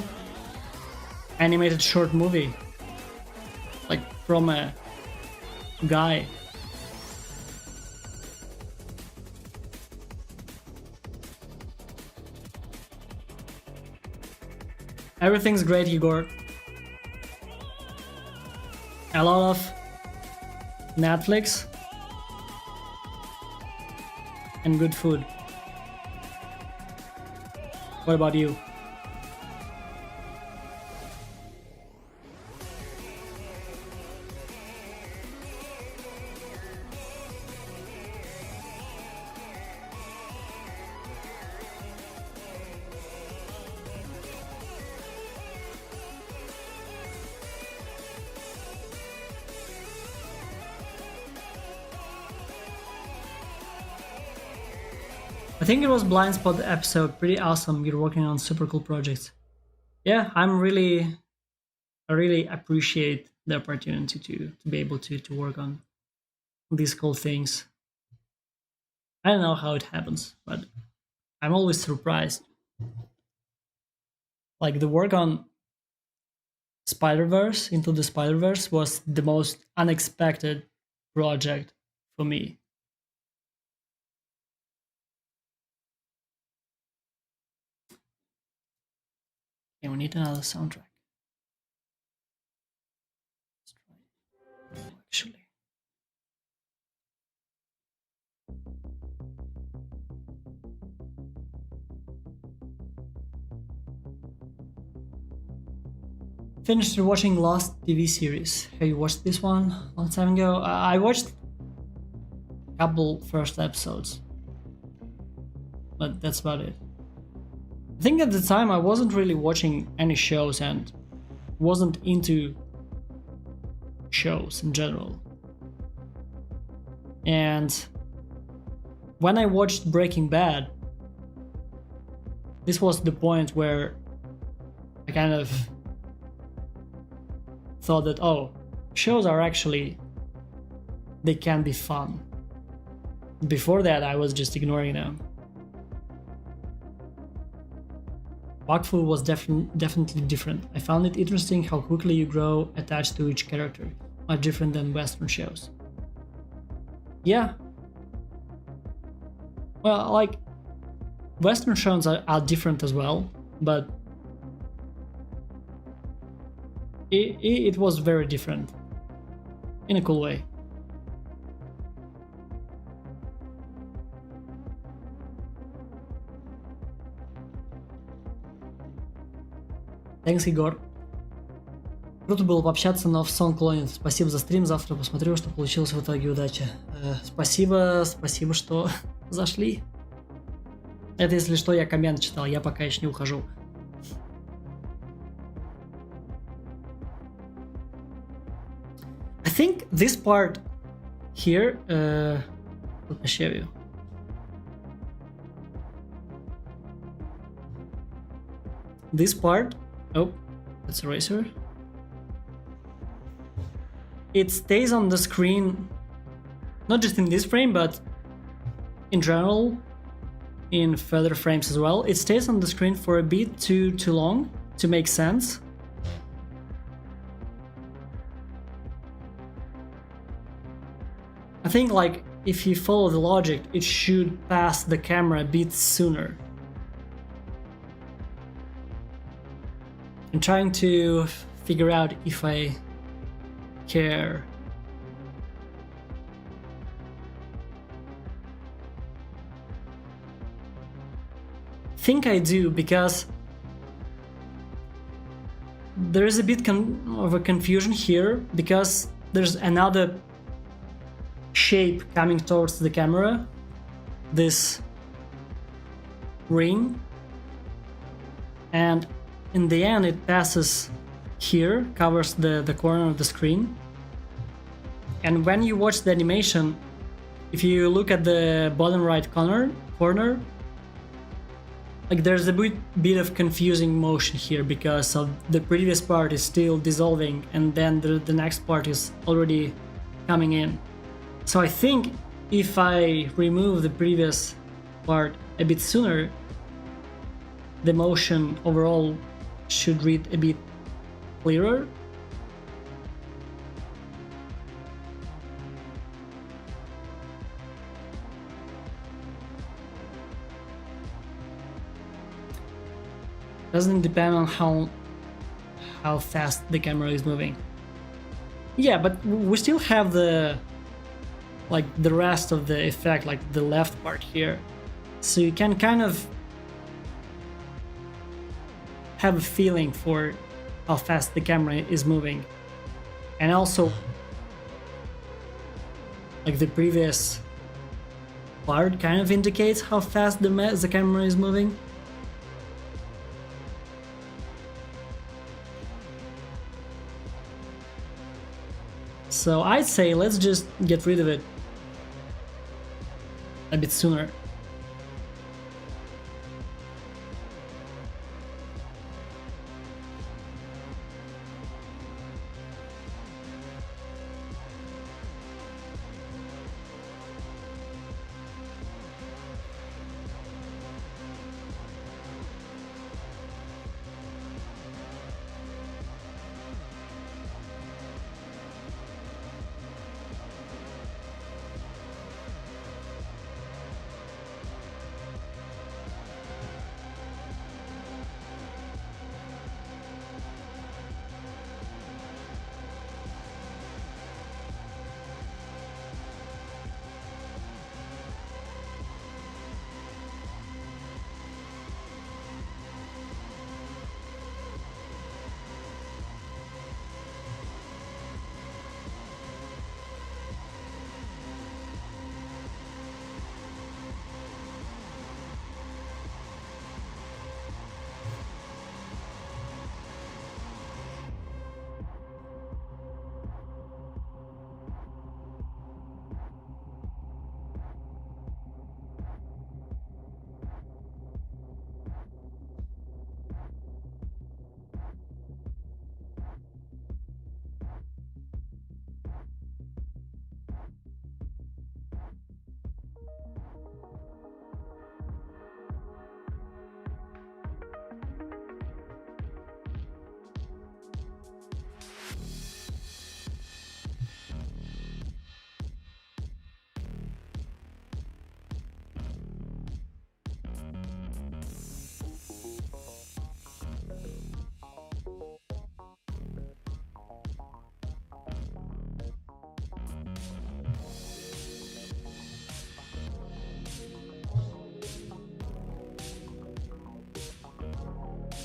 animated short movie, like from a guy. Everything's great, Igor. A lot of Netflix and good food. What about you? I think it was Blind Spot episode. Pretty awesome. You're working on super cool projects. Yeah, I really appreciate the opportunity to be able to work on these cool things. I don't know how it happens, but I'm always surprised. Like the work on Spider-Verse, Into the Spider-Verse, was the most unexpected project for me. And we need another soundtrack. Actually. Finished watching Lost TV series. Have you watched this one a long time ago? I watched a couple first episodes, but that's about it. I think at the time I wasn't really watching any shows and wasn't into shows in general. And when I watched Breaking Bad, this was the point where I kind of thought that, oh, shows are actually, they can be fun. Before that, I was just ignoring them. Wakfu was definitely different. I found it interesting how quickly you grow attached to each character, much different than Western shows. Yeah. Well, like, Western shows are different as well, but it was very different in a cool way. Thanks, Егор. Круто было пообщаться, но в сон клонит. Спасибо за стрим, завтра посмотрю, что получилось в итоге. Удачи. Спасибо, что зашли. Это, если что, я коммент читал, я пока еще не ухожу. I think this part here, let me show you. This part, oh, that's eraser. It stays on the screen, not just in this frame, but in general, in further frames as well. It stays on the screen for a bit too long to make sense. I think, like, if you follow the logic, it should pass the camera a bit sooner. I'm trying to figure out if I care. I think I do, because there is a bit of a confusion here, because there's another shape coming towards the camera, this ring, and in the end it passes here, covers the corner of the screen. And when you watch the animation, if you look at the bottom right corner, like, there's a bit of confusing motion here, because of the previous part is still dissolving and then the next part is already coming in. So I think if I remove the previous part a bit sooner, the motion overall should read a bit clearer. Doesn't depend on how fast the camera is moving. Yeah, but we still have the rest of the effect, like the left part here. So you can kind of have a feeling for how fast the camera is moving. And also, like, the previous part kind of indicates how fast the camera is moving. So I'd say let's just get rid of it a bit sooner.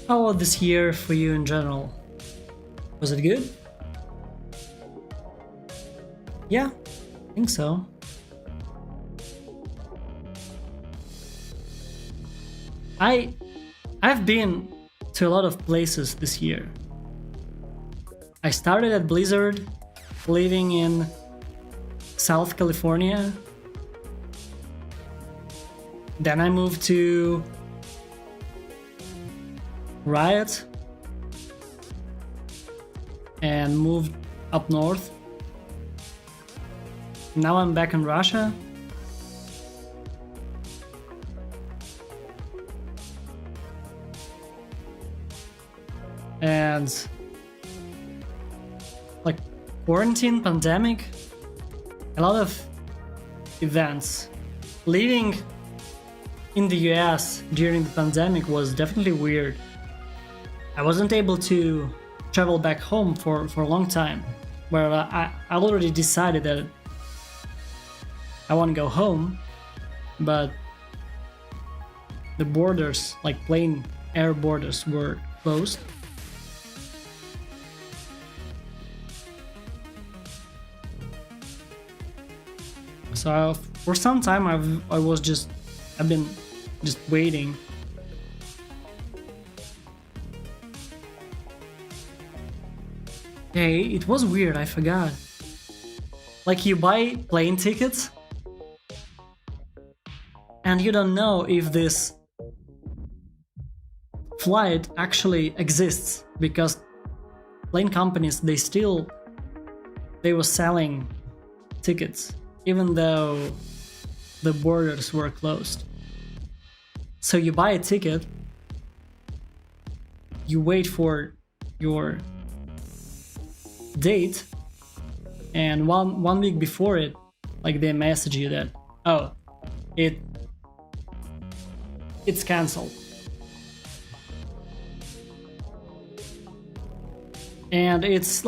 How was this year for you in general? Was it good? Yeah, I think so. I've been to a lot of places this year. I started at Blizzard, living in South California. Then I moved to Riot and moved up north. Now I'm back in Russia. And like quarantine, pandemic, a lot of events. Living in the US during the pandemic was definitely weird. I wasn't able to travel back home for a long time, where I already decided that I want to go home, but the borders, like plane air borders, were closed. So for some time I've been just waiting. Hey, it was weird, I forgot. Like you buy plane tickets and you don't know if this flight actually exists, because plane companies, they were selling tickets even though the borders were closed. So you buy a ticket, you wait for your date, and one week before it, like they message you that, oh, it's cancelled. And it's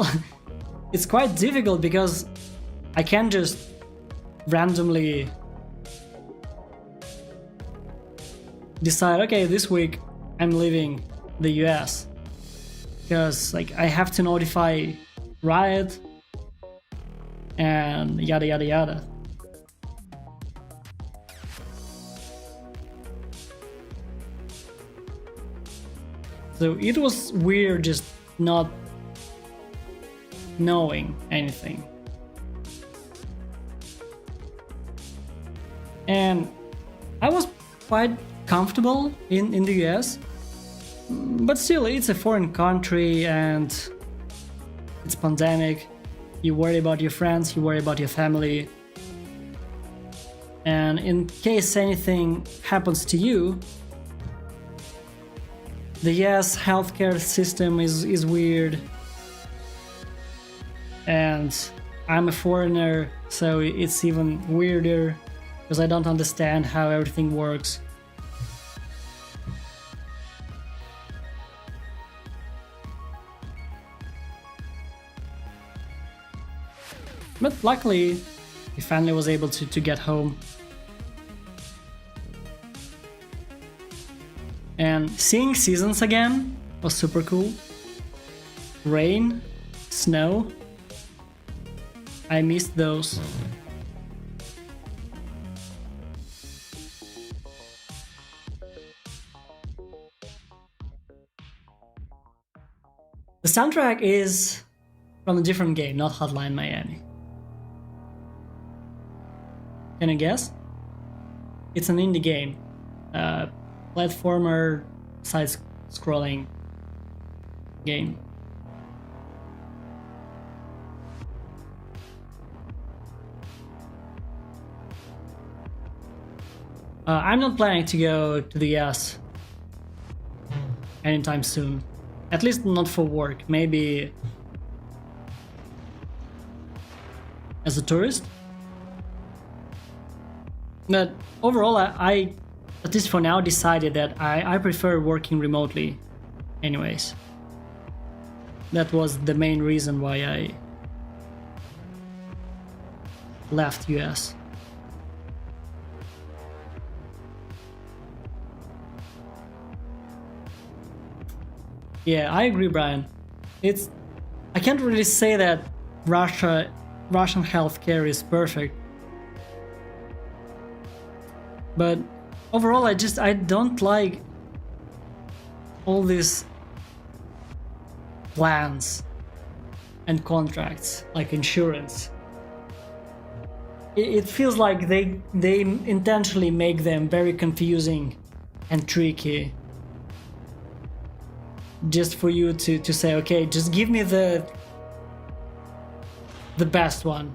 quite difficult because I can't just randomly decide, okay, this week I'm leaving the US, because like I have to notify Riot and yada yada yada. So it was weird just not knowing anything. And I was quite comfortable in the US, but still it's a foreign country and it's pandemic. You worry about your friends, you worry about your family, and in case anything happens to you, the US healthcare system is weird, and I'm a foreigner, so it's even weirder because I don't understand how everything works. But luckily, the family was able to get home. And seeing seasons again was super cool. Rain, snow, I missed those. The soundtrack is from a different game, not Hotline Miami. Can you guess? It's an indie game. Platformer, side-scrolling game. I'm not planning to go to the US anytime soon. At least not for work. Maybe as a tourist. But overall, I at least for now, decided that I prefer working remotely anyways. That was the main reason why I left US. Yeah, I agree, Brian. I can't really say that Russian healthcare is perfect. But overall, I don't like all these plans and contracts, like insurance. it feels like they intentionally make them very confusing and tricky, just for you to say, okay, just give me the best one.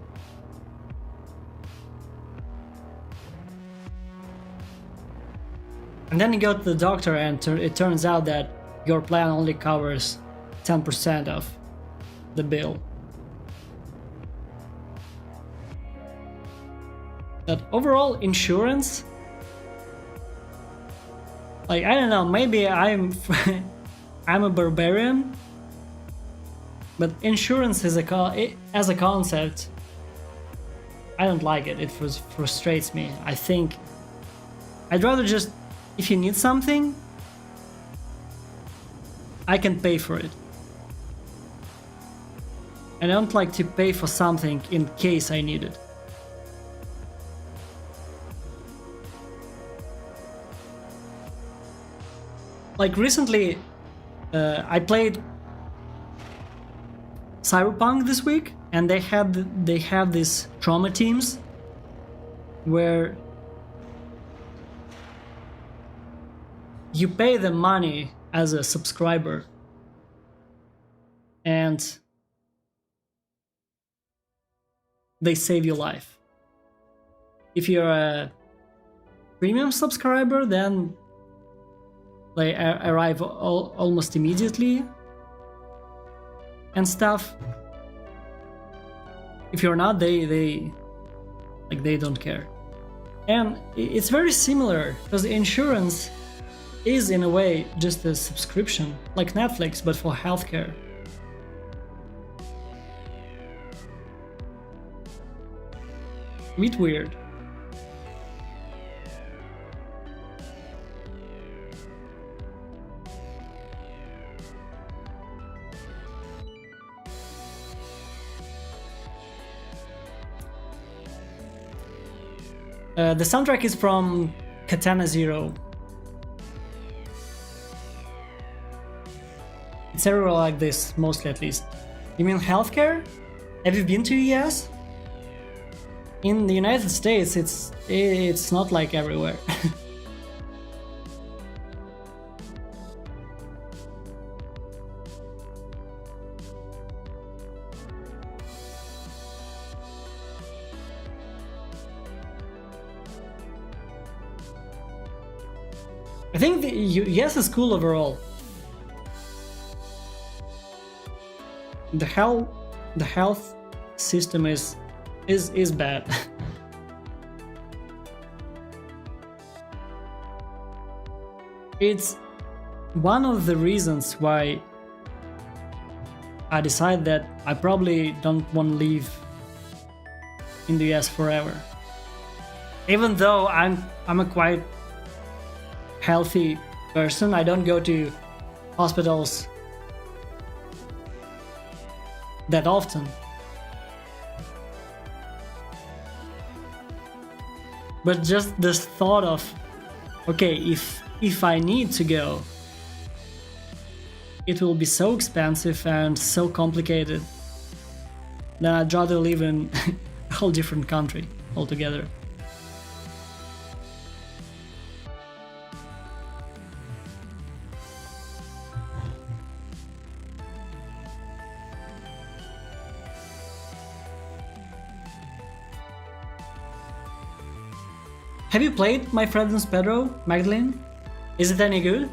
And then you go to the doctor and it turns out that your plan only covers 10% of the bill. But overall, insurance, like, I don't know, maybe I'm I'm a barbarian, but insurance as a concept, I don't like it. It frustrates me. I think I'd rather just, if you need something, I can pay for it. I don't like to pay for something in case I need it. Like recently, I played Cyberpunk this week, and they have these trauma teams where you pay them money as a subscriber, and they save your life. If you're a premium subscriber, then they arrive almost immediately and stuff. If you're not, they don't care. And it's very similar, because insurance is in a way just a subscription, like Netflix, but for healthcare. A bit weird. The soundtrack is from Katana Zero. It's everywhere like this, mostly at least. You mean healthcare? Have you been to US? In the United States, it's not like everywhere. I think the US is cool overall. The health system is bad. It's one of the reasons why I decided that I probably don't want to live in the US forever. Even though I'm a quite healthy person, I don't go to hospitals that often. But just this thought of, okay, if I need to go, it will be so expensive and so complicated, then I'd rather live in a whole different country altogether. Have you played My Friends Pedro, Magdalene? Is it any good?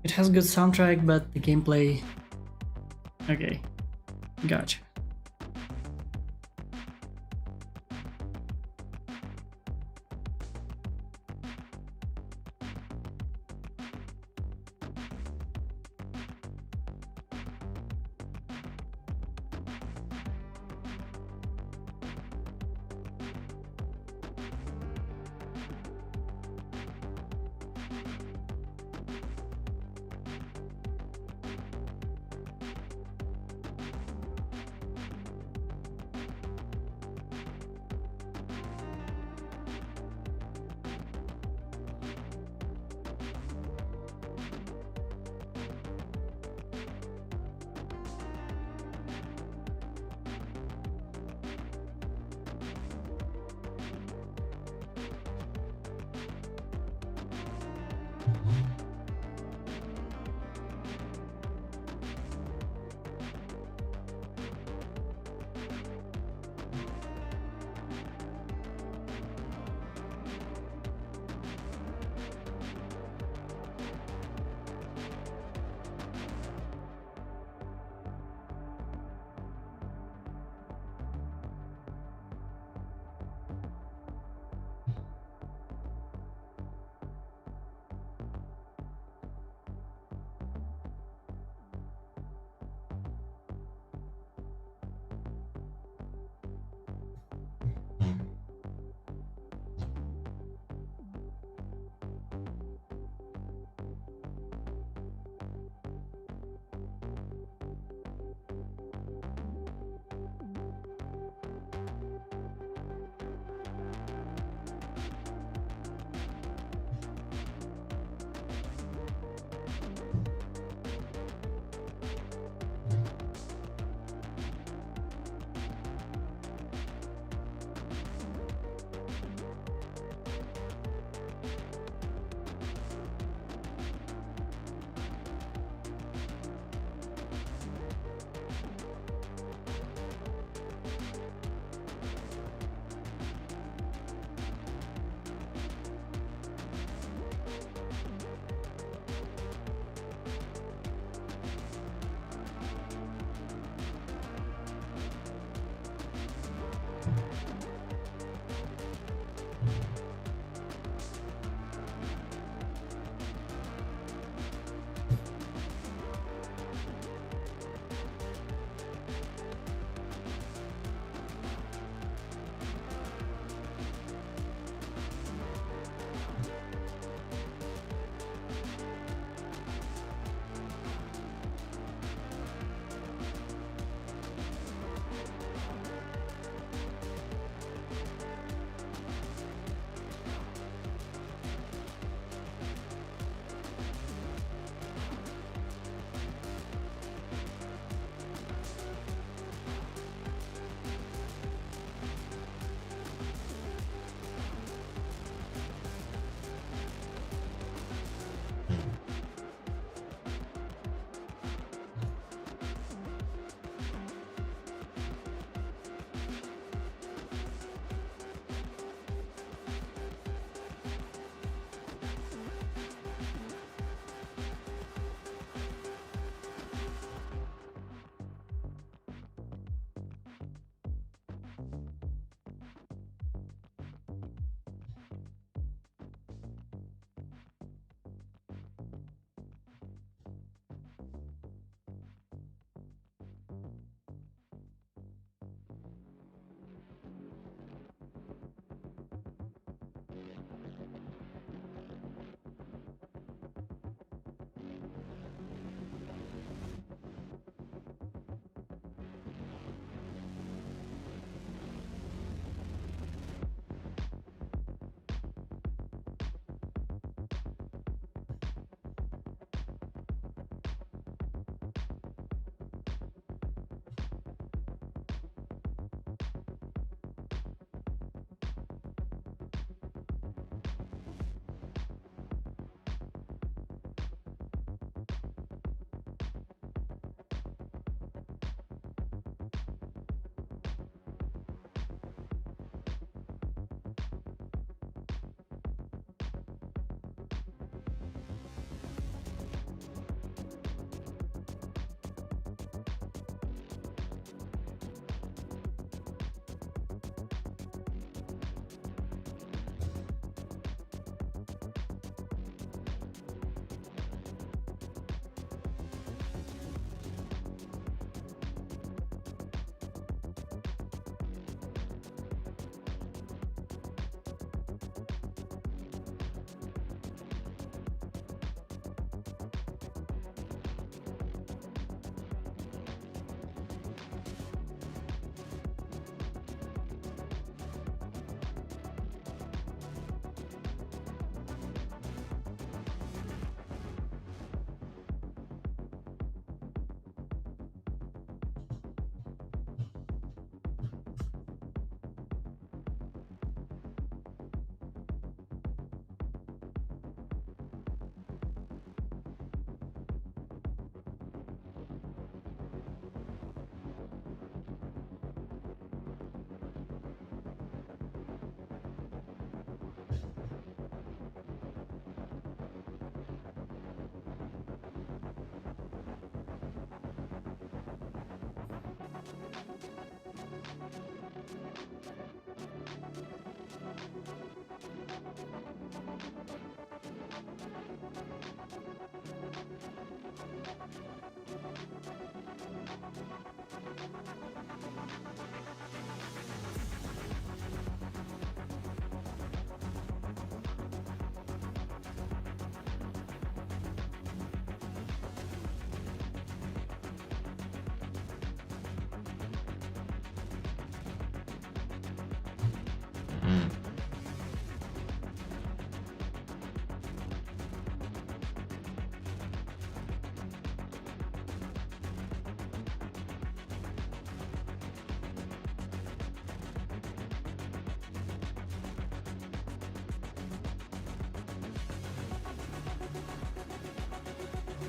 It has good soundtrack, but the gameplay... Okay, gotcha.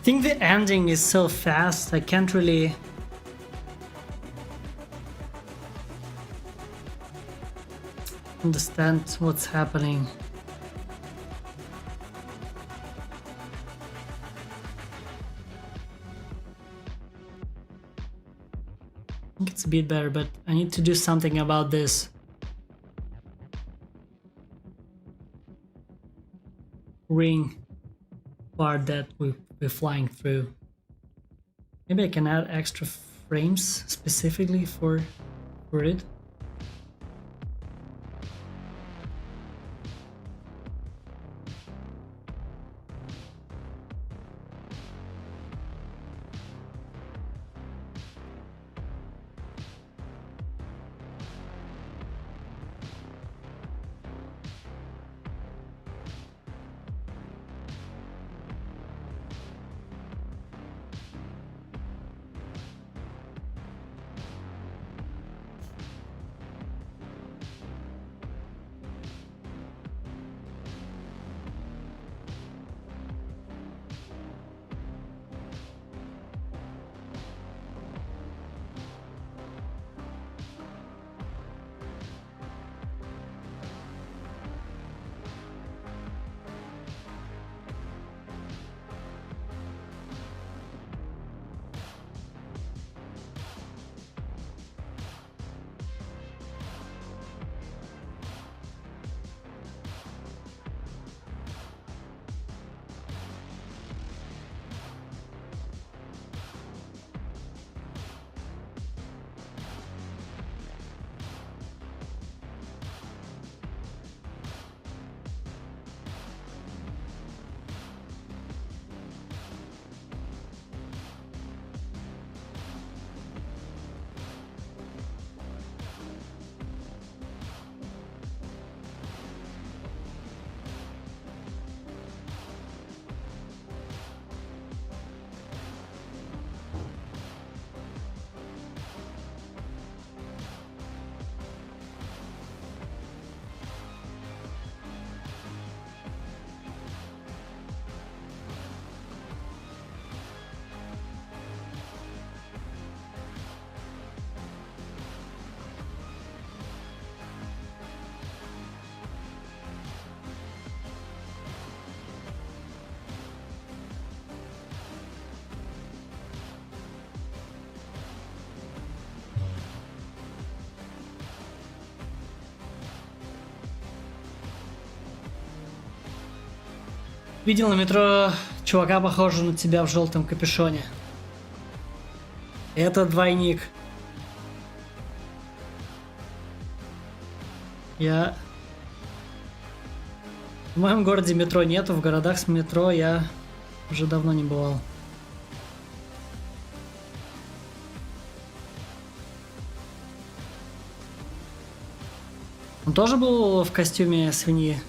think the ending is so fast, I can't really understand what's happening. I think it's a bit better, but I need to do something about this ring part that we're flying through. Maybe I can add extra frames specifically for it. Видел на метро чувака, похожего на тебя в желтом капюшоне. Это двойник. В моем городе метро нету, в городах с метро я уже давно не бывал. Он тоже был в костюме свиньи?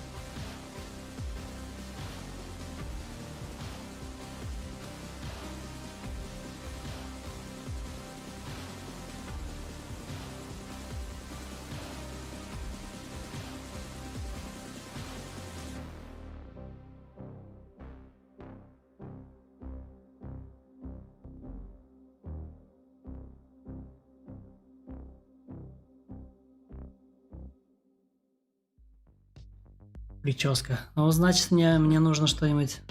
Прическа. Ну, значит, мне нужно что-нибудь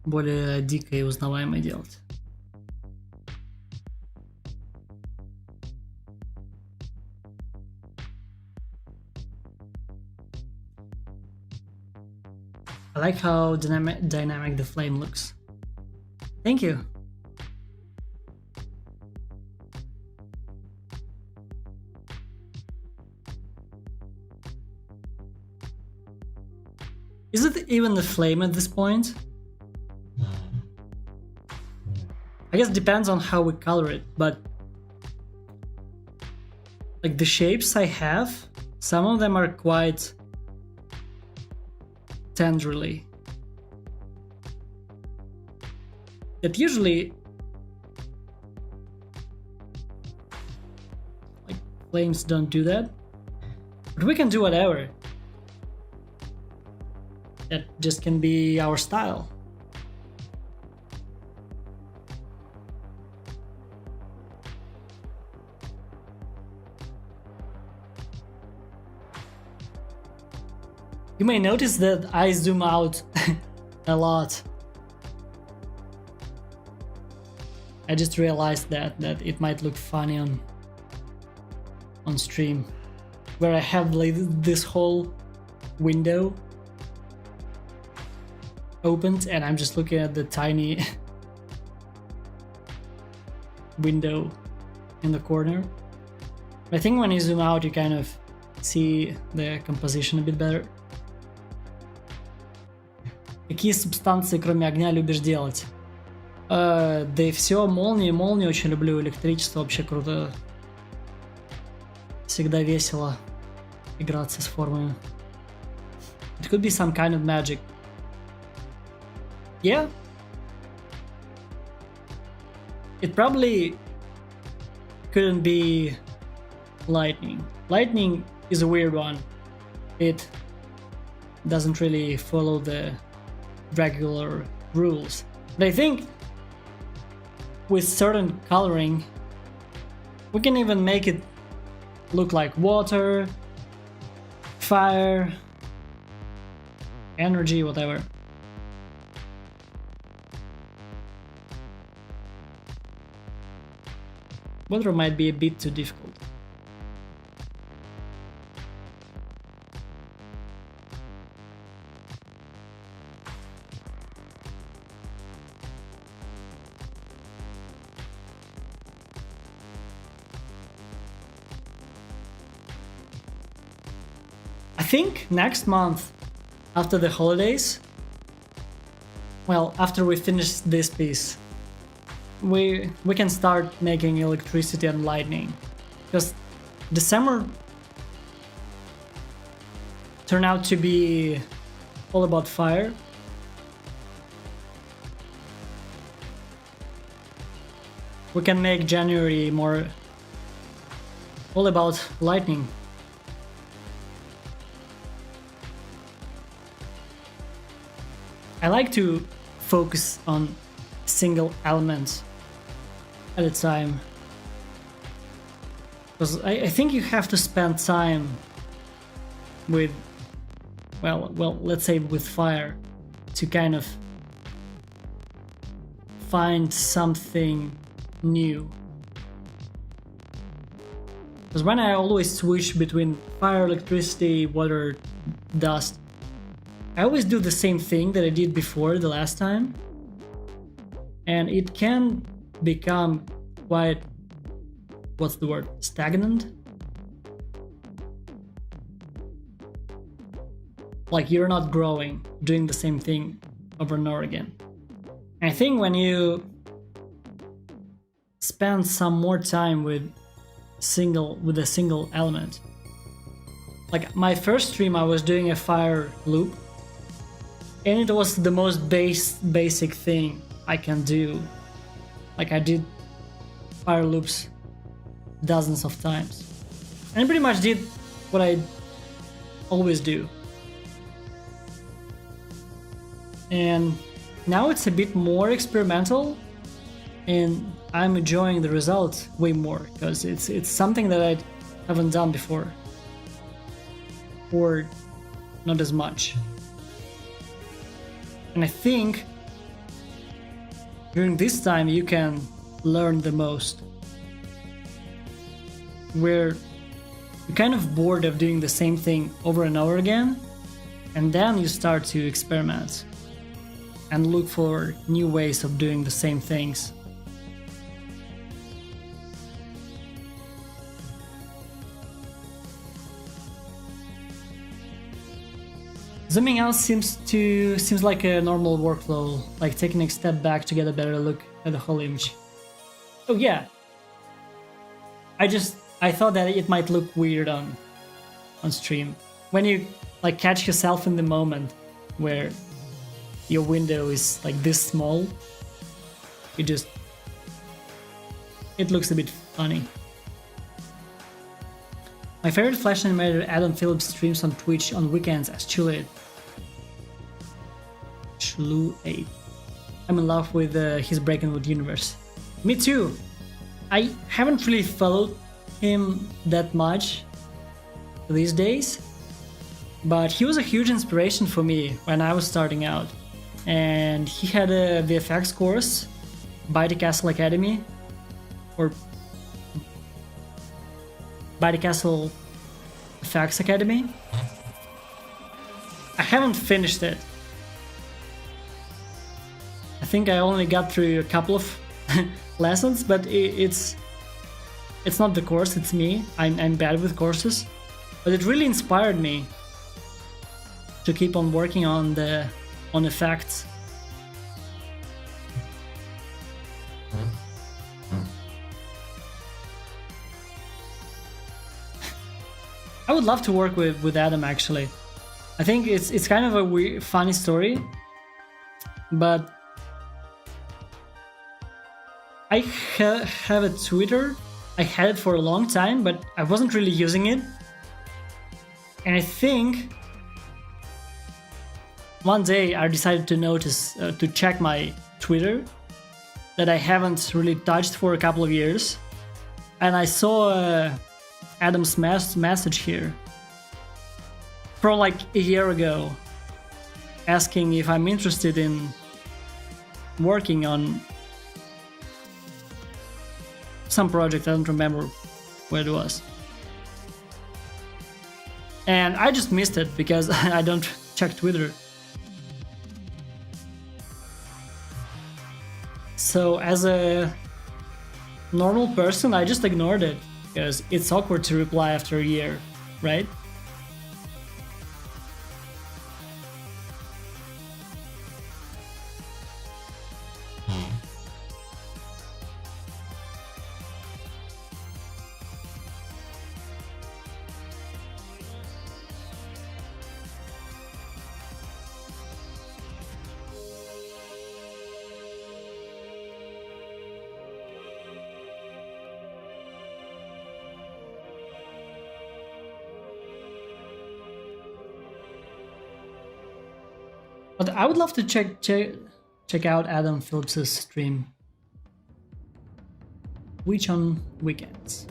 более дикое и узнаваемое делать. I like how dynamic the flame looks. Thank you. Is it even the flame at this point? I guess it depends on how we color it, but like the shapes I have, some of them are quite tenderly. It usually like flames don't do that, but we can do whatever. That just can be our style. You may notice that I zoom out a lot. I just realized that it might look funny on stream, where I have like this whole window opened and I'm just looking at the tiny window in the corner. I think when you zoom out you kind of see the composition a bit better. Какие субстанции, кроме огня, любишь делать? Да и все, молнии очень люблю, электричество вообще круто. Всегда весело играться с формами. It could be some kind of magic. Yeah. It probably couldn't be lightning. Lightning is a weird one. It doesn't really follow the regular rules. But I think with certain coloring, we can even make it look like water, fire, energy, whatever. Water might be a bit too difficult. I think next month, after the holidays, well, after we finish this piece, we can start making electricity and lightning, because December turned out to be all about fire. We can make January more all about lightning. I like to focus on single elements at a time, because I think you have to spend time with, well, let's say with fire, to kind of find something new. Because when I always switch between fire, electricity, water, dust, I always do the same thing that I did before the last time, and it can become quite, what's the word, stagnant? Like you're not growing, doing the same thing over and over again. And I think when you spend some more time with a single element, like my first stream I was doing a fire loop, and it was the most basic thing I can do. Like I did fire loops dozens of times, and I pretty much did what I always do. And now it's a bit more experimental, and I'm enjoying the results way more, because it's something that I haven't done before, or not as much. And I think during this time you can learn the most, where you're kind of bored of doing the same thing over and over again, and then you start to experiment and look for new ways of doing the same things. Zooming out seems like a normal workflow, like taking a step back to get a better look at the whole image. Oh yeah, I thought that it might look weird on stream when you like catch yourself in the moment where your window is like this small. It looks a bit funny. My favorite Flash animator Adam Phillips streams on Twitch on weekends as Chulu8. I'm in love with his Breaking Wood universe. Me too. I haven't really followed him that much these days, but he was a huge inspiration for me when I was starting out. And he had a VFX course by the Castle Academy, or by the Castle FX Academy. I haven't finished it. I think I only got through a couple of lessons, but it's not the course, it's me. I'm bad with courses, but it really inspired me to keep on working on effects. I would love to work with Adam, actually. I think it's kind of a weird, funny story, but I have a Twitter. I had it for a long time, but I wasn't really using it. And I think one day I decided to notice, to check my Twitter that I haven't really touched for a couple of years. And I saw Adam's message here from like a year ago, asking if I'm interested in working on some project. I don't remember what it was. And I just missed it because I don't check Twitter. So as a normal person, I just ignored it because it's awkward to reply after a year, right? But I would love to check out Adam Phillips's stream. Which on weekends?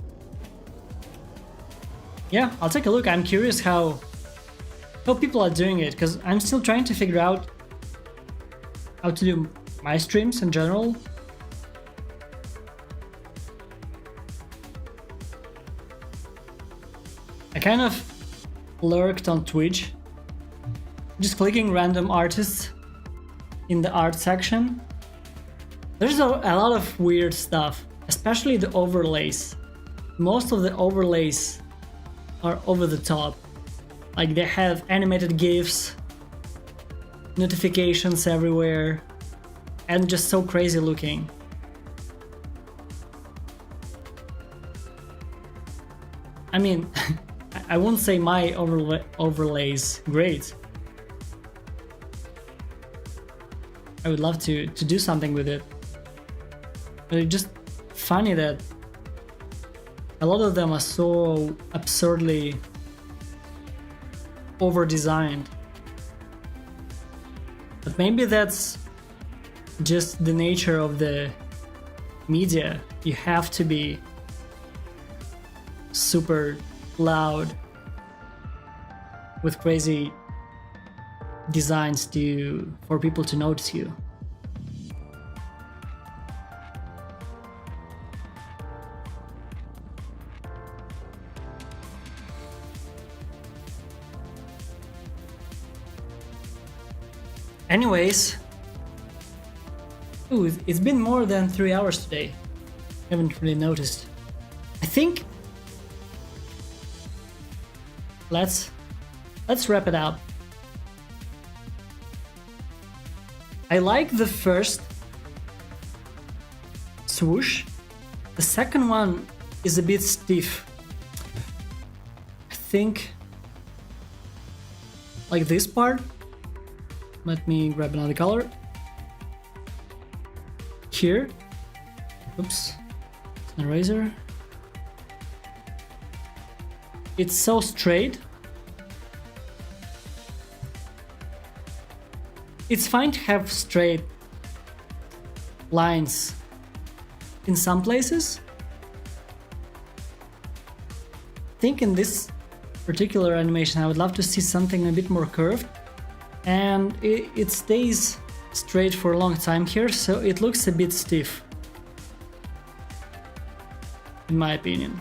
Yeah, I'll take a look. I'm curious how people are doing it, because I'm still trying to figure out how to do my streams in general. I kind of lurked on Twitch, just clicking random artists in the art section. There's a lot of weird stuff, especially the overlays. Most of the overlays are over the top. Like they have animated GIFs, notifications everywhere, and just so crazy looking. I mean, I wouldn't say my overlay's great. I would love to do something with it. But it's just funny that a lot of them are so absurdly over-designed. But maybe that's just the nature of the media. You have to be super loud with crazy designs for people to notice you. Anyways, ooh, it's been more than 3 hours today. Haven't really noticed. I think let's wrap it up. I like the first swoosh. The second one is a bit stiff. I think like this part. Let me grab another color. Here. Oops. It's an eraser. It's so straight. It's fine to have straight lines in some places. I think in this particular animation. I would love to see something a bit more curved, and it stays straight for a long time here, so it looks a bit stiff, in my opinion.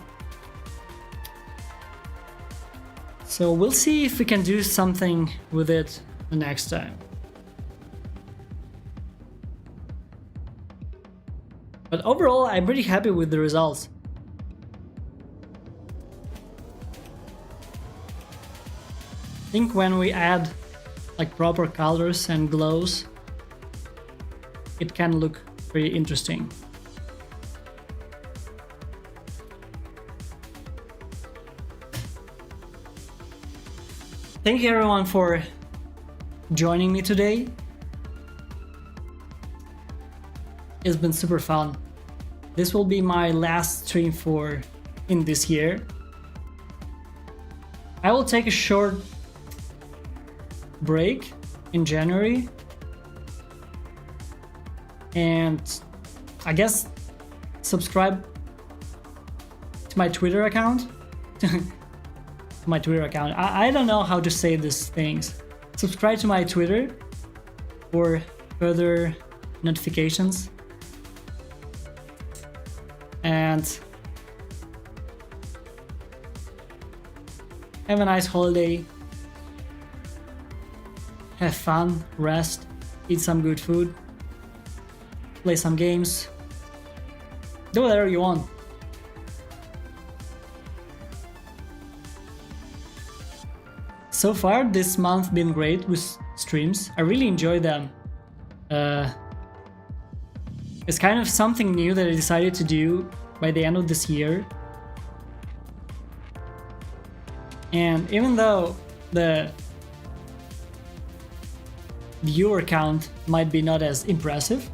So we'll see if we can do something with it the next time. But overall, I'm pretty happy with the results. I think when we add like proper colors and glows, it can look pretty interesting. Thank you everyone for joining me today. It's been super fun. This will be my last stream in this year. I will take a short break in January, and I guess subscribe to my Twitter account. My Twitter account. I don't know how to say these things. Subscribe to my Twitter for further notifications. And have a nice holiday. Have fun, rest, eat some good food, play some games, do whatever you want. So far this month been great with streams. I really enjoy them. It's kind of something new that I decided to do by the end of this year. And even though the viewer count might be not as impressive,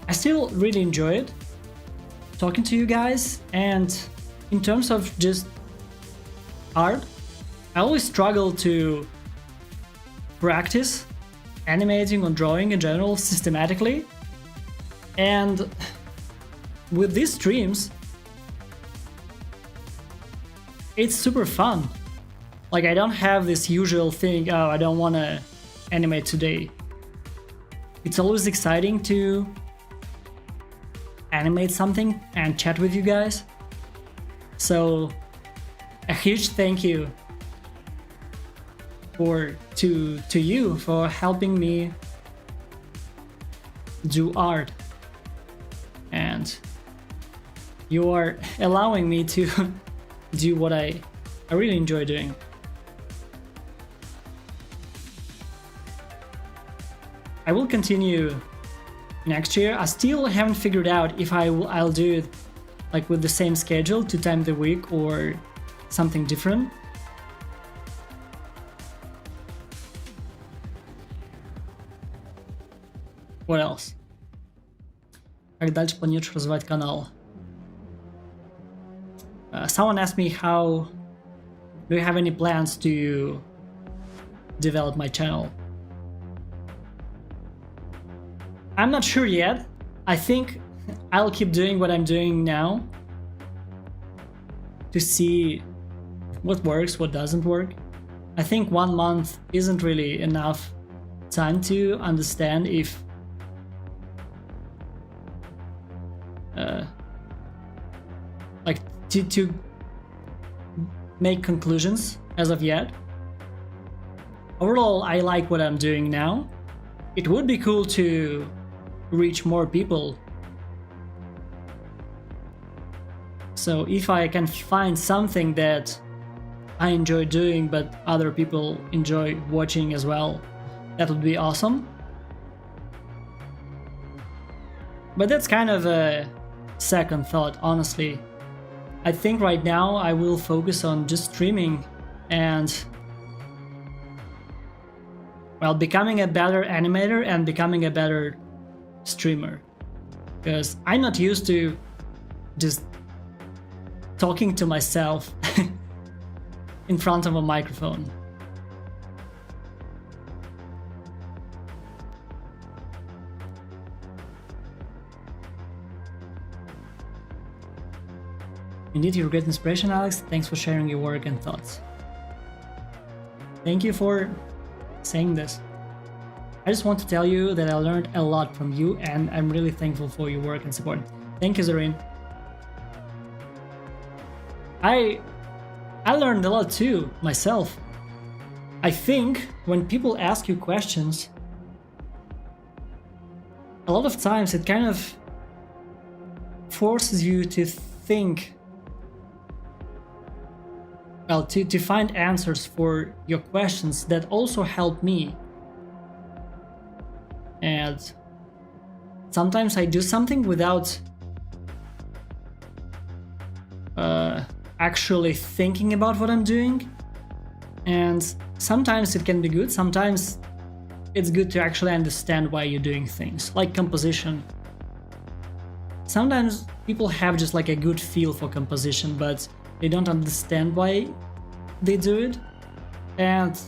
I still really enjoy it, talking to you guys. And in terms of just art, I always struggle to practice animating or drawing in general systematically. And with these streams, it's super fun. Like, I don't have this usual thing, oh, I don't want to animate today. It's always exciting to animate something and chat with you guys. So a huge thank you to you for helping me do art, and you are allowing me to do what I really enjoy doing. I will continue next year. I still haven't figured out if I'll do it like with the same schedule, 2 times a week, or something different. What else? Как дальше планируешь развивать канал? Someone asked me how do you have any plans to develop my channel? I'm not sure yet. I think I'll keep doing what I'm doing now to see what works, what doesn't work. I think 1 month isn't really enough time to understand if like to make conclusions as of yet. Overall, I like what I'm doing now. It would be cool to reach more people. So if I can find something that I enjoy doing but other people enjoy watching as well, that would be awesome. But that's kind of a second thought, honestly. I think right now I will focus on just streaming and, well, becoming a better animator and becoming a better streamer. Because I'm not used to just talking to myself in front of a microphone. Indeed, you're a great inspiration, Alex. Thanks for sharing your work and thoughts. Thank you for saying this. I just want to tell you that I learned a lot from you, and I'm really thankful for your work and support. Thank you, Zareen. I learned a lot too, myself. I think when people ask you questions, a lot of times it kind of forces you to think, well, to find answers for your questions that also help me. And sometimes I do something without actually thinking about what I'm doing, and sometimes it can be good, sometimes it's good to actually understand why you're doing things, like composition. Sometimes people have just like a good feel for composition, but they don't understand why they do it, and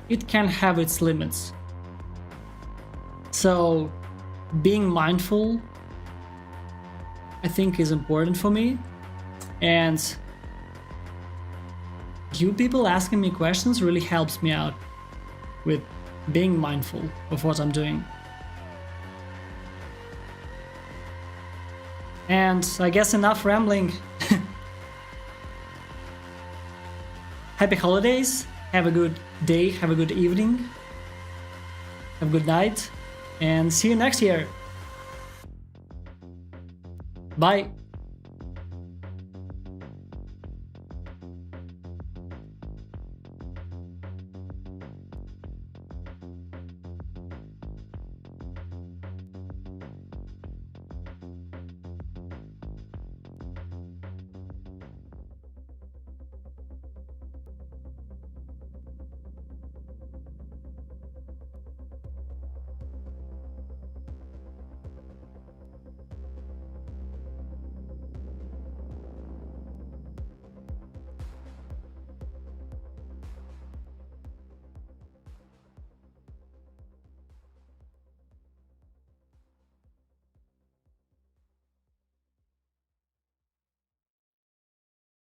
it can have its limits. So being mindful, I think, is important for me, and you people asking me questions really helps me out with being mindful of what I'm doing. And I guess enough rambling. Happy holidays, have a good day, have a good evening, have a good night, and see you next year. Bye.